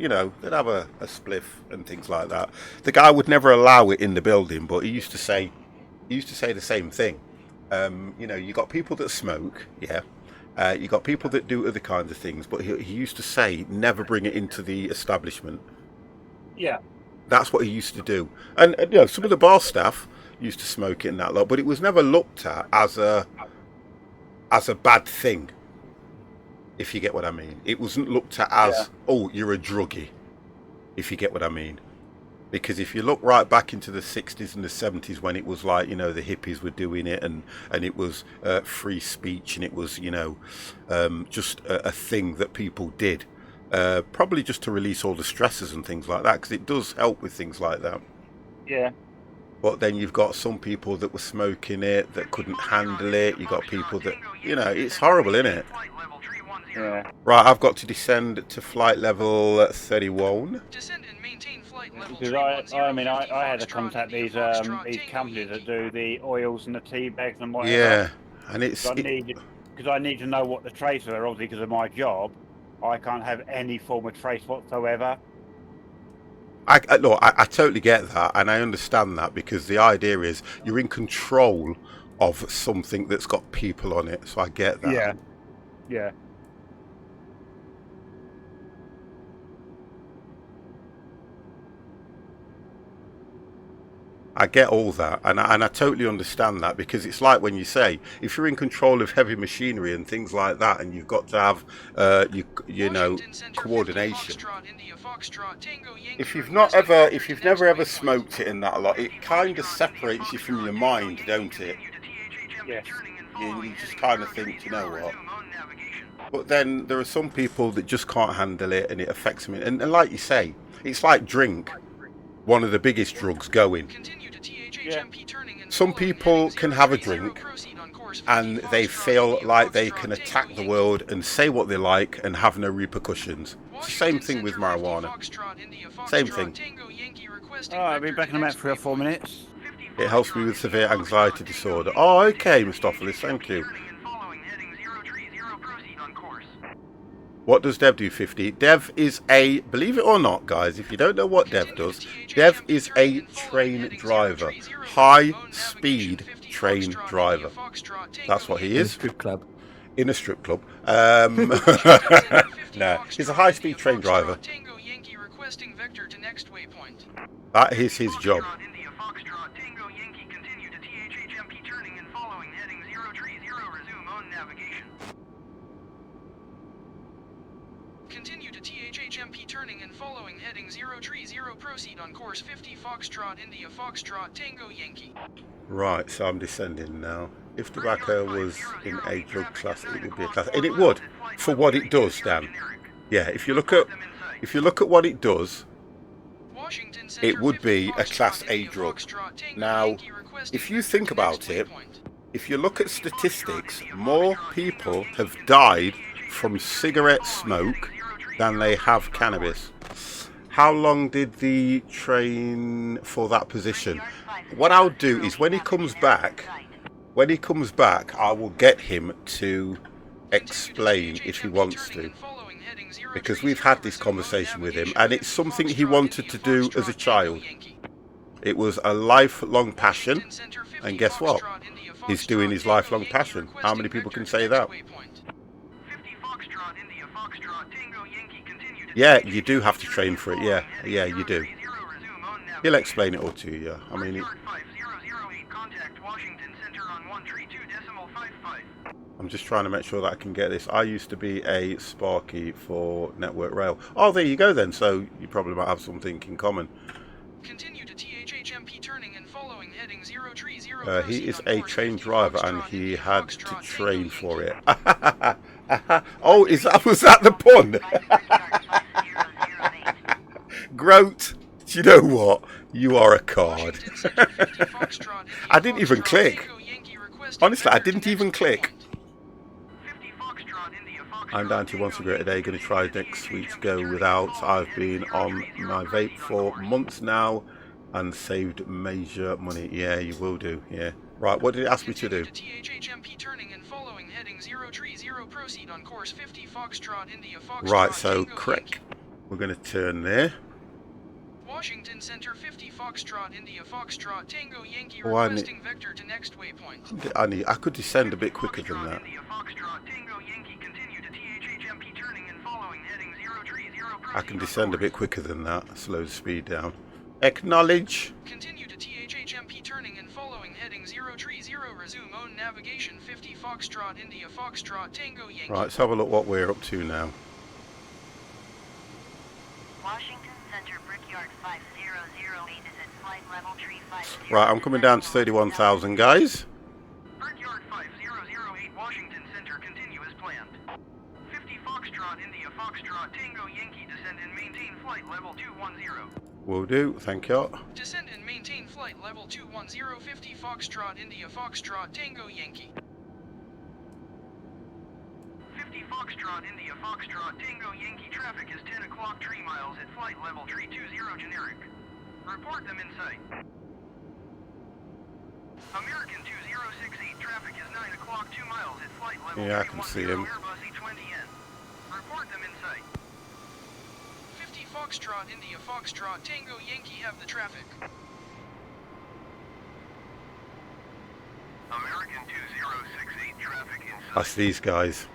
spliff and things like that. The guy would never allow it in the building, but he used to say the same thing. You know, you got people that smoke, yeah. You got people that do other kinds of things, but he used to say, never bring it into the establishment. Yeah. That's what he used to do. And you know, some of the bar staff used to smoke it and that lot, but it was never looked at as a bad thing, if you get what I mean. It wasn't looked at as, oh, you're a druggie, if you get what I mean. Because if you look right back into the 60s and the 70s, when it was like, you know, the hippies were doing it, and it was free speech, and it was, you know, just a thing that people did, probably just to release all the stresses and things like that, because it does help with things like that. Yeah. But then you've got some people that were smoking it, that couldn't handle it. You've got people that, you know, it's horrible, isn't it? Yeah. Right, I've got to descend to flight level 31. Descend and maintain flight level Because 310, I had to 50 contact Foxtrot these India Foxtrot these Tango companies that Yankee. do the oils and the tea bags and whatever. Yeah, and it's... Because I need to know what the trace are, obviously, because of my job. I can't have any form of trace whatsoever. Look, I totally get that, and I understand that, because the idea is you're in control of something that's got people on it, so I get that. Yeah. I get all that, and I totally understand that, because it's like when you say, if you're in control of heavy machinery and things like that, and you've got to have, you know, Washington Center, 50 coordination. Foxtrot, India, Foxtrot, Tango, Yankee, If you've requesting never vector ever to next smoked it in that a lot, it kind of separates you from your mind, don't it? Yes. You just kind of think, you know what? But then there are some people that just can't handle it, and it affects them. And like you say, it's like drink, one of the biggest drugs going. Continue to Yeah. THHMP turning and Some following people heading can have a 030, drink, proceed on course 50 and they Foxtrot, feel India, like they Foxtrot, can Tango, attack the Yankee. world and say what they like and have no repercussions. It's the same thing with marijuana. Same thing. Oh, I'll be back in about 3 or 4 minutes. It helps me with severe anxiety disorder. Oh, okay, Mistopheles, thank you. What does Dev do, 50? Dev is a, believe it or not, guys, if you don't know what Dev does, Dev is a train driver. High-speed train driver. That's what he In a is. strip club. In a strip club. No, he's a high-speed train driver. That is his job. Continue to THHMP turning and following heading 030, proceed on course 50 Foxtrot, India, Foxtrot, Tango, Yankee. Right, so I'm descending now. If tobacco was in a drug class, it would be a class, and it would, for what it does, Dan. Yeah, if you look at what it does, it would be a class A drug. Now, if you think about it, if you look at statistics, more people have died from cigarette smoke than they have cannabis. How long did the train for that position? What I'll do is when he comes back, I will get him to explain if he wants to, because we've had this conversation with him, and it's something he wanted to do as a child. It was a lifelong passion, and guess what? He's doing his lifelong passion. How many people can say that? Yeah, you do have to train for it. Yeah, you do. He'll explain it all to you. I mean, I'm just trying to make sure that I can get this. I used to be a Sparky for Network Rail. Oh, there you go then. So you probably might have something in common. Continue to THHMP turning and following heading 030. He is a train driver, and he had to train for it. Oh, was that the pun? Groat, do you know what? You are a card. I didn't even click. Honestly, I didn't even click. I'm down to 1 cigarette a day. Going to try next week to go without. I've been on my vape for months now and saved major money. Yeah, you will do. Yeah. Right, what did it ask me to do? Right, so correct. We're going to turn there. Washington Center 50 Foxtrot, India, Foxtrot, Tango, Yankee, Oh, requesting vector to next waypoint. I could descend a bit quicker than that. I can descend a bit quicker than that. Slow the speed down. Acknowledge. Continue to THHMP turning and following heading 030. Resume own navigation 50 Foxtrot, India, Foxtrot, Tango, Yankee. Right, let's have a look what we're up to now. Washington Center Brickyard 5008 is at flight level tree 50. Right, I'm coming down to 31,000, guys. Brickyard 5008 Washington Center, continue as planned. 50 Foxtrot, India, Foxtrot, Tango, Yankee, descend and maintain flight level 210. Will do, thank you. Descend and maintain flight level 210, 50 Foxtrot, India, Foxtrot, Tango, Yankee. 50 Foxtrot, India, Foxtrot, Tango, Yankee, traffic is 10 o'clock, 3 miles at flight level 320 generic. Report them in sight. American 2068, traffic is 9 o'clock, 2 miles at flight level 310, Yeah, I can see him. Airbus E20N. Report them in sight. 50 Foxtrot, India, Foxtrot, Tango, Yankee have the traffic. American 2068, traffic in sight. That's these guys.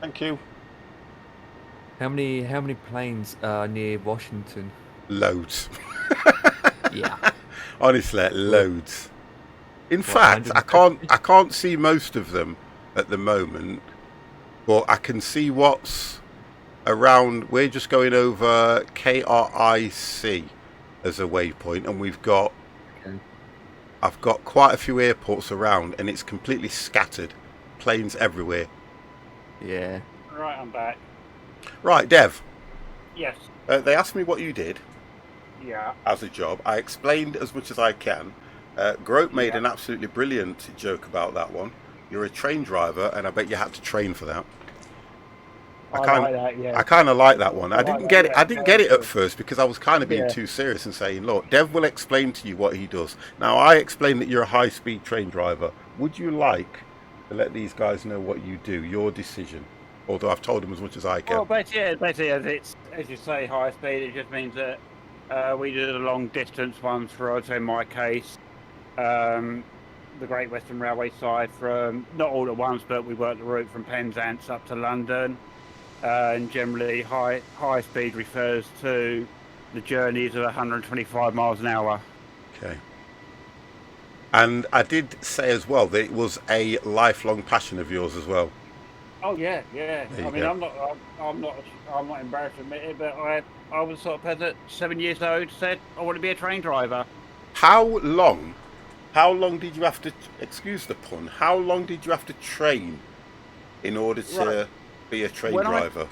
Thank you. How many planes are near Washington? Loads. Yeah. Honestly, loads. In What, fact, 150? I can't see most of them at the moment, but I can see what's around. We're just going over KRIC as a waypoint, and we've got. Okay. I've got quite a few airports around, and it's completely scattered. Planes everywhere. Yeah. Right, I'm back. Right, Dev. Yes. They asked me what you did Yeah. as a job. I explained as much as I can. Grote made Yeah. an absolutely brilliant joke about that one. You're a train driver, and I bet you had to train for that. I like that. Yeah. I kind of like that one. I didn't get it. Yeah, I didn't get it very at good. first because I was kind of being Yeah. too serious and saying, "Look, Dev will explain to you what he does." Now, I explained that you're a high-speed train driver. Would you like to let these guys know what you do? Your decision. Although I've told them as much as I can. Well, basically, as you say, high speed. It just means that we do the long distance ones for us. In my case, the Great Western Railway side, from not all at once, but we work the route from Penzance up to London. And generally, high speed refers to the journeys of 125 miles an hour. Okay. And I did say as well that it was a lifelong passion of yours as well. Oh yeah, yeah. There you I mean, go. I'm not embarrassed to admit it, but I was sort of person at 7 years old said I want to be a train driver. How long did you have to, excuse the pun, how long did you have to train in order to be a train driver?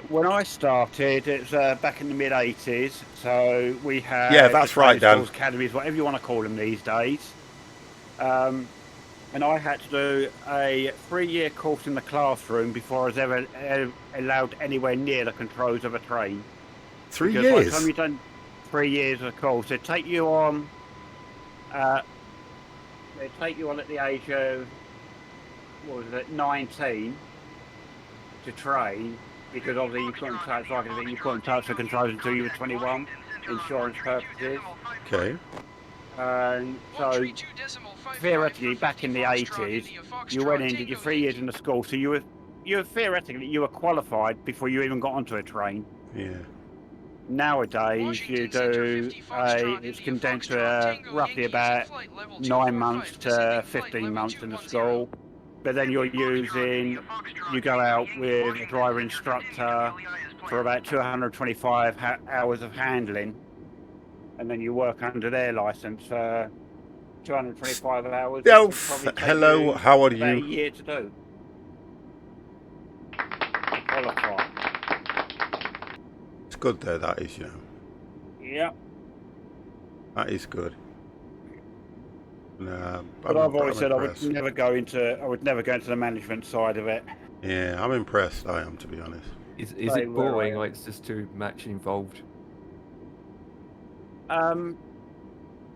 When I started, it was back in the mid 80s. So we had Yeah, that's right, Dan. schools, academies, whatever you want to call them these days. And I had to do a 3-year course in the classroom before I was ever allowed anywhere near the controls of a train. 3 Because by the years? time you've done 3 years of course, they take you on. They take you on at the age of 19 to train, because obviously you couldn't touch the controls until you were 21, insurance purposes. Okay. And so theoretically, back in the 80s, you went in, did your 3 years in the school, so you were theoretically qualified before you even got onto a train. Yeah. Nowadays, you do it's condensed to roughly about 9 months to 15 months in the school. But then you go out with a driver instructor for about 225 hours of handling, and then you work under their license. 225 hours. Delph, hello, how are about you? a year to do. Qualify. It's good though, that is, you know. Yeah. That is good. No, But I've always said impressed. I would never go into the management side of it. Yeah, I'm impressed, I am, to be honest. Is it boring or it's just too much involved? I'm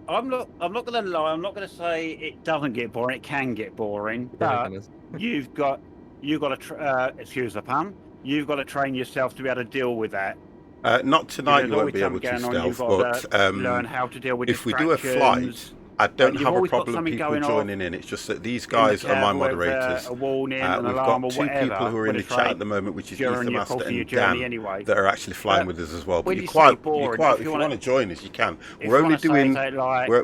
not going to lie. I'm not going to say it doesn't get boring. It can get boring, but you've got to excuse the pun. You've got to train yourself to be able to deal with that. Not tonight, you won't be able to, Stealth, but learn how to deal with if we do a flight, I don't have a problem with people joining in. It's just that these guys are my moderators. A warning, an We've alarm, got or two whatever, people who are in the chat at the moment, which is Ethan Master and Dan, that are actually flying with us as well. But if you want to join us, you can. We're only doing,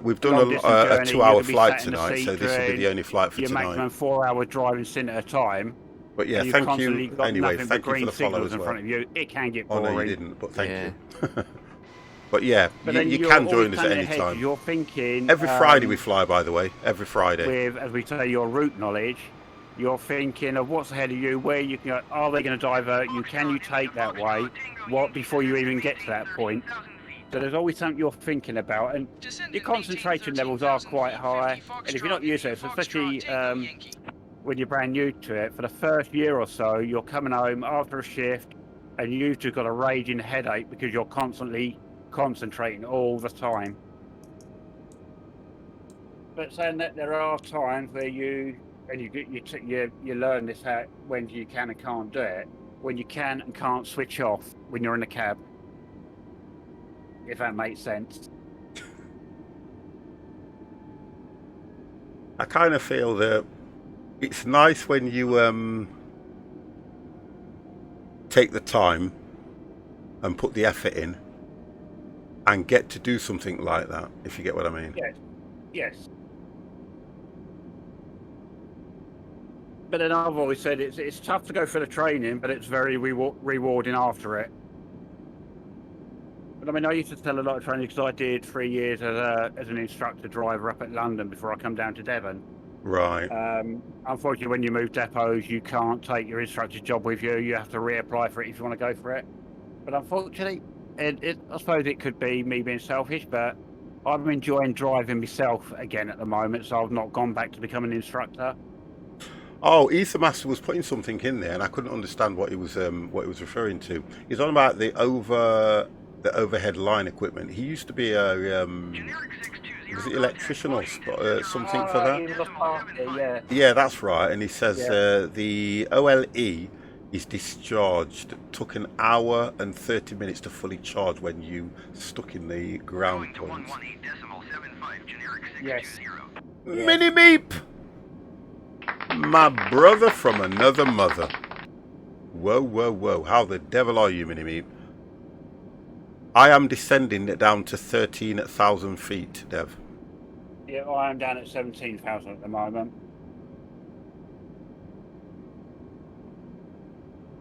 we've done a 2-hour flight tonight, so this will be the only flight for your tonight. maximum 4-hour driving stint at a time. But yeah, thank you. Anyway, thank you for the follow as well. In front of you. It can get boring. Oh no, you didn't, but thank you. But yeah, but you can join us at any time. You're thinking every Friday we fly, by the way. Every Friday. With, as we say, your route knowledge, you're thinking of what's ahead of you, where you can go. Are they going to divert you? Can you take that way? What before you even get to that point? So there's always something you're thinking about, and your concentration levels are quite high. And if you're not used to it, especially when you're brand new to it, for the first year or so, you're coming home after a shift, and you've just got a raging headache because you're constantly concentrating all the time. But saying that, there are times where you learn this how when you can and can't do it, when you can and can't switch off when you're in the cab, if that makes sense. I kind of feel that it's nice when you take the time and put the effort in and get to do something like that, if you get what I mean. Yes. Yes. But then I've always said it's tough to go for the training, but it's very rewarding after it. But I mean, I used to tell a lot of training because I did 3 years as an instructor driver up at London before I come down to Devon. Right. Unfortunately, when you move depots, you can't take your instructor's job with you. You have to reapply for it if you want to go for it. But unfortunately, I suppose it could be me being selfish, but I'm enjoying driving myself again at the moment, so I've not gone back to become an instructor. Oh, Ethermaster was putting something in there, and I couldn't understand what he was referring to. He's on about the overhead line equipment. He used to be a was it electrician or something for that? Yeah, that's right. And he says the OLE is discharged. Took an hour and 30 minutes to fully charge when you stuck in the ground point. Yes. Mini Meep! My brother from another mother. Whoa, whoa, whoa. How the devil are you, Mini Meep? I am descending down to 13,000 feet, Dev. Yeah, I am down at 17,000 at the moment.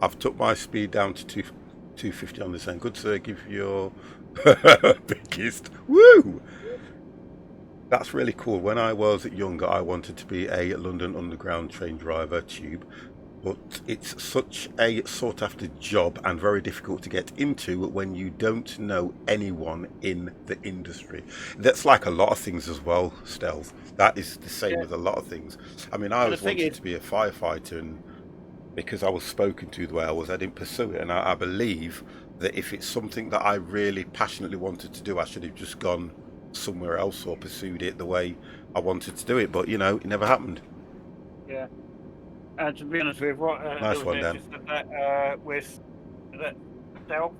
I've took my speed down to 250 on this end. Good sir, give your biggest. Woo! That's really cool. When I was younger, I wanted to be a London Underground train driver, tube, but it's such a sought after job and very difficult to get into when you don't know anyone in the industry. That's like a lot of things as well, Stealth. That is the same with a lot of things. I mean, I always wanted to be a firefighter, and because I was spoken to the way I was, I didn't pursue it. And I believe that if it's something that I really passionately wanted to do, I should have just gone somewhere else or pursued it the way I wanted to do it. But, you know, it never happened. Yeah. And to be honest with you, what nice one, Dan. With that Del,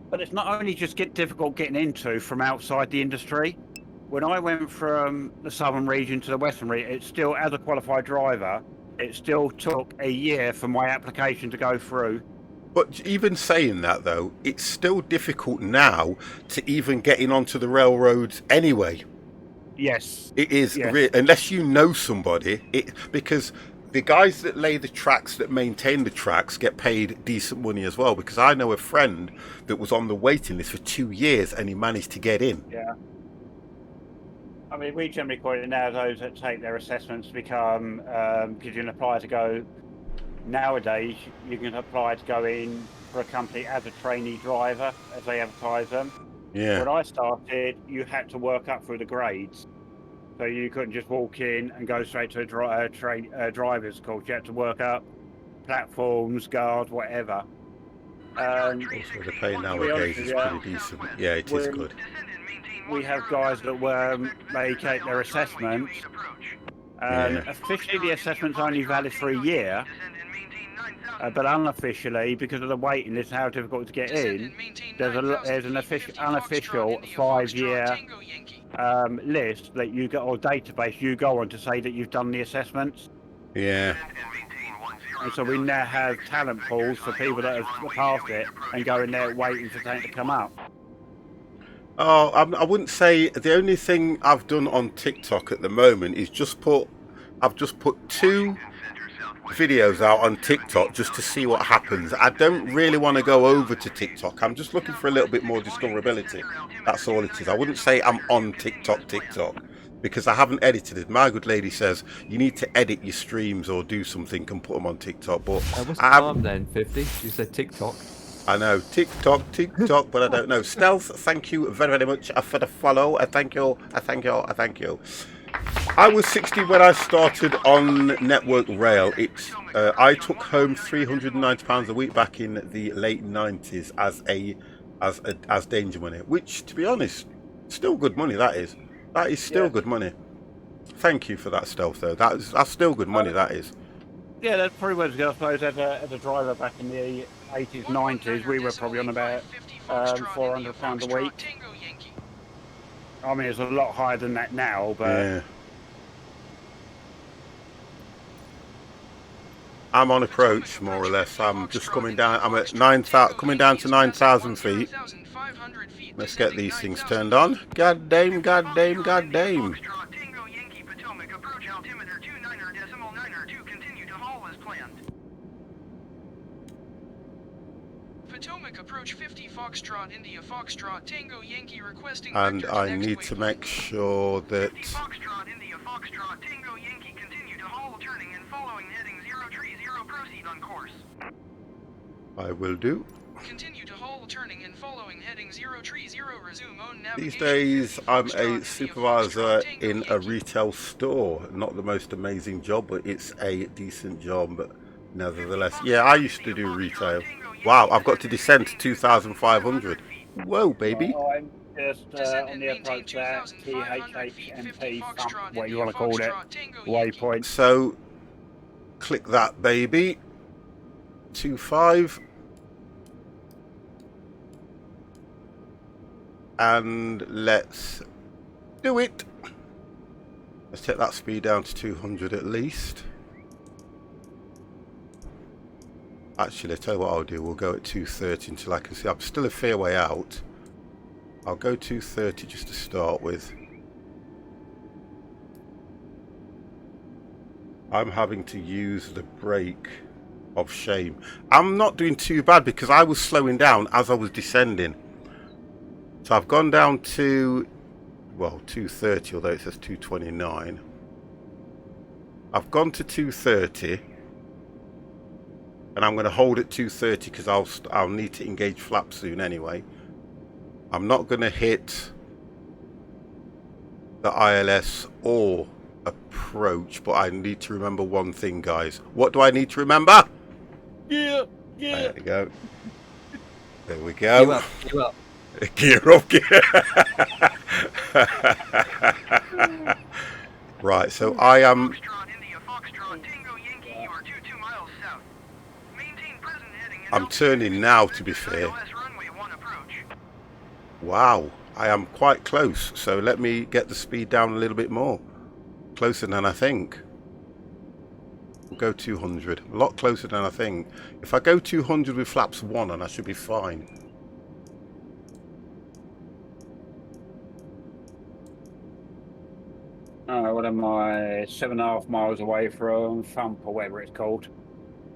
but it's not only just difficult getting into from outside the industry. When I went from the southern region to the western region, it still, as a qualified driver, it still took a year for my application to go through. But even saying that, though, it's still difficult now to even get in onto the railroads anyway. Yes. It is, unless you know somebody, because the guys that lay the tracks, that maintain the tracks, get paid decent money as well. Because I know a friend that was on the waiting list for 2 years and he managed to get in. Yeah. I mean, we generally call it now those that take their assessments become, because you can apply to go, nowadays you can apply to go in for a company as a trainee driver, as they advertise them. Yeah. When I started, you had to work up through the grades. So you couldn't just walk in and go straight to a driver's course. You had to work up platforms, guards, whatever. Also, the pay nowadays is pretty decent. Yeah, it is good. We have guys that take their assessments, and officially the assessment's only valid for a year, but unofficially, because of the waiting list, how difficult to get in, there's an unofficial 5-year list that you go, or database you go on to say that you've done the assessments. Yeah. And so we now have talent pools for people that have passed it and go in there waiting for something to come up. Oh, I wouldn't say. The only thing I've done on TikTok at the moment is I've just put 2 videos out on TikTok just to see what happens. I don't really want to go over to TikTok. I'm just looking for a little bit more discoverability. That's all it is. I wouldn't say I'm on TikTok because I haven't edited it. My good lady says you need to edit your streams or do something and put them on TikTok. But what's the harm then, 50? You said TikTok. I know, TikTok, but I don't know. Stealth, thank you very, very much for the follow. Thank you. I was 60 when I started on Network Rail. I took home £390 a week back in the late 90s as danger money, which, to be honest, still good money. That is still good money. Thank you for that, Stealth, though. That's still good money. That is. Yeah, that's probably what I suppose. As a driver back in the 80s, 90s, we were probably on about £400 a week. I mean, it's a lot higher than that now, but... I'm on approach, more or less. I'm just coming down. I'm at 9,000, coming down to 9,000 feet. Let's get these things turned on. God damn, god damn, god damn. Foxtrot, Tango Yankee Potomac, approach altimeter 29.9er, continue to haul as planned. Potomac approach 50 Foxtrot India Foxtrot Tango Yankee requesting And vector I next need to make waypoint. sure that 50 Foxtrot India Foxtrot Tango Yankee, continue to haul turning and following heading 030, proceed on course. I will do. Continue to haul turning and following heading 030, resume own navigation. These days, 50 I'm Foxtrot a India supervisor Foxtrot Tango in a Yankee. retail store. Not the most amazing job, but it's a decent job. But nevertheless, yeah, I used to do retail. Wow, I've got to descend to 2,500. Whoa, baby. I'm just Descend on and the maintain approach there, 2,500 feet, 50 THHMP thump, Foxtrot what you India want to call it, Foxtrot Tango Yankee. waypoint. So, click that, baby. 25. And let's do it. Let's take that speed down to 200 at least. Actually, I'll tell you what I'll do. We'll go at 230 until I can see. I'm still a fair way out. I'll go 230 just to start with. I'm having to use the brake of shame. I'm not doing too bad because I was slowing down as I was descending. So I've gone down to, well, 230, although it says 229. I've gone to 230. And I'm going to hold at 230 because I'll need to engage flap soon anyway. I'm not going to hit the ILS or approach, but I need to remember one thing, guys. What do I need to remember? Yeah. There we go. There we go. You up. Gear up, gear. Right, so I am. Foxtrot India Foxtrot Tango Yankee, you are 22 miles south. Maintain present heading and I'm turning now, to be fair. ILS runway 1 approach. Wow, I am quite close. So let me get the speed down a little bit more. Closer than I think. We'll go 200. A lot closer than I think. If I go 200 with flaps 1 on, I should be fine. What am I? 7.5 miles away from Thump or whatever it's called.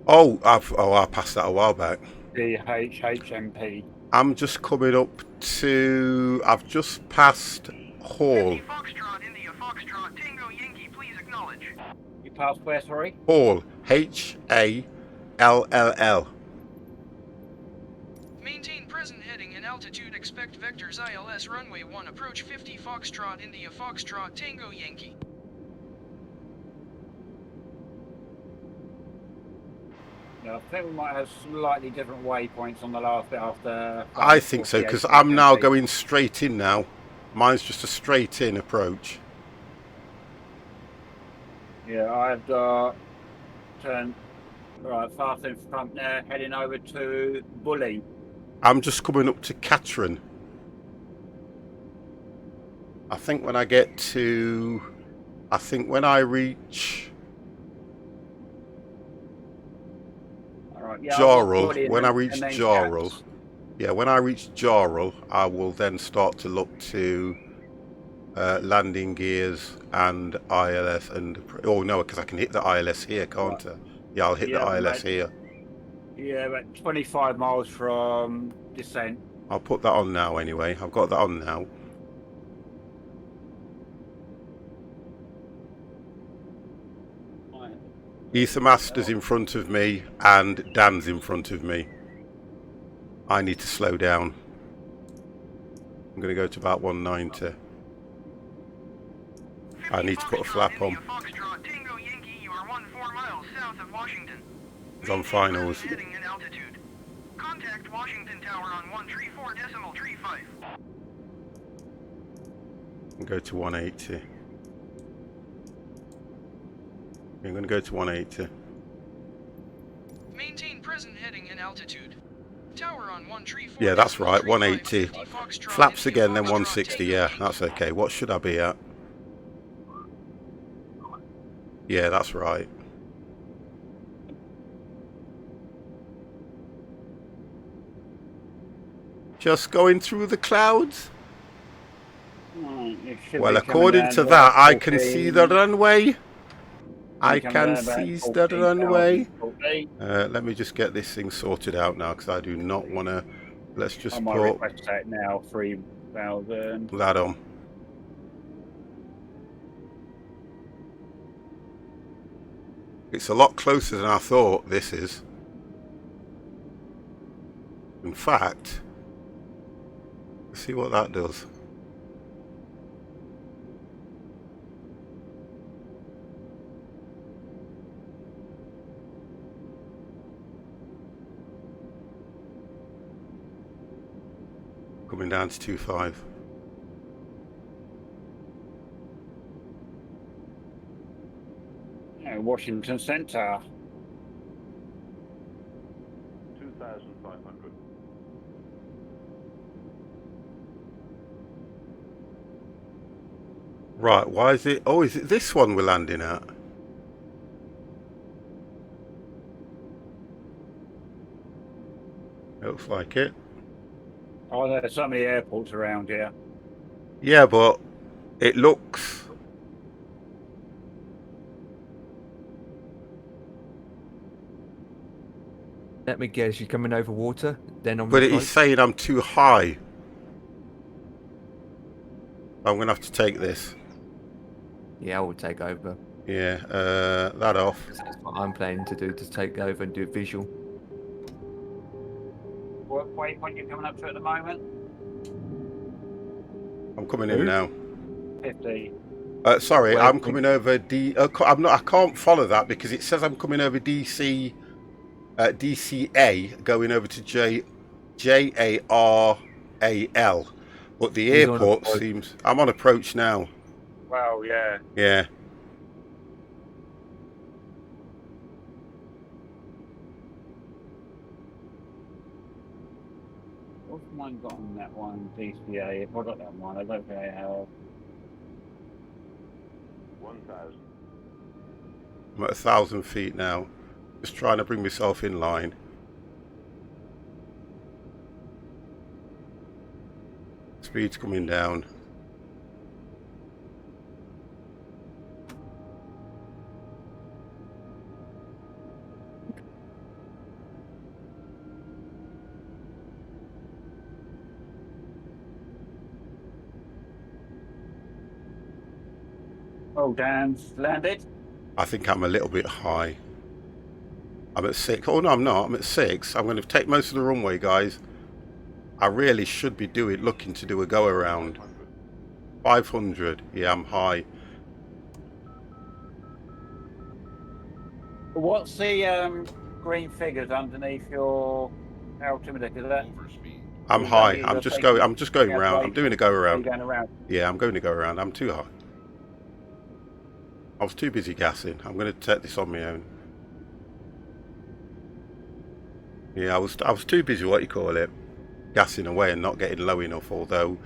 Oh, I passed that a while back. THHMP. I'm just coming up to. I've just passed Hall. 50 Foxtrot India Foxtrot Tango Yankee, please acknowledge. You passed where, sorry? Hall. Hall. Maintain present heading and altitude. Expect vectors ILS runway 1 approach 50 Foxtrot India Foxtrot Tango Yankee. Yeah, I think we might have slightly different waypoints on the last bit after. I think so, because I'm now going straight in now. Mine's just a straight in approach. Yeah, I've got turn right fast in front there, heading over to Bully. I'm just coming up to Catron. I think when I get to. I think when I reach. Right, yeah, Jarl, when I reach and then Jarl, Cats. yeah, when I reach Jarl, I will then start to look to landing gears and ILS and oh no, because I can hit the ILS here, can't I? Yeah, I'll hit the ILS here. Yeah, about 25 miles from descent. I'll put that on now anyway. I've got that on now. Ether Master's in front of me and Dan's in front of me. I need to slow down. I'm going to go to about 190. I need to put a flap on. Foxtrot Tango Yankee, you are 14 miles south of Washington. It's on finals. Heading and altitude. Contact Washington Tower on 134.35. And go to 180. I'm going to go to 180. Maintain present heading and altitude. Tower on 134. Yeah, that's right, 180. 50 Foxtrot Flaps India again, then Foxtrot 160. Tango Yeah, Yankee. that's okay. What should I be at? Yeah, that's right. Just going through the clouds. It should Well, be coming according down to about that, I can see the 14, runway. I coming can down about see the 14,000, runway. 14. Let me just get this thing sorted out now, because I do not want to. Let's I just might put request that now, 3,000. that on. It's a lot closer than I thought this is. In fact, let's see what that does. Coming down to 2.5. Washington Center. 2,500. Right, why is it? Oh, is it this one we're landing at? Looks like it. Oh, there's so many airports around here. Yeah, but it looks. Let me guess, you're coming over water, then on But the it is saying I'm too high. I'm going to have to take this. Yeah, I will take over. Yeah, that off. 'Cause that's what I'm planning to do, to take over and do visual. What waypoint you coming up to at the moment? I'm coming in now. 50. Sorry, I'm Waypoint. coming over I'm not. I can't follow that because it says I'm coming over DCA, going over to JARAL. But the He's on airport approach. seems. I'm on approach now. Well, yeah. Yeah. What's mine got on that one? DCA. If I got that one, I don't think I have. 1,000. I'm at 1,000 feet now. Just trying to bring myself in line. Speed's coming down. Oh, Dan, landed. I think I'm a little bit high. I'm at 6. Oh no, I'm not. I'm at 6. I'm going to take most of the runway, guys. I really should be looking to do a go around. 500. Yeah, I'm high. What's the green figures underneath your altimeter? Is that Overspeed. I'm is high. that I'm you're just taking going. I'm just going out round. I'm doing a go Are you around. going around? Yeah, I'm going to go around. I'm too high. I was too busy gassing. I'm going to take this on my own. Yeah, I was too busy. What you call it? Gassing away and not getting low enough. Although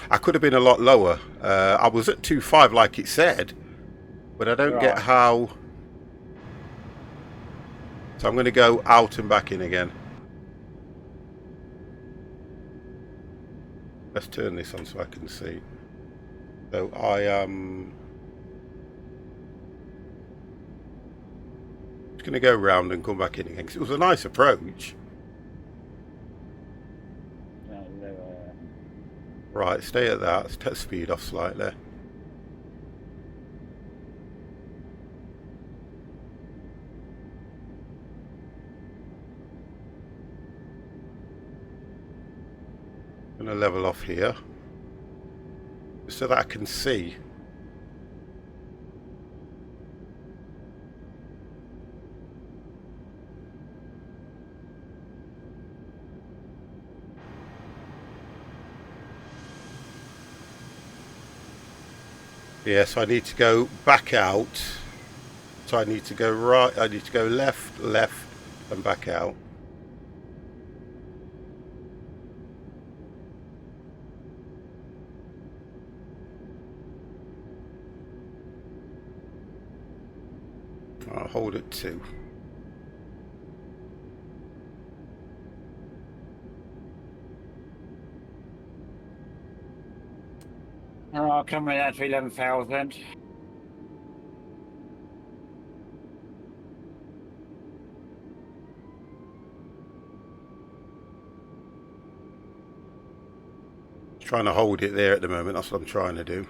I could have been a lot lower. I was at 2.5 like it said, but I don't get Right. how. So I'm going to go out and back in again. Let's turn this on so I can see. So I am just going to go round and come back in again because it was a nice approach. Right, stay at that. Let's take speed off slightly. I'm going to level off here so that I can see. Yeah, so I need to go back out. So I need to go right, I need to go left, left, and back out. I'll hold it 2. Alright, coming out to 11,000. Trying to hold it there at the moment. That's what I'm trying to do.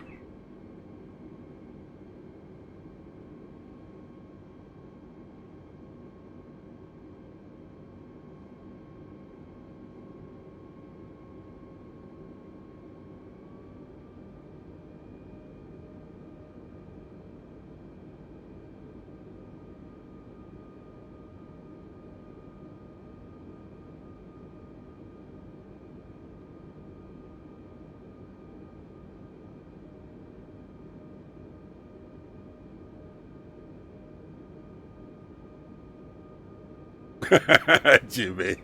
Jimmy.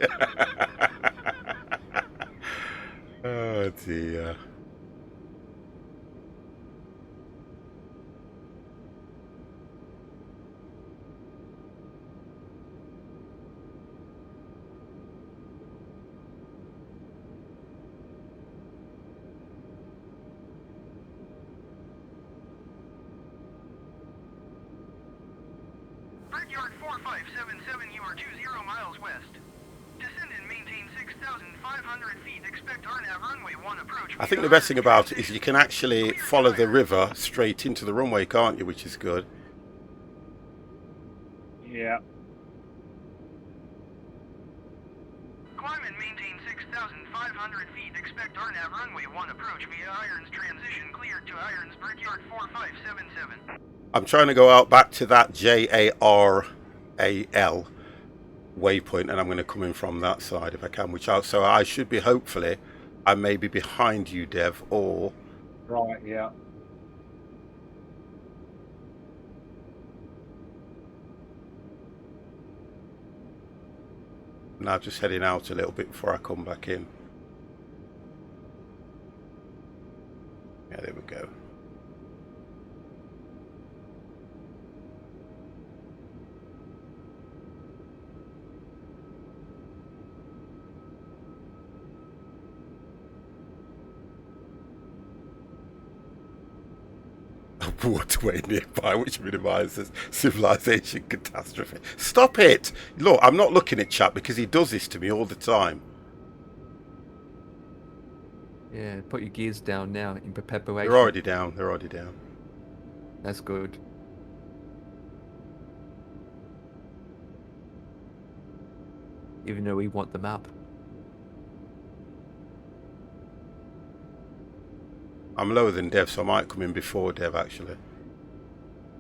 Oh dear. Brickyard 4577, you are 20 miles west. Descend and maintain 6,500 feet. Expect RNAV runway 1 approach. I think the best thing about it is you can actually follow the river straight into the runway, can't you? Which is good. Yeah. Climb and maintain 6,500 feet. Expect RNAV runway 1 approach via Irons transition cleared to Irons Brickyard 4577. I'm trying to go out back to that JARAL waypoint, and I'm going to come in from that side if I can. So I should be, hopefully, I may be behind you, Dev, or Right, yeah. now just heading out a little bit before I come back in. Yeah, there we go. Waterway nearby, which minimises civilization catastrophe. Stop it! Look, I'm not looking at chat because he does this to me all the time. Yeah, put your gears down now in preparation. They're already down. They're already down. That's good. Even though we want them up. I'm lower than Dev, so I might come in before Dev, actually.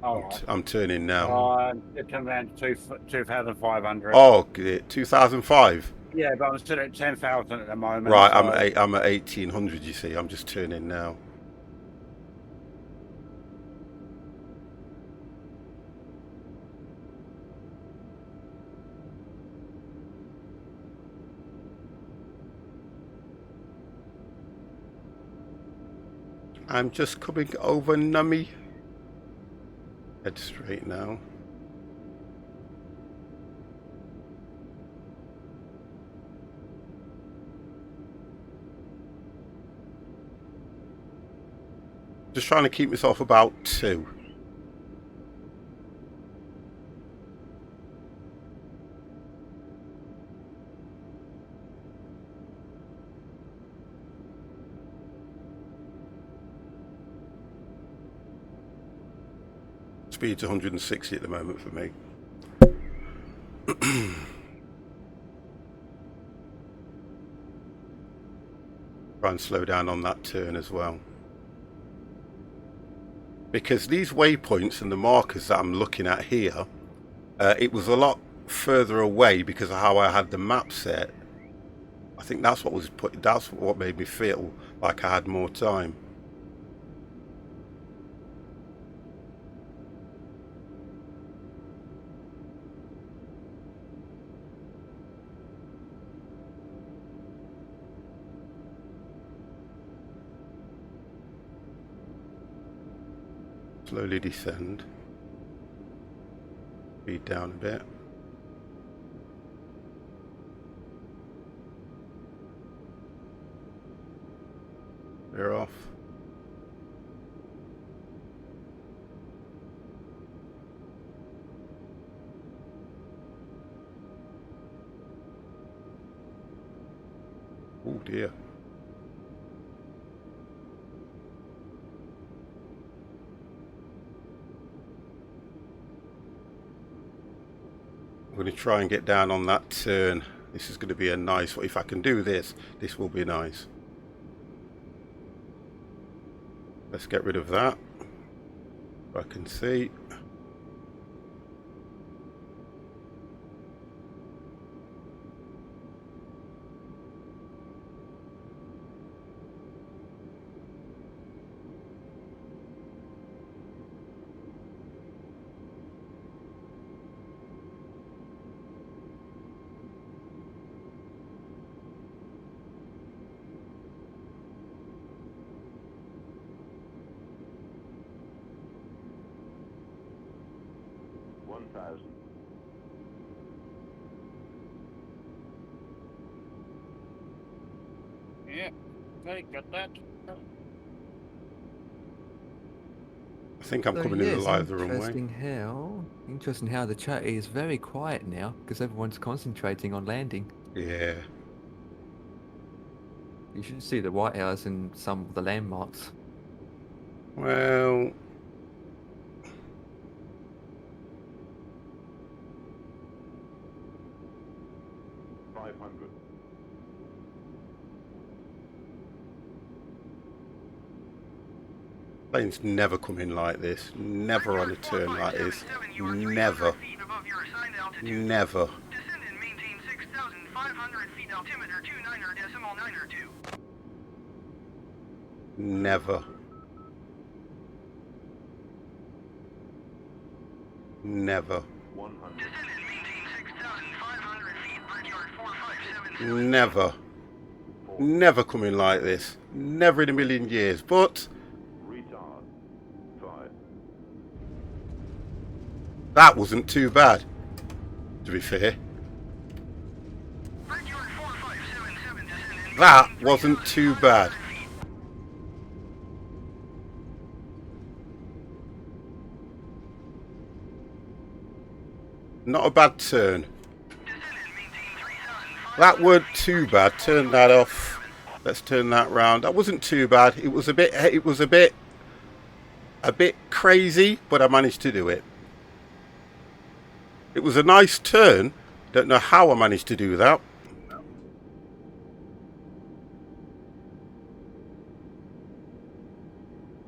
Alright. I'm turning now. It comes down to 2,500. Oh, 2005. Yeah, but I'm still at 10,000 at the moment. Right, so... I'm at 1800. You see, I'm just turning now. I'm just coming over, Nummy. Head straight now. Just trying to keep myself about 2. Speed's 160 at the moment for me. Try and slow down on that turn as well. Because these waypoints and the markers that I'm looking at here, it was a lot further away because of how I had the map set. I think that's what made me feel like I had more time. Slowly descend. Speed down a bit. They're off. Oh dear. I'm going to try and get down on that turn. This is going to be a nice one. If I can do this, this will be nice. Let's get rid of that. I can see. Yeah, okay, got that. I think I'm So coming in yeah, the it's live the wrong way. interesting how the chat is very quiet now because everyone's concentrating on landing. Yeah. You should see the White House and some of the landmarks. Well, planes never come in like this. Never on a turn like this. Never. Never. Descend and maintain 6,500 feet altimeter 29.902. Never. Never. Descend and maintain 6,500 feet, bridge yard 4577. Never. Never come in like this. Never in a million years. But that wasn't too bad, to be fair. Bridge yard 4577, descend and That maintain wasn't too bad. 3,500 feet. Not a bad turn. Descend and maintain 3,500 That weren't too bad. Turn that off. Let's turn that round. That wasn't too bad. It was a bit crazy, but I managed to do it. It was a nice turn. Don't know how I managed to do that.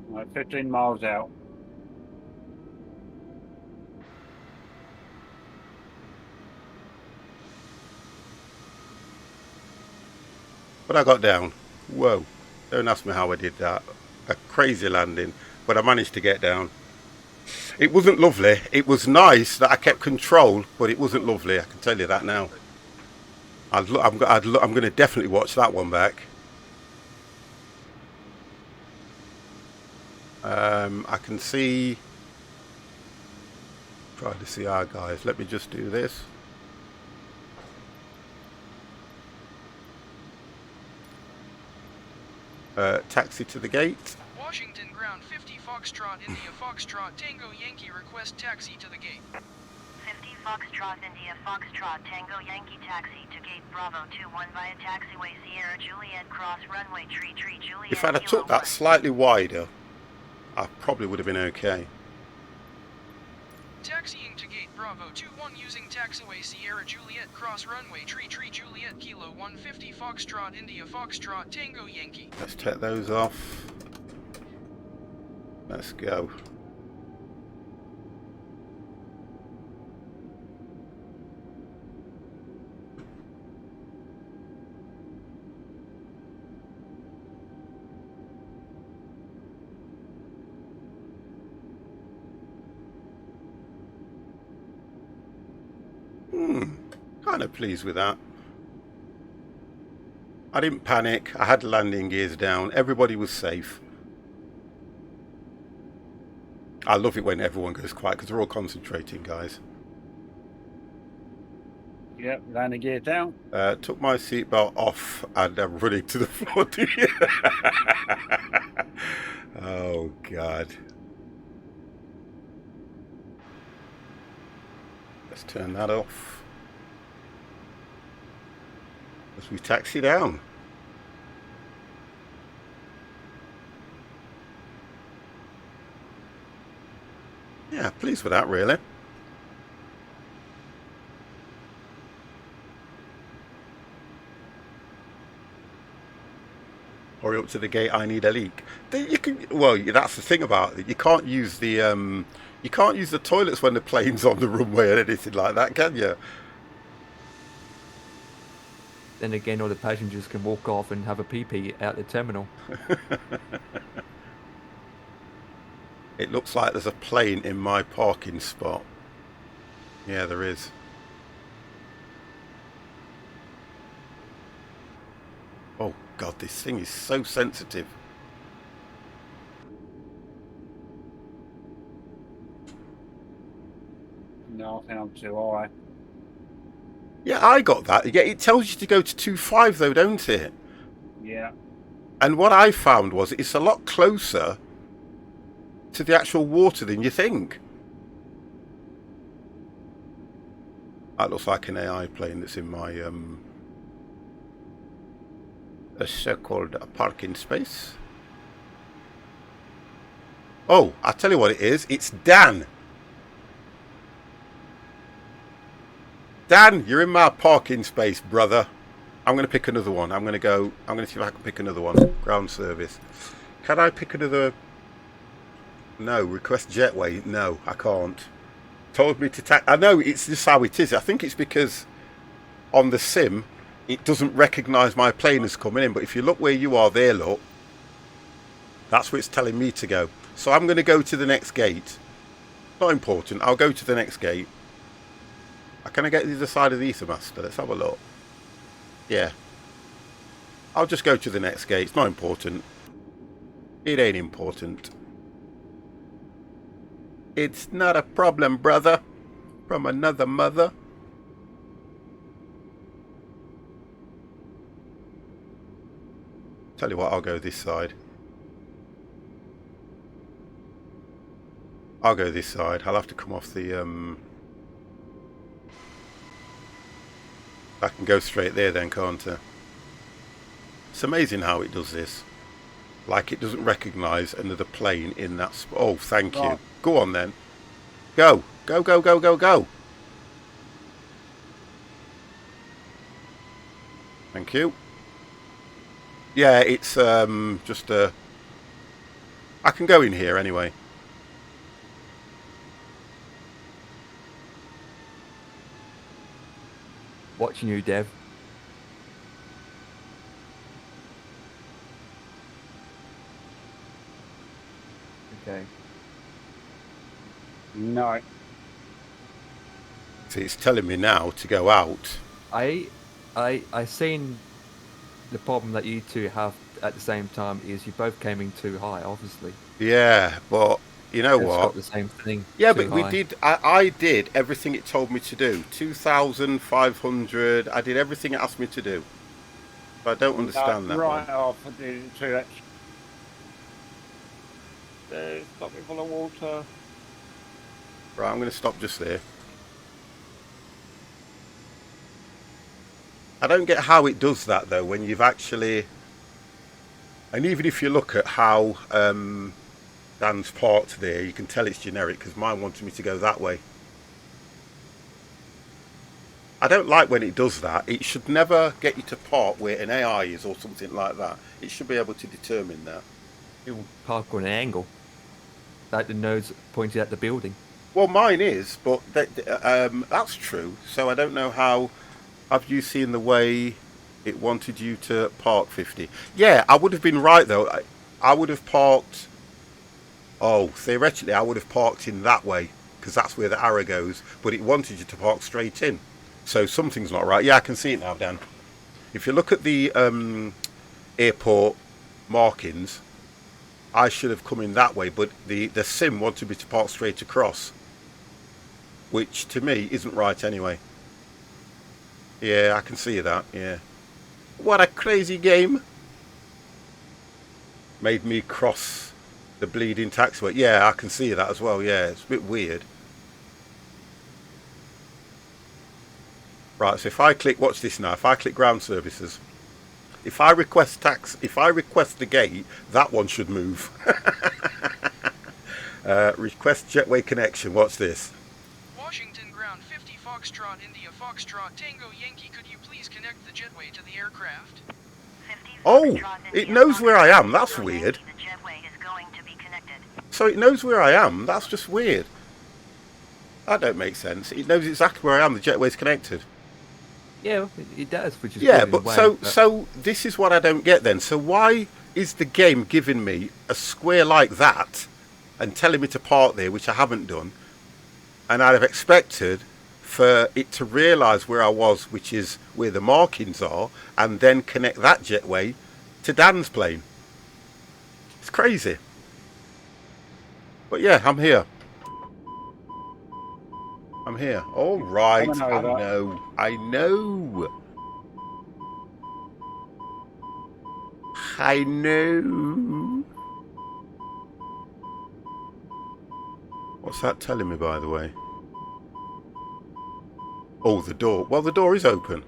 Right, 15 miles out. But I got down. Whoa. Don't ask me how I did that. A crazy landing. But I managed to get down. It wasn't lovely. It was nice that I kept control, but it wasn't lovely. I can tell you that now. I'm going to definitely watch that one back. I can see. Try to see our guys. Let me just do this. Taxi to the gate. Washington ground 50 Foxtrot India Foxtrot Tango Yankee request taxi to the gate. 50 Foxtrot India Foxtrot Tango Yankee taxi to gate Bravo 21 via taxiway Sierra Juliet cross runway tree Juliet. If I'd have took that slightly wider, I probably would have been okay. Taxiing to gate Bravo 21 using taxiway Sierra Juliet cross runway tree Juliet Kilo 150 Foxtrot India Foxtrot Tango Yankee. Let's take those off. Let's go. Kind of pleased with that. I didn't panic. I had landing gears down. Everybody was safe. I love it when everyone goes quiet because they're all concentrating, guys. Yep, landing gear down. Took my seatbelt off and I'm running to the floor. Oh, God. Let's turn that off. As we taxi down. Yeah, pleased with that, really. Hurry up to the gate, I need a leak. You can, well, that's the thing about it. You can't use the toilets when the plane's on the runway or anything like that, can you? Then again, all the passengers can walk off and have a pee-pee out the terminal. It looks like there's a plane in my parking spot. Yeah, there is. Oh God, this thing is so sensitive. No, I think I'm too high. Yeah, I got that. Yeah, it tells you to go to 2.5 though, don't it? Yeah. And what I found was it's a lot closer to the actual water than you think. That looks like an AI plane that's in my a so-called parking space. Oh, I'll tell you what it is. It's Dan. Dan, you're in my parking space, brother. I'm going to pick another one. I'm going to see if I can pick another one. Ground service. Can I pick another? No. Request jetway. No, I can't. Told me to I know it's just how it is. I think it's because on the sim, it doesn't recognise my plane as coming in. But if you look where you are there, look. That's where it's telling me to go. So I'm going to go to the next gate. Not important. I'll go to the next gate. Can I get to the other side of the Ether Master? Let's have a look. Yeah. I'll just go to the next gate. It's not important. It ain't important. It's not a problem, brother. From another mother. Tell you what, I'll go this side. I'll go this side. I'll have to come off the I can go straight there then, can't I? It's amazing how it does this. Like it doesn't recognise another plane in that spot. Oh, thank you. Go on then. Go. Go, go, go, go, go. Thank you. Yeah, it's just a... I can go in here anyway. Watching you, Dev. Okay. No. See, it's telling me now to go out. I seen the problem that you two have at the same time is you both came in too high, obviously. Yeah, but you know It's what? got the same thing. Yeah, too but we high. did. I did everything it told me to do. 2,500. I did everything it asked me to do. But I don't understand that right one. off the to stop me full of water. Right, I'm going to stop just there. I don't get how it does that though when you've actually. And even if you look at how Dan's parked there, you can tell it's generic because mine wanted me to go that way. I don't like when it does that. It should never get you to park where an AI is or something like that. It should be able to determine that. It will park on an angle, like the nose pointed at the building. Well, mine is, but that's true. So I don't know how. Have you seen the way it wanted you to park 50? Yeah, I would have been right though. I would have parked. Oh, theoretically, I would have parked in that way because that's where the arrow goes. But it wanted you to park straight in. So something's not right. Yeah, I can see it now, Dan. If you look at the airport markings, I should have come in that way, but the sim wanted me to park straight across, which to me isn't right anyway. Yeah, I can see that, yeah. What a crazy game. Made me cross the bleeding taxiway. Yeah, I can see that as well, yeah. It's a bit weird. Right, so if I click, watch this now, if I click ground services, if I request the gate, that one should move. Request jetway connection. What's this? Washington ground 50 Foxtrot India Foxtrot Tango Yankee. Could you please connect the jetway to the aircraft? 50 Oh, Foxtrot it India knows where I am. Foxtrot That's Tango weird. Yankee. The jetway is going to be connected. So it knows where I am. That's just weird. That don't make sense. It knows exactly where I am. The jetway's connected. Yeah, it does, which is Yeah, good in a but way, so this is what I don't get then. So why is the game giving me a square like that and telling me to park there, which I haven't done? And I'd have expected for it to realise where I was, which is where the markings are, and then connect that jetway to Dan's plane. It's crazy. But yeah, I'm here. I'm here. All right. Coming I over. know. I know. I know. What's that telling me, by the way? Oh, the door. Well, the door is open.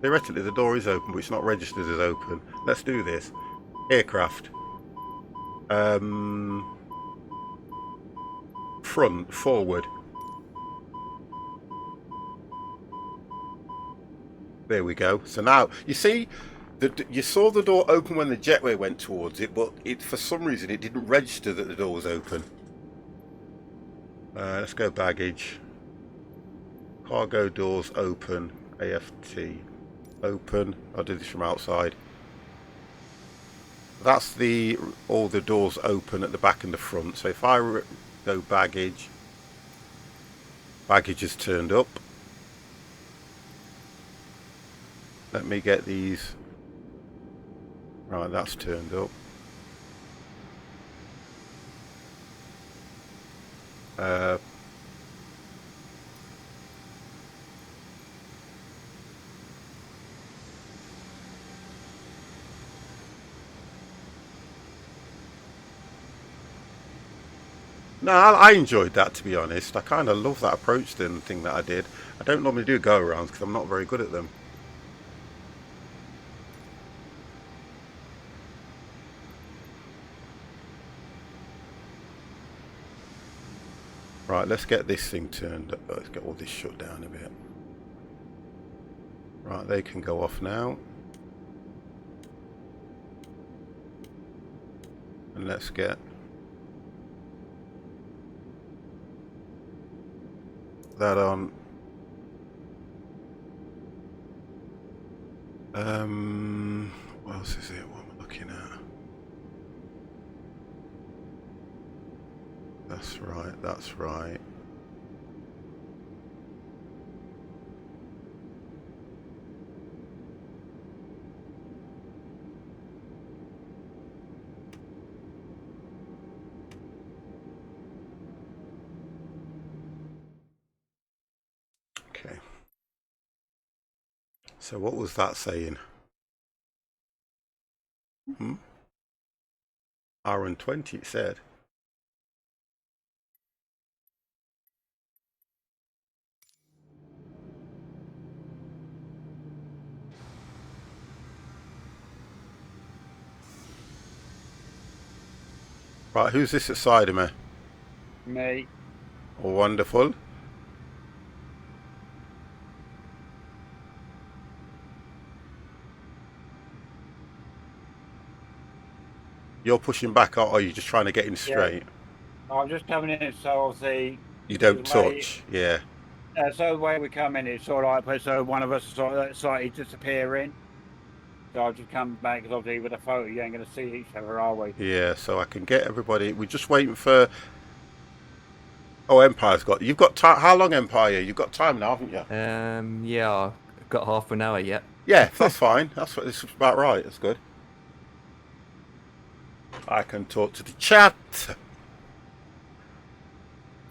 Theoretically, the door is open, but it's not registered as open. Let's do this. Aircraft. Front, forward. There we go. So now, you see, you saw the door open when the jetway went towards it, but for some reason it didn't register that the door was open. Let's go baggage. Cargo doors open. AFT. Open. I'll do this from outside. That's all the doors open at the back and the front. So if I go baggage, baggage is turned up. Let me get these. Right, that's turned up. No, I enjoyed that, to be honest. I kind of love that approach thing that I did. I don't normally do go-arounds because I'm not very good at them. Right, let's get this thing turned up. Let's get all this shut down a bit. Right, they can go off now. And let's get that on. What else is it? What am I looking at? That's right, that's right. Okay. So what was that saying? RN20 it said. Right, who's this at side of me? Me. Oh, wonderful. You're pushing back, or are you just trying to get in straight? Yeah. I'm just coming in, so obviously You don't touch, yeah. So the way we come in, it's sort of like so one of us is sort of slightly disappearing. So I'll just come back because obviously with a photo you ain't going to see each other, are we? Yeah, so I can get everybody. We're just waiting for. Oh, Empire's got. You've got time. How long, Empire? You've got time now, haven't you? Yeah, I've got half an hour yet. Yeah, that's fine. This is about right. That's good. I can talk to the chat.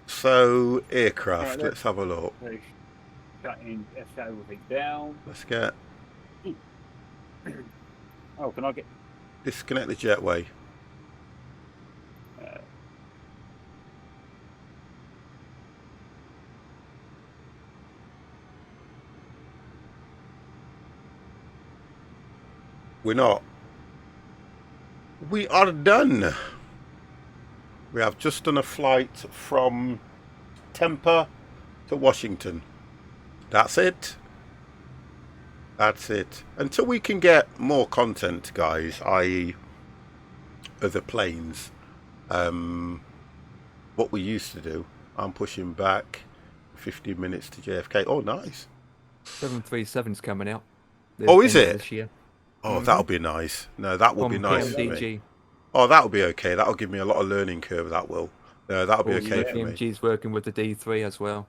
So, aircraft. Right, let's have a look. Shutting everything down. Let's get. Oh, can I get. Disconnect the jetway. We're not. We are done. We have just done a flight from Tampa to Washington. That's it. That's it. Until we can get more content, guys, i.e. other planes, what we used to do, I'm pushing back 15 minutes to JFK. Oh, nice. 737's coming out. Oh, is end of it? This year. Oh, that'll be nice. No, that will From be nice for me. PMDG. Oh, that'll be okay. That'll give me a lot of learning curve, that will. No, that'll be Also, okay for me. PMG's working with the D3 as well.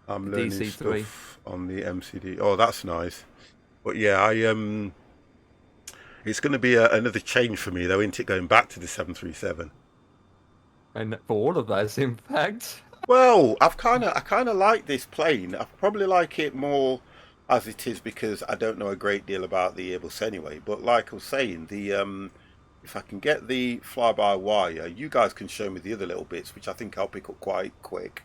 I'm the learning DC3. stuff on the MCD. Oh, that's nice. But yeah, it's going to be another change for me, though, isn't it, going back to the 737? And for all of us, in fact. Well, I kind of like this plane. I probably like it more as it is because I don't know a great deal about the Airbus anyway. But like I was saying, if I can get the fly-by-wire, you guys can show me the other little bits, which I think I'll pick up quite quick.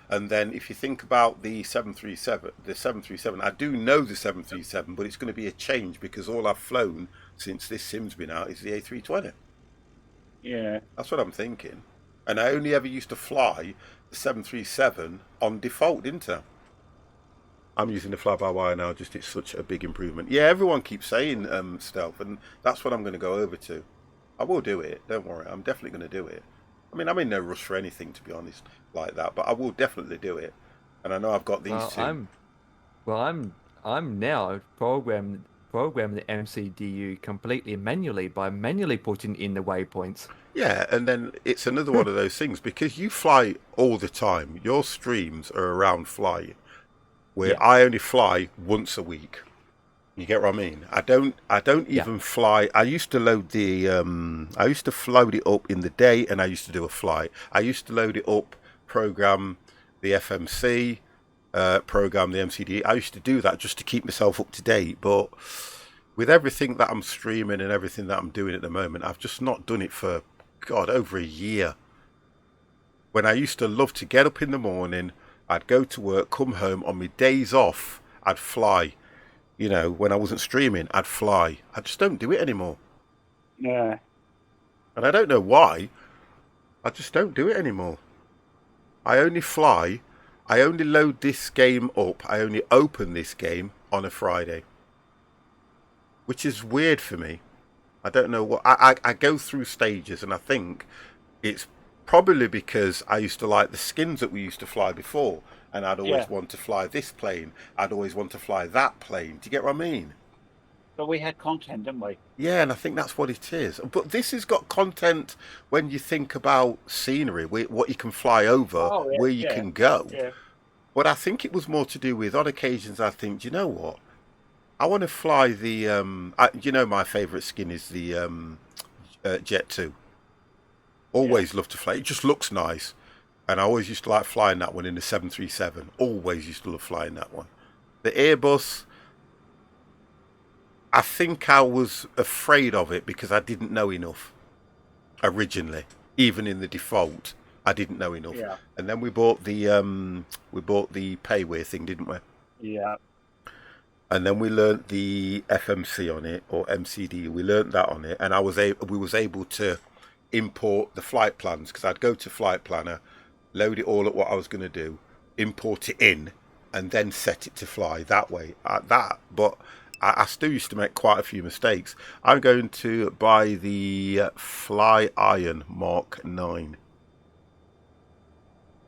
And then if you think about the 737, I do know the 737, but it's going to be a change because all I've flown since this sim's been out is the A320. Yeah. That's what I'm thinking. And I only ever used to fly the 737 on default, didn't I? I'm using the fly-by-wire now, just it's such a big improvement. Yeah, everyone keeps saying stealth, and that's what I'm going to go over to. I will do it, don't worry, I'm definitely going to do it. I mean, I'm in no rush for anything, to be honest, like that, but I will definitely do it. And I know I've got these two. I'm now programming the MCDU completely manually by manually putting in the waypoints. Yeah, and then it's another one of those things, because you fly all the time, your streams are around flying, where I only fly once a week. You get what I mean? I don't even fly. I used to load the I used to float it up in the day, and I used to do a flight. I used to load it up, program the FMC, program the MCD. I used to do that just to keep myself up to date, but with everything that I'm streaming and everything that I'm doing at the moment, I've just not done it for God over a year. When I used to love to get up in the morning, I'd go to work, come home, on my days off, I'd fly. You know, when I wasn't streaming, I'd fly. I just don't do it anymore. Yeah. And I don't know why. I just don't do it anymore. I only fly. I only load this game up. I only open this game on a Friday. Which is weird for me. I don't know what... I go through stages, and I think it's probably because I used to like the skins that we used to fly before. And I'd always want to fly this plane. I'd always want to fly that plane. Do you get what I mean? But we had content, didn't we? Yeah, and I think that's what it is. But this has got content when you think about scenery, what you can fly over, where you can go. Yeah. But I think it was more to do with, on occasions, I think, do you know what? I want to fly the, you know, my favourite skin is the Jet 2. Always love to fly. It just looks nice. And I always used to like flying that one in the 737. Always used to love flying that one. The Airbus, I think I was afraid of it because I didn't know enough originally. Even in the default, I didn't know enough. Yeah. And then we bought the payware thing, didn't we? Yeah. And then we learnt the FMC on it, or MCD. We learnt that on it, and we was able to import the flight plans, because I'd go to Flight Planner, load it all at what I was going to do, import it in, and then set it to fly that way. But I still used to make quite a few mistakes. I'm going to buy the Fly Iron Mark 9.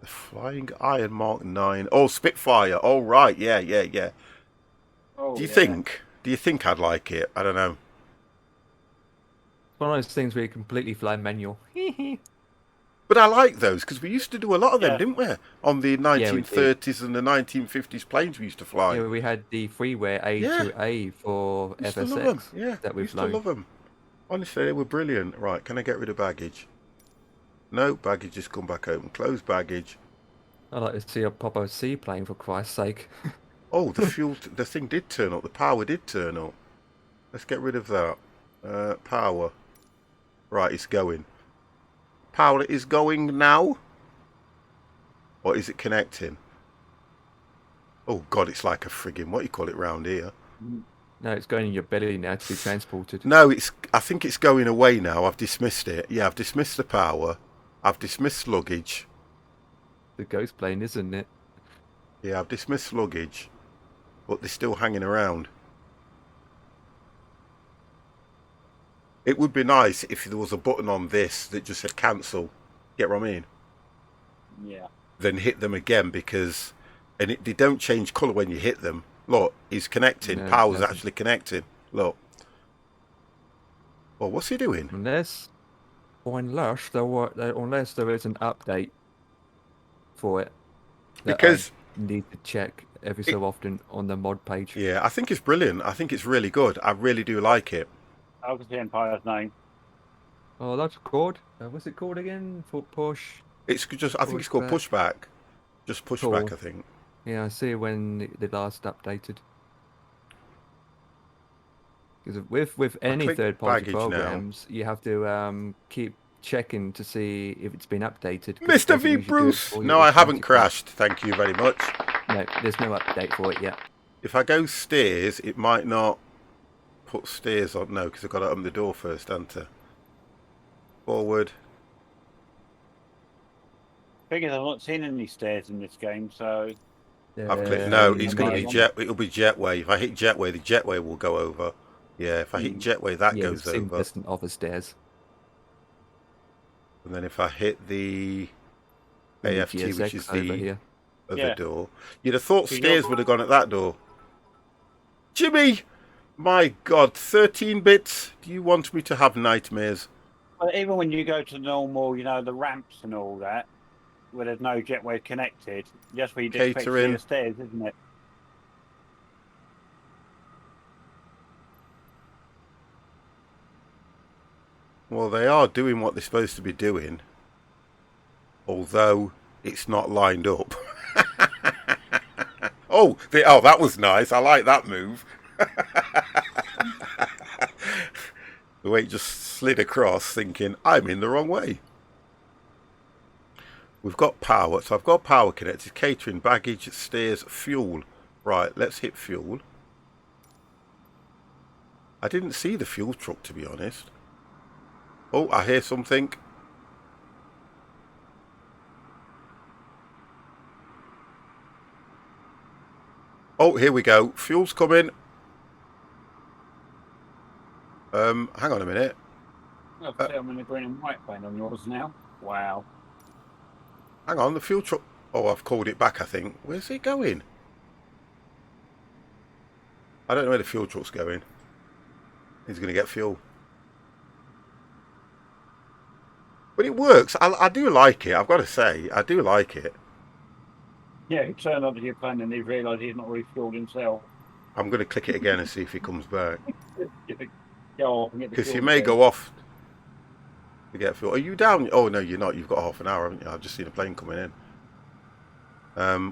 The Flying Iron Mark 9. Oh, Spitfire. Oh, right. Yeah. Oh, Do you think I'd like it? I don't know. One of those things where you completely fly manual. But I like those, because we used to do a lot of them, didn't we? On the 1930s and the 1950s planes we used to fly. Yeah, we had the freeware A to A for Used to love FSX. them. Yeah, that we've used to love them. Honestly, they were brilliant. Right, can I get rid of baggage? No, baggage has come back open. Close baggage. I'd like to see a proper seaplane, for Christ's sake. Oh, the fuel, the thing did turn up. The power did turn up. Let's get rid of that. Power. Right, it's going. Power is going now. Or is it connecting? Oh God, it's like a friggin', what do you call it round here? No, it's going in your belly now to be transported. No, I think it's going away now. I've dismissed it. Yeah, I've dismissed the power. I've dismissed luggage. The ghost plane, isn't it? Yeah, I've dismissed luggage, but they're still hanging around. It would be nice if there was a button on this that just said cancel. Get what I mean? Yeah. Then hit them again because, they don't change colour when you hit them. Look, he's connecting. No, it Power's doesn't. actually connecting. Look. Well, what's he doing? Unless there is an update for it. That Because I need to check every so often on the mod page. yeah, I think it's brilliant. I think it's really good. I really do like it. That was the Empire's name. Oh, that's called. What's it called again? For push. It's just. I think it's called pushback. Just pushback. Cool. I think. Yeah, I see when they last updated. Because with any click third-party baggage programs, you have to keep checking to see if it's been updated. 'cause it Mr. doesn't V. usually do it Bruce. for you No, I haven't automatically. crashed. Thank you very much. No, there's no update for it yet. If I go stairs, it might not put stairs on. No, because I've got to open the door first, haven't I? Forward. Figures I've not seen any stairs in this game, so I've clicked. No, Um, it's going to be jet. It'll be jetway. If I hit jetway, the jetway will go over. Yeah, if I hit jetway, that yeah, goes the same over. distance of the stairs. And then if I hit the And the AFT, which GSX is over the here. other Yeah. door, you'd have thought So stairs would have gone at that door. Jimmy, my God, 13 bits. Do you want me to have nightmares? but even when you go to normal, you know, the ramps and all that, where there's no jetway connected, that's where you'd expect to see Catering. the stairs, isn't it? Well, they are doing what they're supposed to be doing, although it's not lined up. Oh, that was nice. I like that move. The way it just slid across, thinking, I'm in the wrong way. We've got power, so I've got power connected, catering, baggage, stairs, fuel. Right, let's hit fuel. I didn't see the fuel truck, to be honest. Oh, I hear something. Oh, here we go. Fuel's coming. Hang on a minute. I'm in the green and white plane on yours now. Wow. Hang on, the fuel truck. Oh, I've called it back, I think. Where's it going? I don't know where the fuel truck's going. He's going to get fuel. But it works. I do like it, I've got to say. I do like it. Yeah, he turned onto your plane and he realised he's not refueled himself. I'm going to click it again and see if he comes back. You think, go off and get the Because fuel you may again. go off to get fuel. Are you down? Oh, no, you're not. You've got half an hour, haven't you? I've just seen a plane coming in.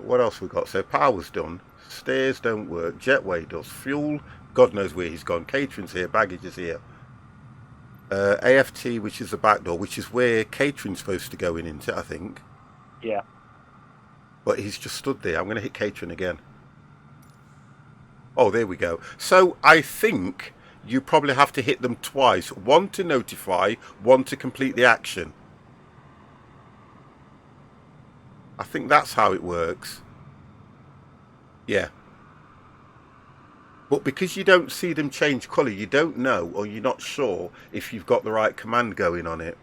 What else we got? So power's done. Stairs don't work. Jetway does. Fuel, God knows where he's gone. Catering's here. Baggage is here. AFT, which is the back door, which is where catering's supposed to go into, I think. Yeah. But he's just stood there. I'm going to hit catering again. Oh, there we go. So I think you probably have to hit them twice. One to notify, one to complete the action. I think that's how it works. Yeah. But because you don't see them change colour, you don't know, or you're not sure if you've got the right command going on it.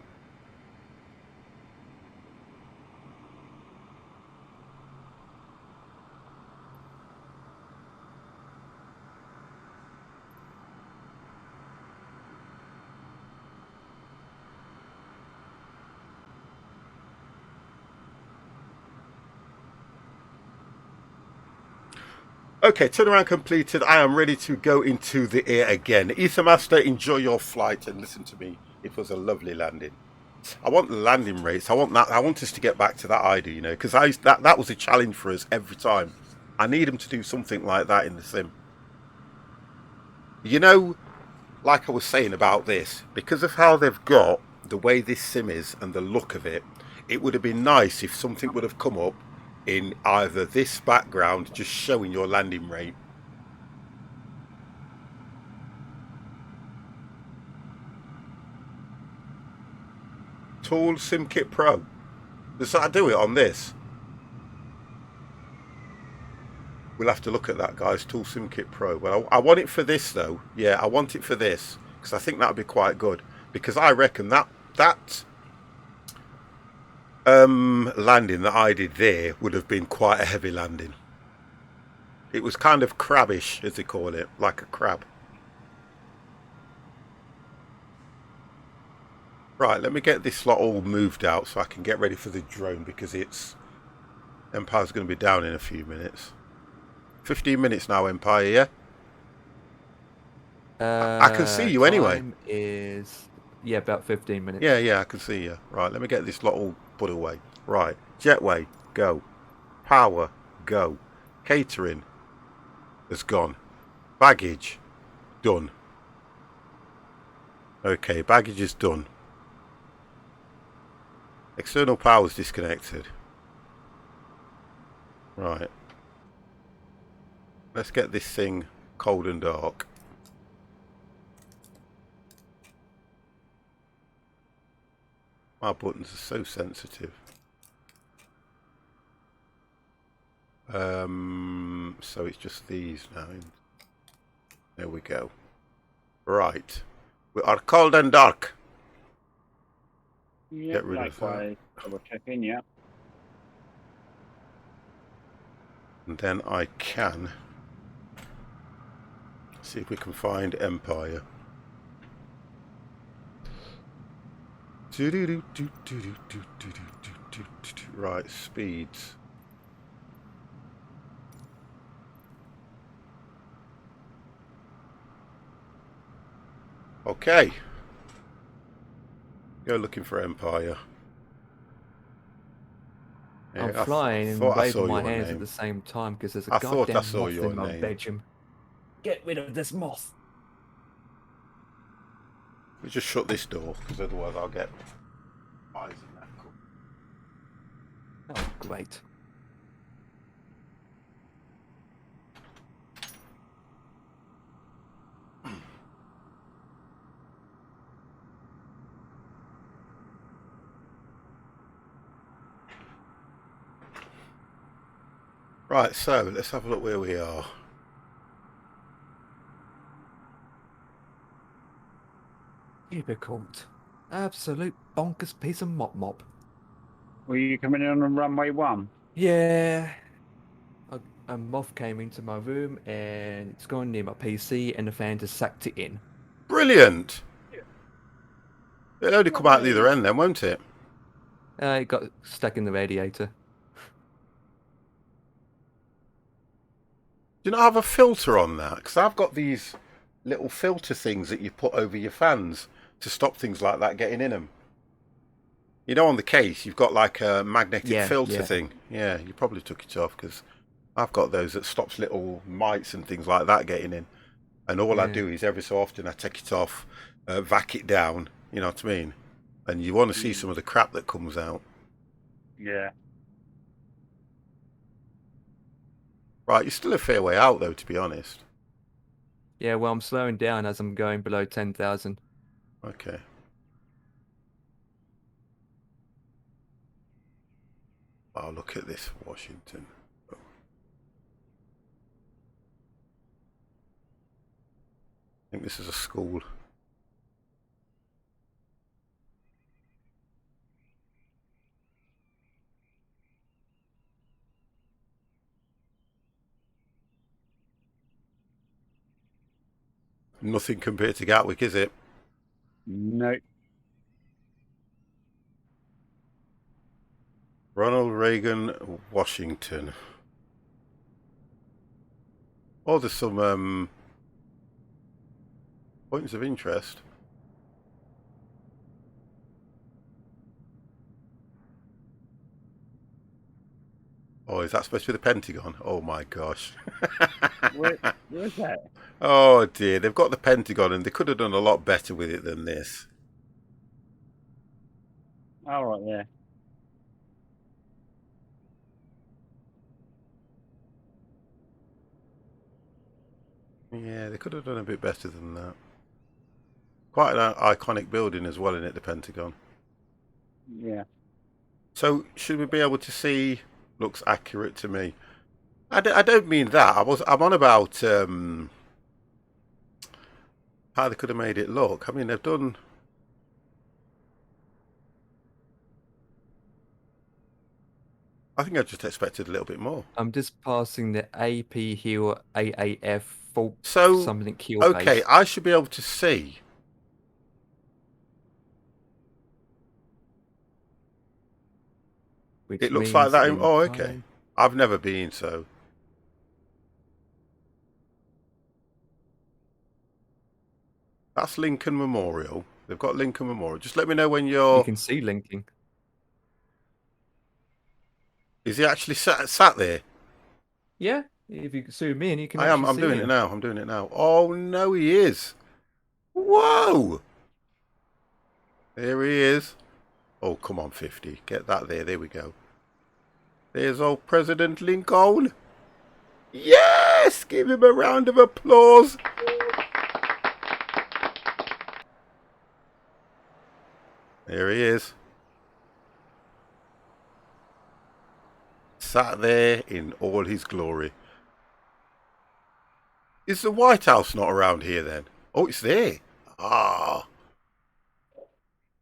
Okay, turnaround completed. I am ready to go into the air again. Ether Master, enjoy your flight and listen to me. It was a lovely landing. I want the landing rates. I want that. I want us to get back to that idea, you know, because that was a challenge for us every time. I need them to do something like that in the sim. You know, like I was saying about this, because of how they've got the way this sim is and the look of it, it would have been nice if something would have come up in either this background just showing your landing rate. Tool SimKit Pro. Does that do it on this? We'll have to look at that, guys. Tool SimKit Pro. Well, I want it for this though. Yeah, I want it for this because I think that would be quite good. Because I reckon that landing that I did there would have been quite a heavy landing. It was kind of crabbish, as they call it, like a crab. Right, let me get this lot all moved out so I can get ready for the drone because Empire's going to be down in a few minutes. 15 minutes now, Empire, yeah? I can see you anyway. Time is, yeah, about 15 minutes. Yeah, I can see you. Right, let me get this lot all put away. Right, jetway, go. Power, go. Catering has gone. Baggage, done. Okay, baggage is done. External power is disconnected. Right. Let's get this thing cold and dark. My buttons are so sensitive. So it's just these now. There we go. Right. We are cold and dark. Yeah, Get rid of that. Double check in, yeah. And then I can see if we can find Empire. Right, speeds. Okay. Go looking for Empire. Yeah, I'm flying and thought I waving saw my your hands name. at the same time because there's a I thought I goddamn saw moth your in my name. bedroom. Get rid of this moth. We just shut this door because otherwise I'll get eyes in that cup. Oh, great. Right, so let's have a look where we are. Difficult. Absolute bonkers piece of mop. Were you coming in on runway 1? Yeah. A moth came into my room and it's gone near my PC and the fan just sucked it in. Brilliant! It'll only come out the other end then, won't it? It got stuck in the radiator. Do you not have a filter on that? Because I've got these little filter things that you put over your fans to stop things like that getting in them. You know, on the case, you've got like a magnetic filter thing. Yeah, you probably took it off because I've got those that stops little mites and things like that getting in. And all I do is every so often I take it off, vac it down, you know what I mean? And you want to see some of the crap that comes out. Yeah. Right, you're still a fair way out though, to be honest. Yeah, well, I'm slowing down as I'm going below 10,000. Okay. Oh, look at this, Washington. Oh. I think this is a school. Nothing compared to Gatwick, is it? No. Ronald Reagan, Washington. Oh, there's some points of interest. Oh, is that supposed to be the Pentagon? Oh my gosh. Where's that? Oh dear, they've got the Pentagon and they could have done a lot better with it than this. Oh, right there. Yeah, they could have done a bit better than that. Quite an iconic building as well, in it, the Pentagon. Yeah. So should we be able to see? Looks accurate to me. I don't mean that. I'm on about how they could have made it look. I mean, they've done. I think I just expected a little bit more. I'm just passing the AP Hill AAF fault So, something keel okay, base. I should be able to see. Which It looks like means that. in Oh, okay. time- I've never been, so. That's Lincoln Memorial. They've got Lincoln Memorial. Just let me know when You you're. can see linking. Is he actually sat there? Yeah, if you zoom in, you can I am. actually I'm see doing him. it now. I'm doing it now. Oh no, he is. Whoa! There he is. Oh, come on, 50. Get that there. There we go. There's old President Lincoln. Yes! Give him a round of applause. There he is. Sat there in all his glory. Is the White House not around here then? Oh, it's there. Ah.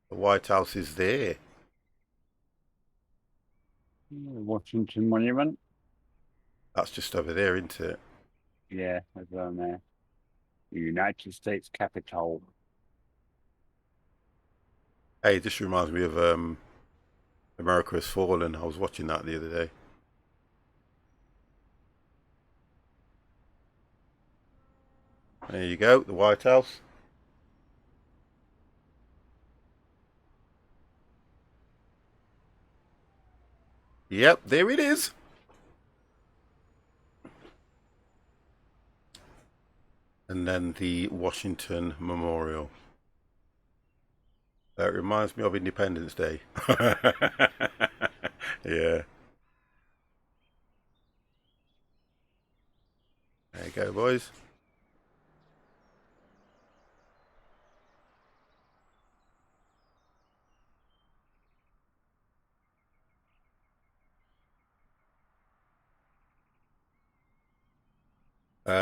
The White House is there. Washington Monument. That's just over there, isn't it? Yeah, over on there. The United States Capitol. Hey, this reminds me of America Has Fallen. I was watching that the other day. There you go, the White House. Yep, there it is. And then the Washington Memorial. That reminds me of Independence Day. Yeah. There you go, boys.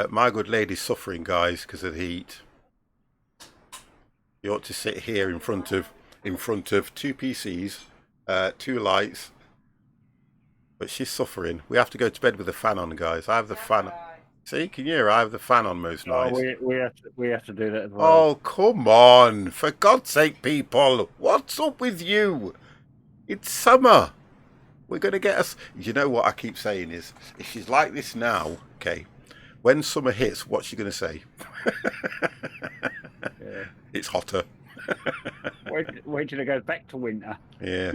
My good lady's suffering, guys, because of the heat. You ought to sit here in front of two PCs, two lights. But she's suffering. We have to go to bed with the fan on, guys. I have the fan. See, can you hear? I have the fan on most Oh, nights. we have to do that as well. Oh, come on. For God's sake, people. What's up with you? It's summer. We're going to get us. You know what I keep saying is, if she's like this now, okay, when summer hits, what's she going to say? Yeah. It's hotter. Wait till it goes back to winter. Yeah.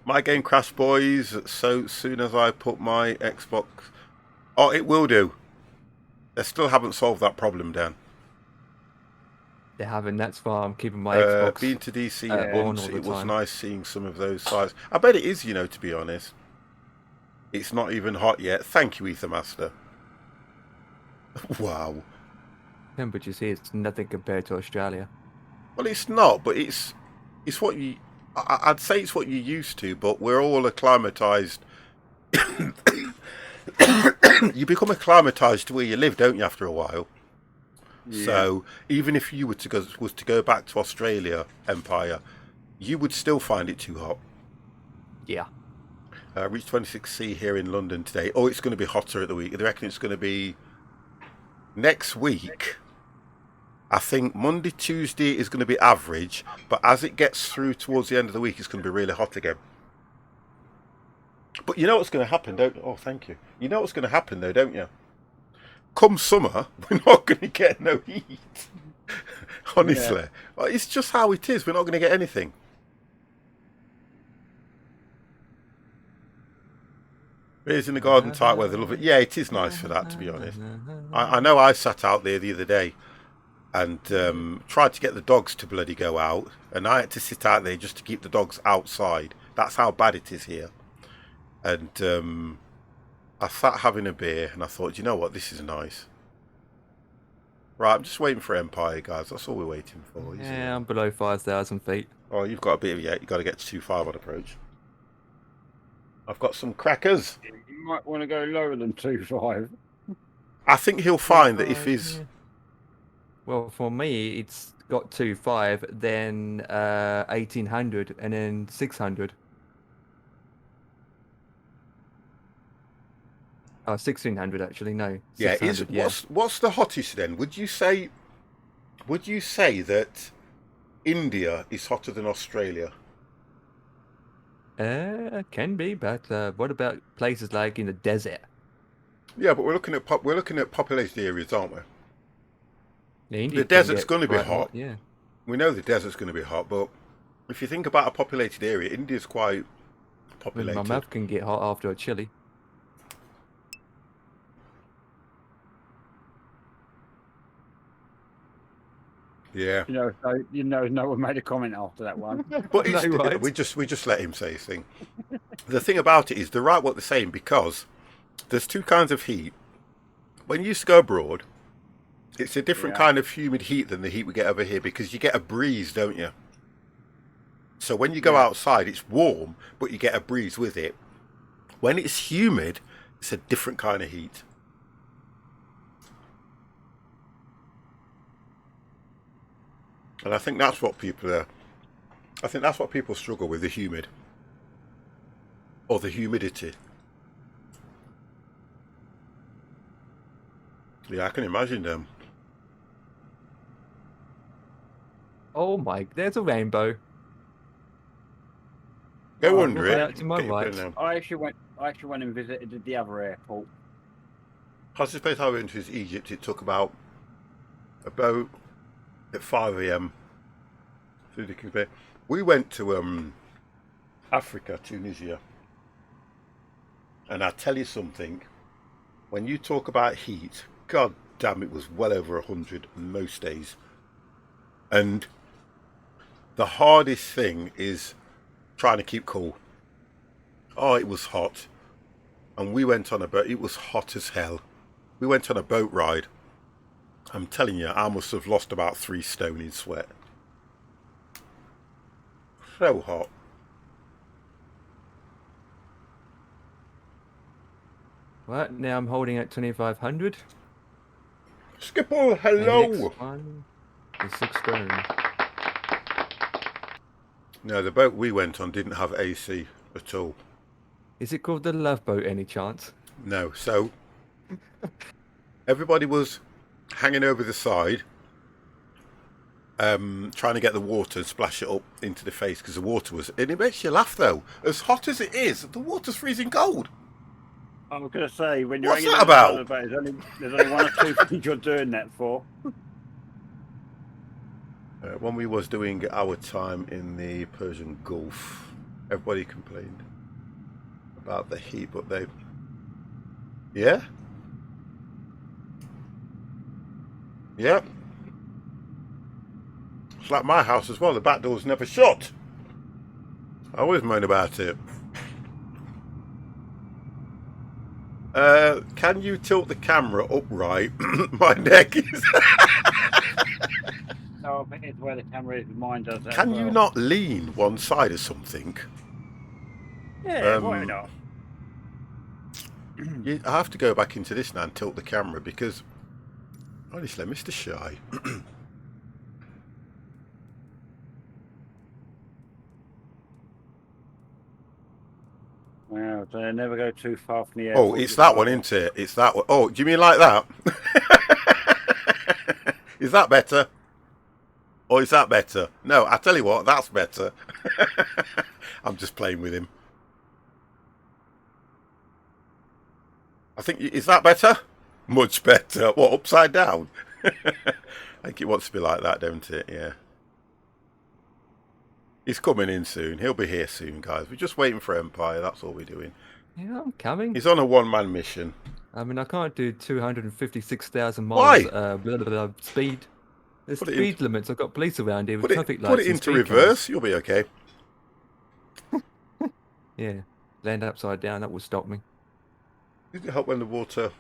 My game crashed, boys. So soon as I put my Xbox. Oh, it will do. They still haven't solved that problem, Dan. They haven't. That's why I'm keeping my Xbox. Being to DC on once, all the it was time. nice seeing some of those sites. I bet it is, you know, to be honest. It's not even hot yet. Thank you, Ethermaster. Wow. Temperatures here, it's nothing compared to Australia. Well, it's not, but it's what you. I'd say it's what you're used to, but we're all acclimatized. You become acclimatized to where you live, don't you? After a while. Yeah. So even if you were to go back to Australia Empire, you would still find it too hot. Yeah. Reached 26C here in London today. Oh, it's going to be hotter at the week. They reckon it's going to be next week. I think Monday, Tuesday is going to be average, but as it gets through towards the end of the week, it's going to be really hot again. But you know what's going to happen, don't you? Oh, thank you. You know what's going to happen, though, don't you? Come summer, we're not going to get no heat. Honestly. Yeah. Well, it's just how it is. We're not going to get anything. Beers in the garden, tight weather, love it. Yeah, it is nice for that, to be honest. I know I sat out there the other day and tried to get the dogs to bloody go out, and I had to sit out there just to keep the dogs outside. That's how bad it is here. And I sat having a beer and I thought, you know what, this is nice. Right, I'm just waiting for Empire, guys. That's all we're waiting for, isn't Yeah, it? I'm below 5,000 feet. Oh, you've got a bit of yet. You've got to get to 2.5 on approach. I've got some crackers. You might want to go lower than 2.5. I think he'll find that if 2.5, he's... yeah. Well, for me, it's got 2.5, then 1,800, and then 600. Oh, 1,600 actually. No, Yeah, 600. Yeah. what's the hottest then? Would you say that India is hotter than Australia? Can be, but what about places like in the desert? Yeah, but we're looking at populated areas, aren't we? Yeah, India The can desert's get going to be quite hot. Yeah. We know the desert's going to be hot, but if you think about a populated area, India's quite I mean, populated. my mouth can get hot after a chili. Yeah, No one made a comment after that one. but it's, No, right. we just let him say his thing. The thing about it is they're right what they're saying, because there's two kinds of heat. When you used to go abroad, it's a different kind of humid heat than the heat we get over here, because you get a breeze, don't you? So when you go outside, it's warm, but you get a breeze with it. When it's humid, it's a different kind of heat. And I think that's what people struggle with, the humid. Or the humidity. Yeah, I can imagine them. Oh my, there's a rainbow. Go under look it. out to my Get your right. pen down. I actually went and visited the other airport. Past this place I went to is Egypt. It took about at 5 a.m. through the King's Bay. We went to Africa, Tunisia, and I tell you something. When you talk about heat, god damn, it was well over 100 most days. And the hardest thing is trying to keep cool. Oh, it was hot. And we went on a boat. It was hot as hell. We went on a boat ride. I'm telling you, I must have lost about 3 stone in sweat. So hot. Right, now I'm holding at 2,500. Skipper, And hello! next one is 6 stone. No, the boat we went on didn't have AC at all. Is it called the Love Boat, any chance? No, so everybody was hanging over the side, trying to get the water and splash it up into the face, because the water was... And it makes you laugh, though. As hot as it is, the water's freezing cold. I was going to say, when you're What's hanging that out about? the boat, there's only one or two things you're doing that for. When we was doing our time in the Persian Gulf, everybody complained about the heat, but they... Yeah? Yeah. It's like my house as well, the back door's never shut. I always moan about it. Can you tilt the camera upright? My neck is... No, I think it's where the camera is. Mine does that. Can as you well. not lean one side or something? Yeah, why not? I have to go back into this now and tilt the camera, because honestly, Mr. Shy. Well, so never go too far from the Oh, airport. it's that one, isn't it? It's that one. Oh, do you mean like that? Is that better? Or is that better? No, I tell you what, that's better. I'm just playing with him. I think, is that better? Much better. What, upside down? I think it wants to be like that, don't it? Yeah. He's coming in soon. He'll be here soon, guys. We're just waiting for Empire. That's all we're doing. Yeah, I'm coming. He's on a one-man mission. I mean, I can't do 256,000 miles Why? blah, blah, blah, speed. There's Put it speed limits. I've got police around here with traffic lights. Put it and into speed reverse. cameras. You'll be okay. Yeah, land upside down. That will stop me. Did it help when the water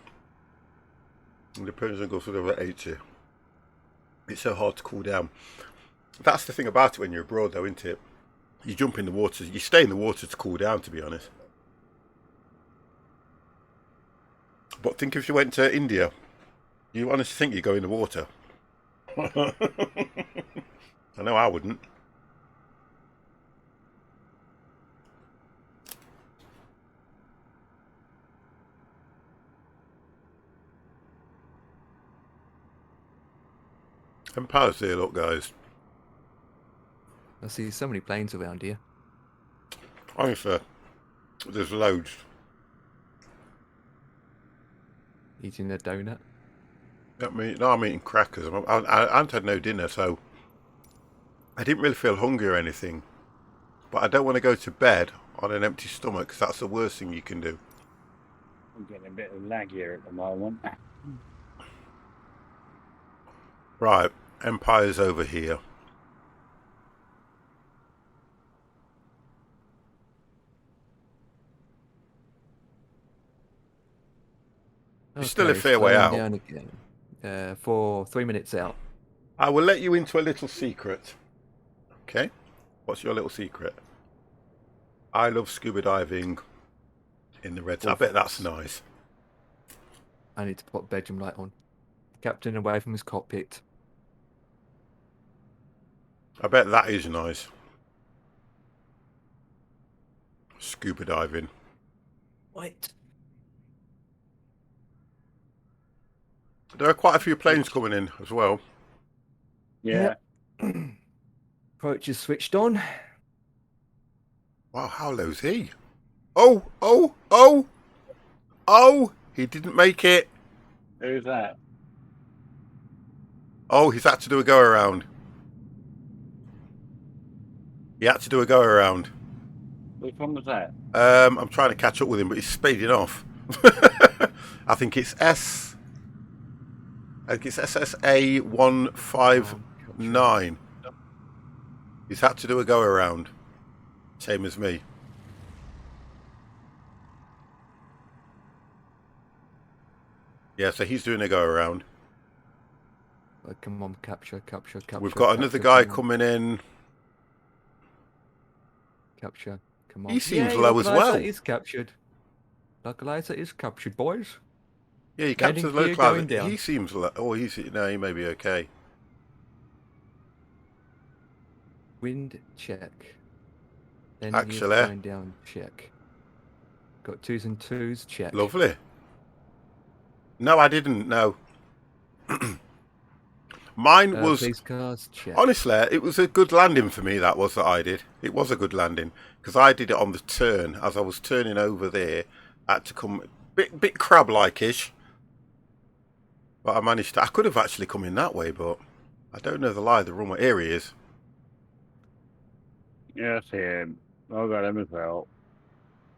in the Persian Gulf was over 80? It's so hard to cool down. That's the thing about it when you're abroad, though, isn't it? You jump in the water, you stay in the water to cool down, to be honest. But think if you went to India, you honestly think you go in the water? I know I wouldn't. Empire's there, look, guys. I see so many planes around here. Honestly, there's loads. Eating a donut. No, I'm eating crackers. I haven't had no dinner, so I didn't really feel hungry or anything. But I don't want to go to bed on an empty stomach, because that's the worst thing you can do. I'm getting a bit of lag here at the moment. Right, Empire's over here. It's still a fair way out. Down again. For 3 minutes out. I will let you into a little secret. Okay? What's your little secret? I love scuba diving in the red. I bet that's nice. I need to put bedroom light on. Captain away from his cockpit. I bet that is nice. Scuba diving. Wait. There are quite a few planes coming in as well. Yeah. Approach is switched on. Wow, how low's he? Oh! He didn't make it. Who's that? Oh, he's had to do a go around. He had to do a go around. Which one was that? I'm trying to catch up with him, but he's speeding off. I think it's SSA 159. He's had to do a go around. Same as me. Yeah, so he's doing a go around. Come on, capture. We've got another guy coming in. Capture. Come on. He seems low as well. Is captured. Localizer is captured, boys. Yeah, he captures Landing gear localizer. going down. He seems low. Oh, he may be okay. Wind check. Then Actually, going down check. Got 2s and 2s check. Lovely. No, I didn't. No. Mine was. Police cars check. Honestly, it was a good landing for me. That I did. It was a good landing because I did it on the turn as I was turning over there. I had to come bit crab-like-ish, but I managed to. I could have actually come in that way, but I don't know the lie of the runway. Here he is. Yes, him. I got him as well.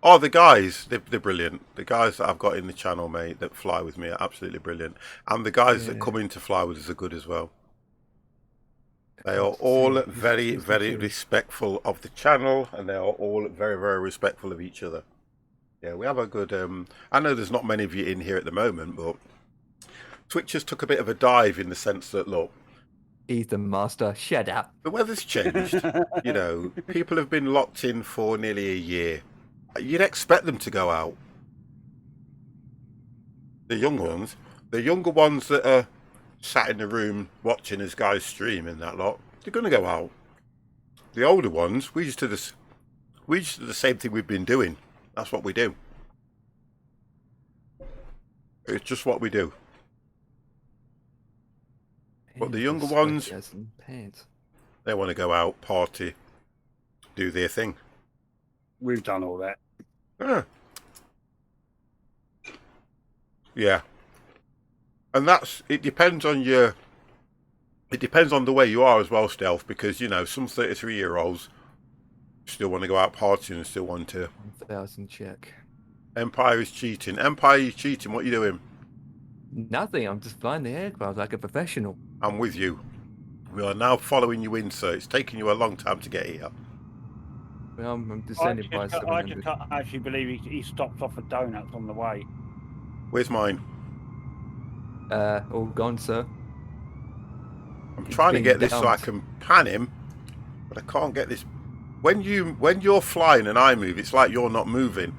Oh, the guys, they're brilliant. The guys that I've got in the channel, mate, that fly with me are absolutely brilliant. And the guys that come in to fly with us are good as well. They are all very, very respectful of the channel, and they are all very, very respectful of each other. Yeah, we have a good... I know there's not many of you in here at the moment, but Twitch has took a bit of a dive in the sense that, look, He's the master. Shut up. the weather's changed. You know, people have been locked in for nearly a year. You'd expect them to go out. The young ones. The younger ones that are sat in the room watching as guys stream and that lot, they're going to go out. The older ones, we just do the same thing we've been doing. That's what we do. It's just what we do. But the younger ones, they want to go out, party, do their thing. We've done all that. Yeah. And it depends on the way you are as well, Stealth, because, you know, some 33-year-olds still want to go out partying and still want to. 1,000 check. Empire is cheating. Empire is cheating. What are you doing? Nothing. I'm just flying the aircraft like a professional. I'm with you. We are now following you in, sir. It's taken you a long time to get here. Well, I'm descending by I 700. just can't actually believe he stopped off for donuts on the way. Where's mine? All gone, sir. I'm trying to get this so I can pan him, but I can't get this. When you're flying and I move, it's like you're not moving.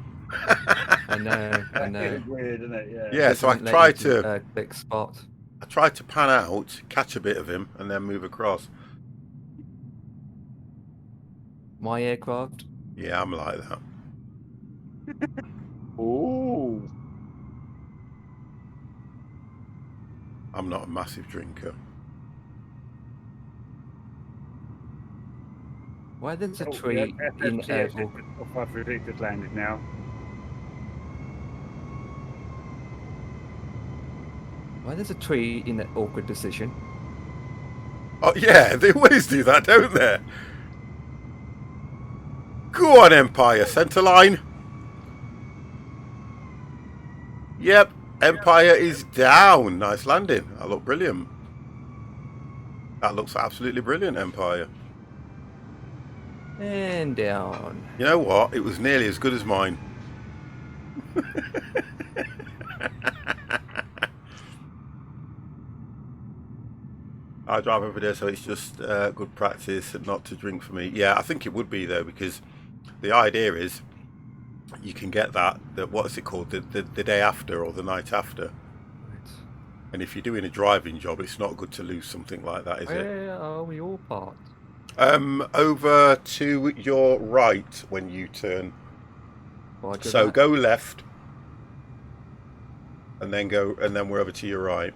I know. It's weird, isn't it? Yeah. Yeah, so I tried to click spot. I tried to pan out, catch a bit of him, and then move across. My aircraft. Yeah, I'm like that. Ooh. I'm not a massive drinker. Why there's a tree in FFTS just landed now. Why there's a tree in that awkward position? Oh yeah, they always do that, don't they? Go on, Empire, centre line. Yep, Empire is down. Nice landing. That looked brilliant. That looks absolutely brilliant, Empire. And down. You know what? It was nearly as good as mine. I drive every day, so it's just good practice and not to drink for me. Yeah, I think it would be though, because the idea is you can get that what's it called, the day after or the night after. Right. And if you're doing a driving job, it's not good to lose something like that, is it? Where are we all parked? Over to your right when you turn. Roger So that. go left, and then we're over to your right.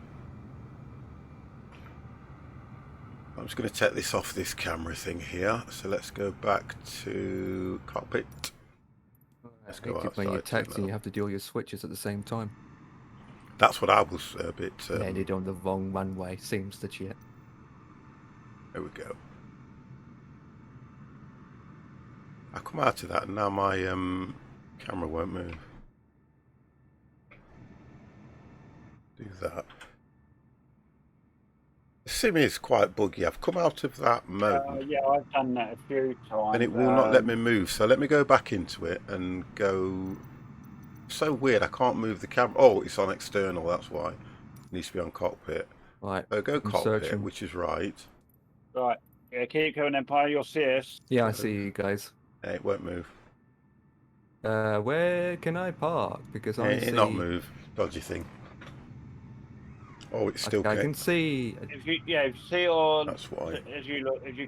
I'm just going to take this off this camera thing here. So let's go back to cockpit. Let's go outside. When you're texting, you have to do all your switches at the same time. That's what I was a bit. Landed on the wrong runway. Seems legit. There we go. I come out of that, and now my camera won't move. Do that. The sim is quite buggy. I've come out of that mode. Yeah, I've done that a few times. And it will not let me move. So let me go back into it and go. So weird. I can't move the camera. Oh, it's on external. That's why. It needs to be on cockpit. Right. Go I'm cockpit, searching. which is right. Right. Yeah, keep going, Empire. You'll see us. Yeah, I see you guys. It won't move. Where can I park? Because I see... It not move. Dodgy thing. Oh, it's still. I can see. If you see on. That's why. As you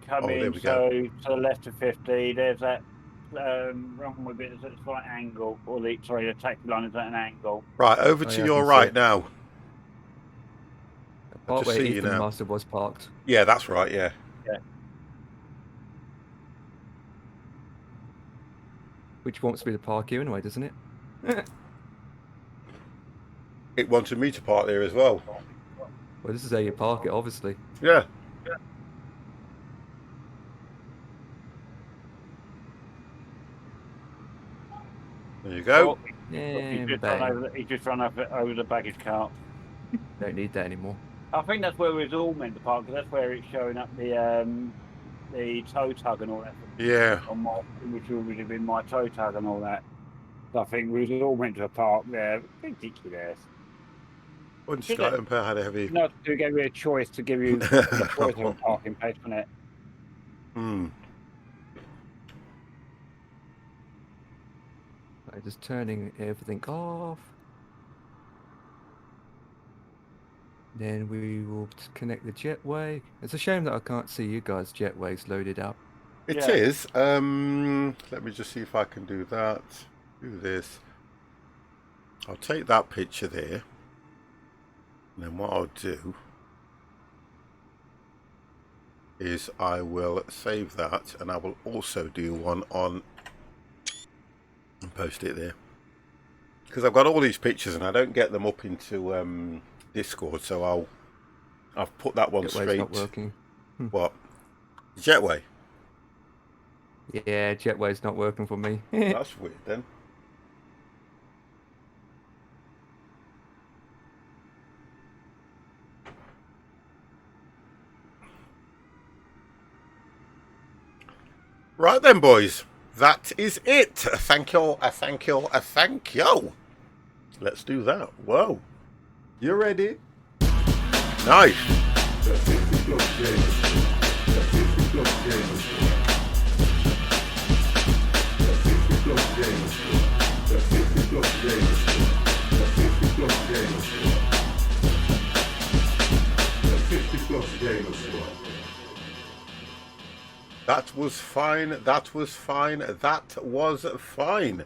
come Oh, there in, we so go. to the left of 50, there's that runway bit is at a slight angle, or the taxi line is at an angle. Right, over Oh, to yeah, I your can right see. now. Part just where see you Ethan now. Master was parked. Yeah, that's right. Yeah. Which wants me to park here anyway, doesn't it? It wanted me to park there as well. Well, this is how you park it, obviously. Yeah. There you go. Oh, Yeah, he's just run over the baggage cart. don't need that anymore. I think that's where we was all meant to park, because that's where it's showing up the tow tug and all that. Yeah. Which would have been my tow tug and all that. So I think we was all meant to park there. Ridiculous. Once Scott Empire had a heavy. Not to give you a choice, to give you a choice of a parking place, wasn't it? Hmm. Right, just turning everything off. Then we will connect the jetway. It's a shame that I can't see you guys' jetways loaded up. It Yeah. is. Let me just see if I can do that. Do this. I'll take that picture there. And then what I'll do is I will save that, and I will also do one on and post it there. Because I've got all these pictures and I don't get them up into Discord, so I've put that one Jetway's straight. not working. What? Jetway? Yeah, jetway's not working for me. That's weird then. Right then, boys. That is it. Thank you. Thank you. Thank you. Let's do that. Whoa. You ready? Nice. That was fine. That was fine. That was fine.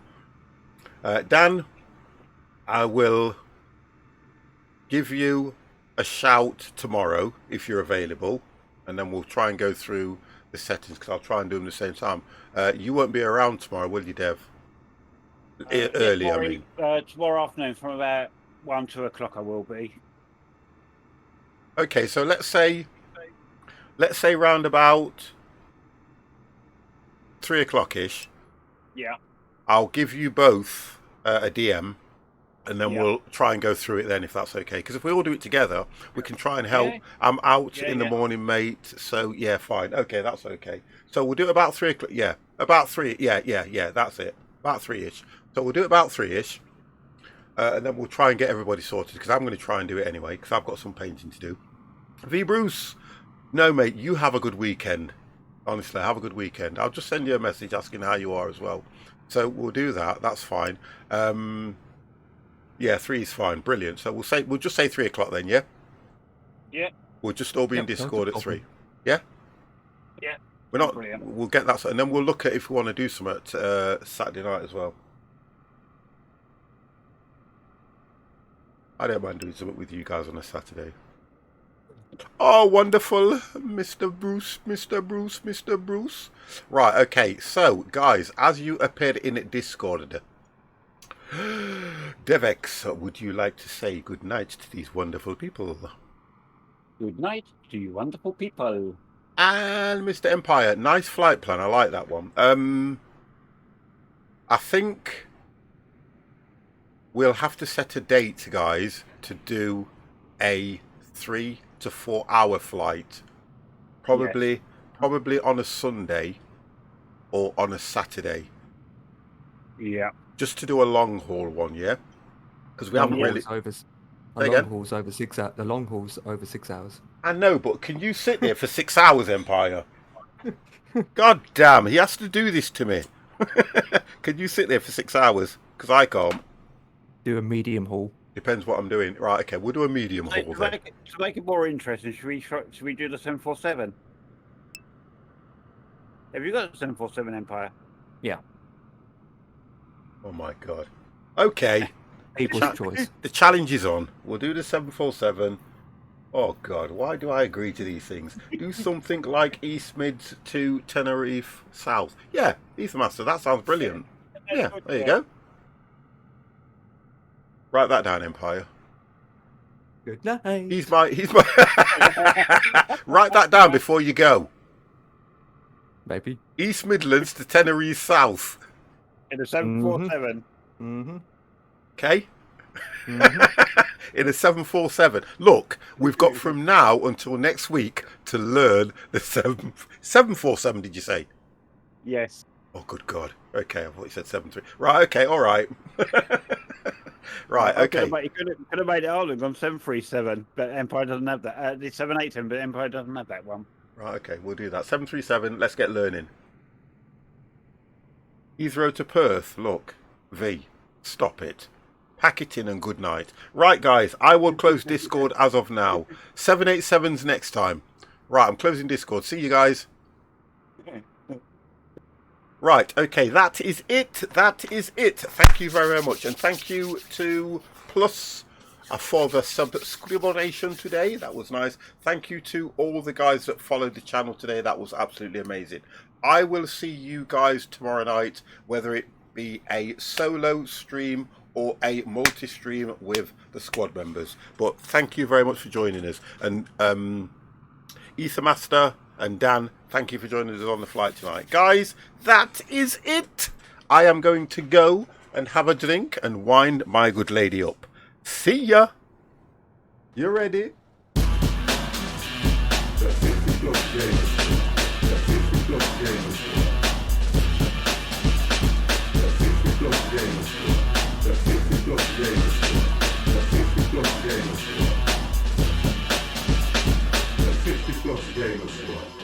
Dan, I will give you a shout tomorrow if you're available, and then we'll try and go through the settings because I'll try and do them at the same time. You won't be around tomorrow, will you, Dev? Early, tomorrow, I mean. Tomorrow afternoon from about 1, 2 o'clock I will be. Okay, so let's say round about 3 o'clock-ish. Yeah. I'll give you both a DM, and then Yeah. we'll try and go through it then, if that's okay. Because if we all do it together, we can try and help. Yeah. I'm out Yeah, in the yeah. morning, mate. So yeah, fine. Okay, that's okay. So we'll do it about 3 o'clock. Yeah, about 3. Yeah. That's it. About 3-ish. So we'll do it about 3-ish, and then we'll try and get everybody sorted. Because I'm going to try and do it anyway. Because I've got some painting to do. V Bruce, no, mate. You have a good weekend. Honestly, have a good weekend. I'll just send you a message asking how you are as well. So we'll do that. That's fine. Yeah, 3 is fine. Brilliant. So we'll just say 3 o'clock then. Yeah. Yeah. We'll just all be in Yep, no Discord at problem. 3. Yeah. Yeah. We're not. Brilliant. We'll get that, and then we'll look at if we want to do something at Saturday night as well. I don't mind doing something with you guys on a Saturday. Oh, wonderful, Mr. Bruce, Mr. Bruce, Mr. Bruce. Right, okay, so, guys, as you appeared in Discord, Devex, would you like to say good night to these wonderful people? Good night to you wonderful people. And Mr. Empire, nice flight plan, I like that one. I think we'll have to set a date, guys, to do a 3 to 4 hour flight, probably on a Sunday or on a Saturday, Yeah. just to do a long haul one, yeah, because we haven't really. The again? long haul's over 6 hours. The long haul's over 6 hours. I know, but can you sit there for 6 hours, Empire? God damn, he has to do this to me. Can you sit there for 6 hours? Because I can't. Do a medium haul. Depends what I'm doing. Right, okay, we'll do a medium haul then. To make it more interesting, should we do the 747? Have you got the 747 Empire? Yeah. Oh my god. Okay. People's choice. The challenge is on. We'll do the 747. Oh god, why do I agree to these things? Do something like East Mids to Tenerife South. Yeah, East Master, that sounds brilliant. Yeah, there you go. Write that down, Empire. Good night. He's my Write that down before you go. Maybe. East Midlands to Tenerife South. In the 747. Mm-hmm. Okay? In a 747. Look, we've got from now until next week to learn the 747, did you say? Yes. Oh, good God. Okay, I thought you said 73. Right, okay, all right. Right, okay. You could have made it older and gone 737, but Empire doesn't have that. The 787, but Empire doesn't have that one. Right, okay, we'll do that. 737, let's get learning. Heathrow to Perth, look. V, stop it. Pack it in and good night. Right, guys, I will close Discord as of now. 787's next time. Right, I'm closing Discord. See you guys. Right, okay, that is it. That is it. Thank you very, very much. And thank you to Plus for the subscription today. That was nice. Thank you to all the guys that followed the channel today. That was absolutely amazing. I will see you guys tomorrow night, whether it be a solo stream or a multi-stream with the squad members. But thank you very much for joining us. And Ethermaster and Dan, thank you for joining us on the flight tonight. Guys, that is it. I am going to go and have a drink and wind my good lady up. See ya. You ready? Gamer Squad.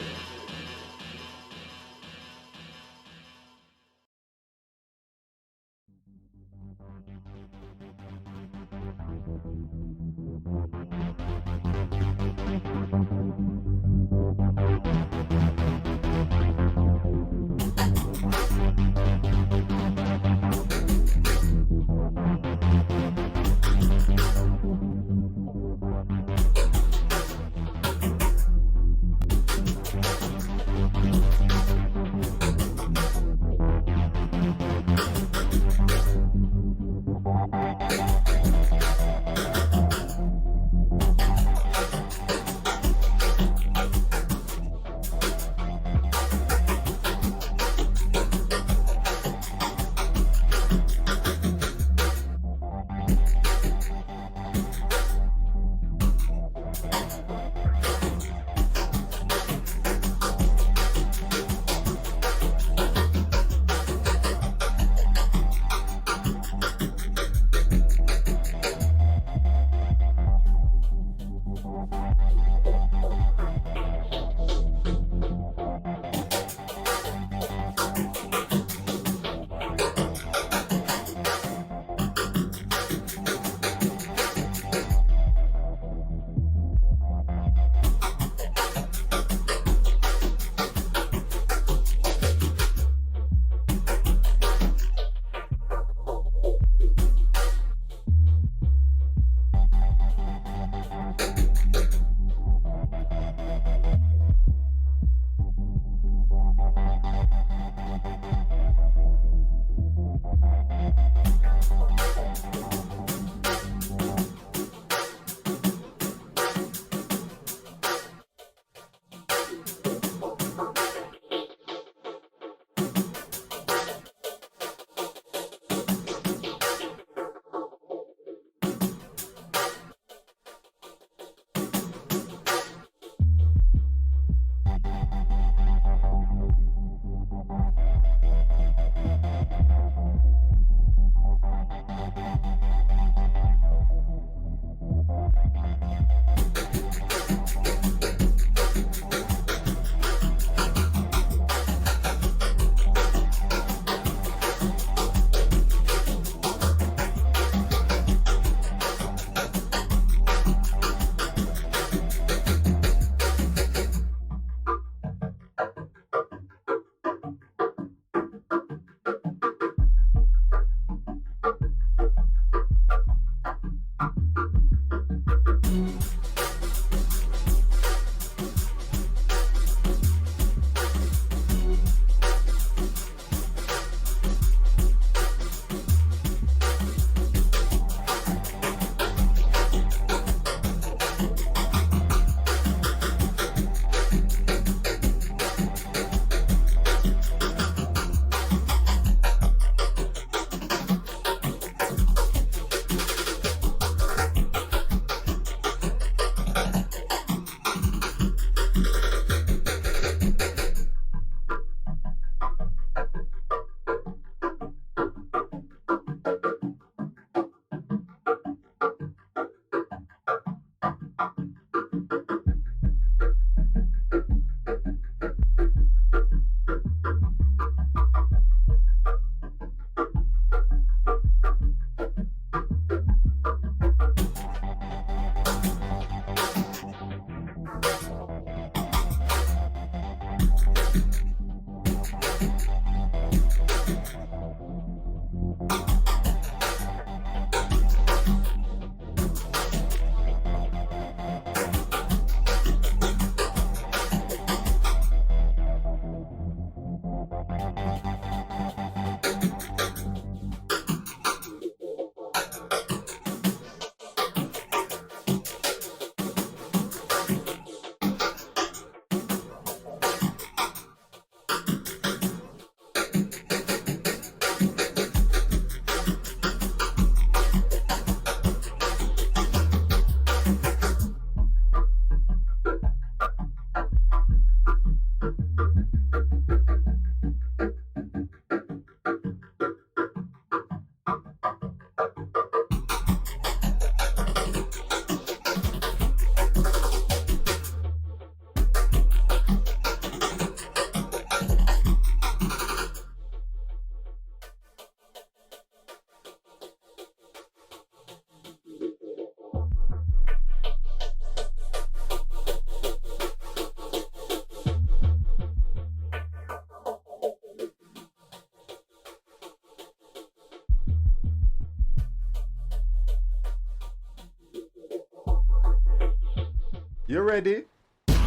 You ready? The 50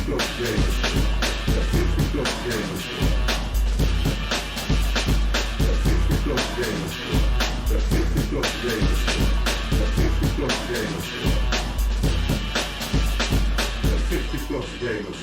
plus gamers. The 50 plus gamers. The 50 plus gamers. The 50 plus gamers. The 50 plus gamers. The 50 plus gamers.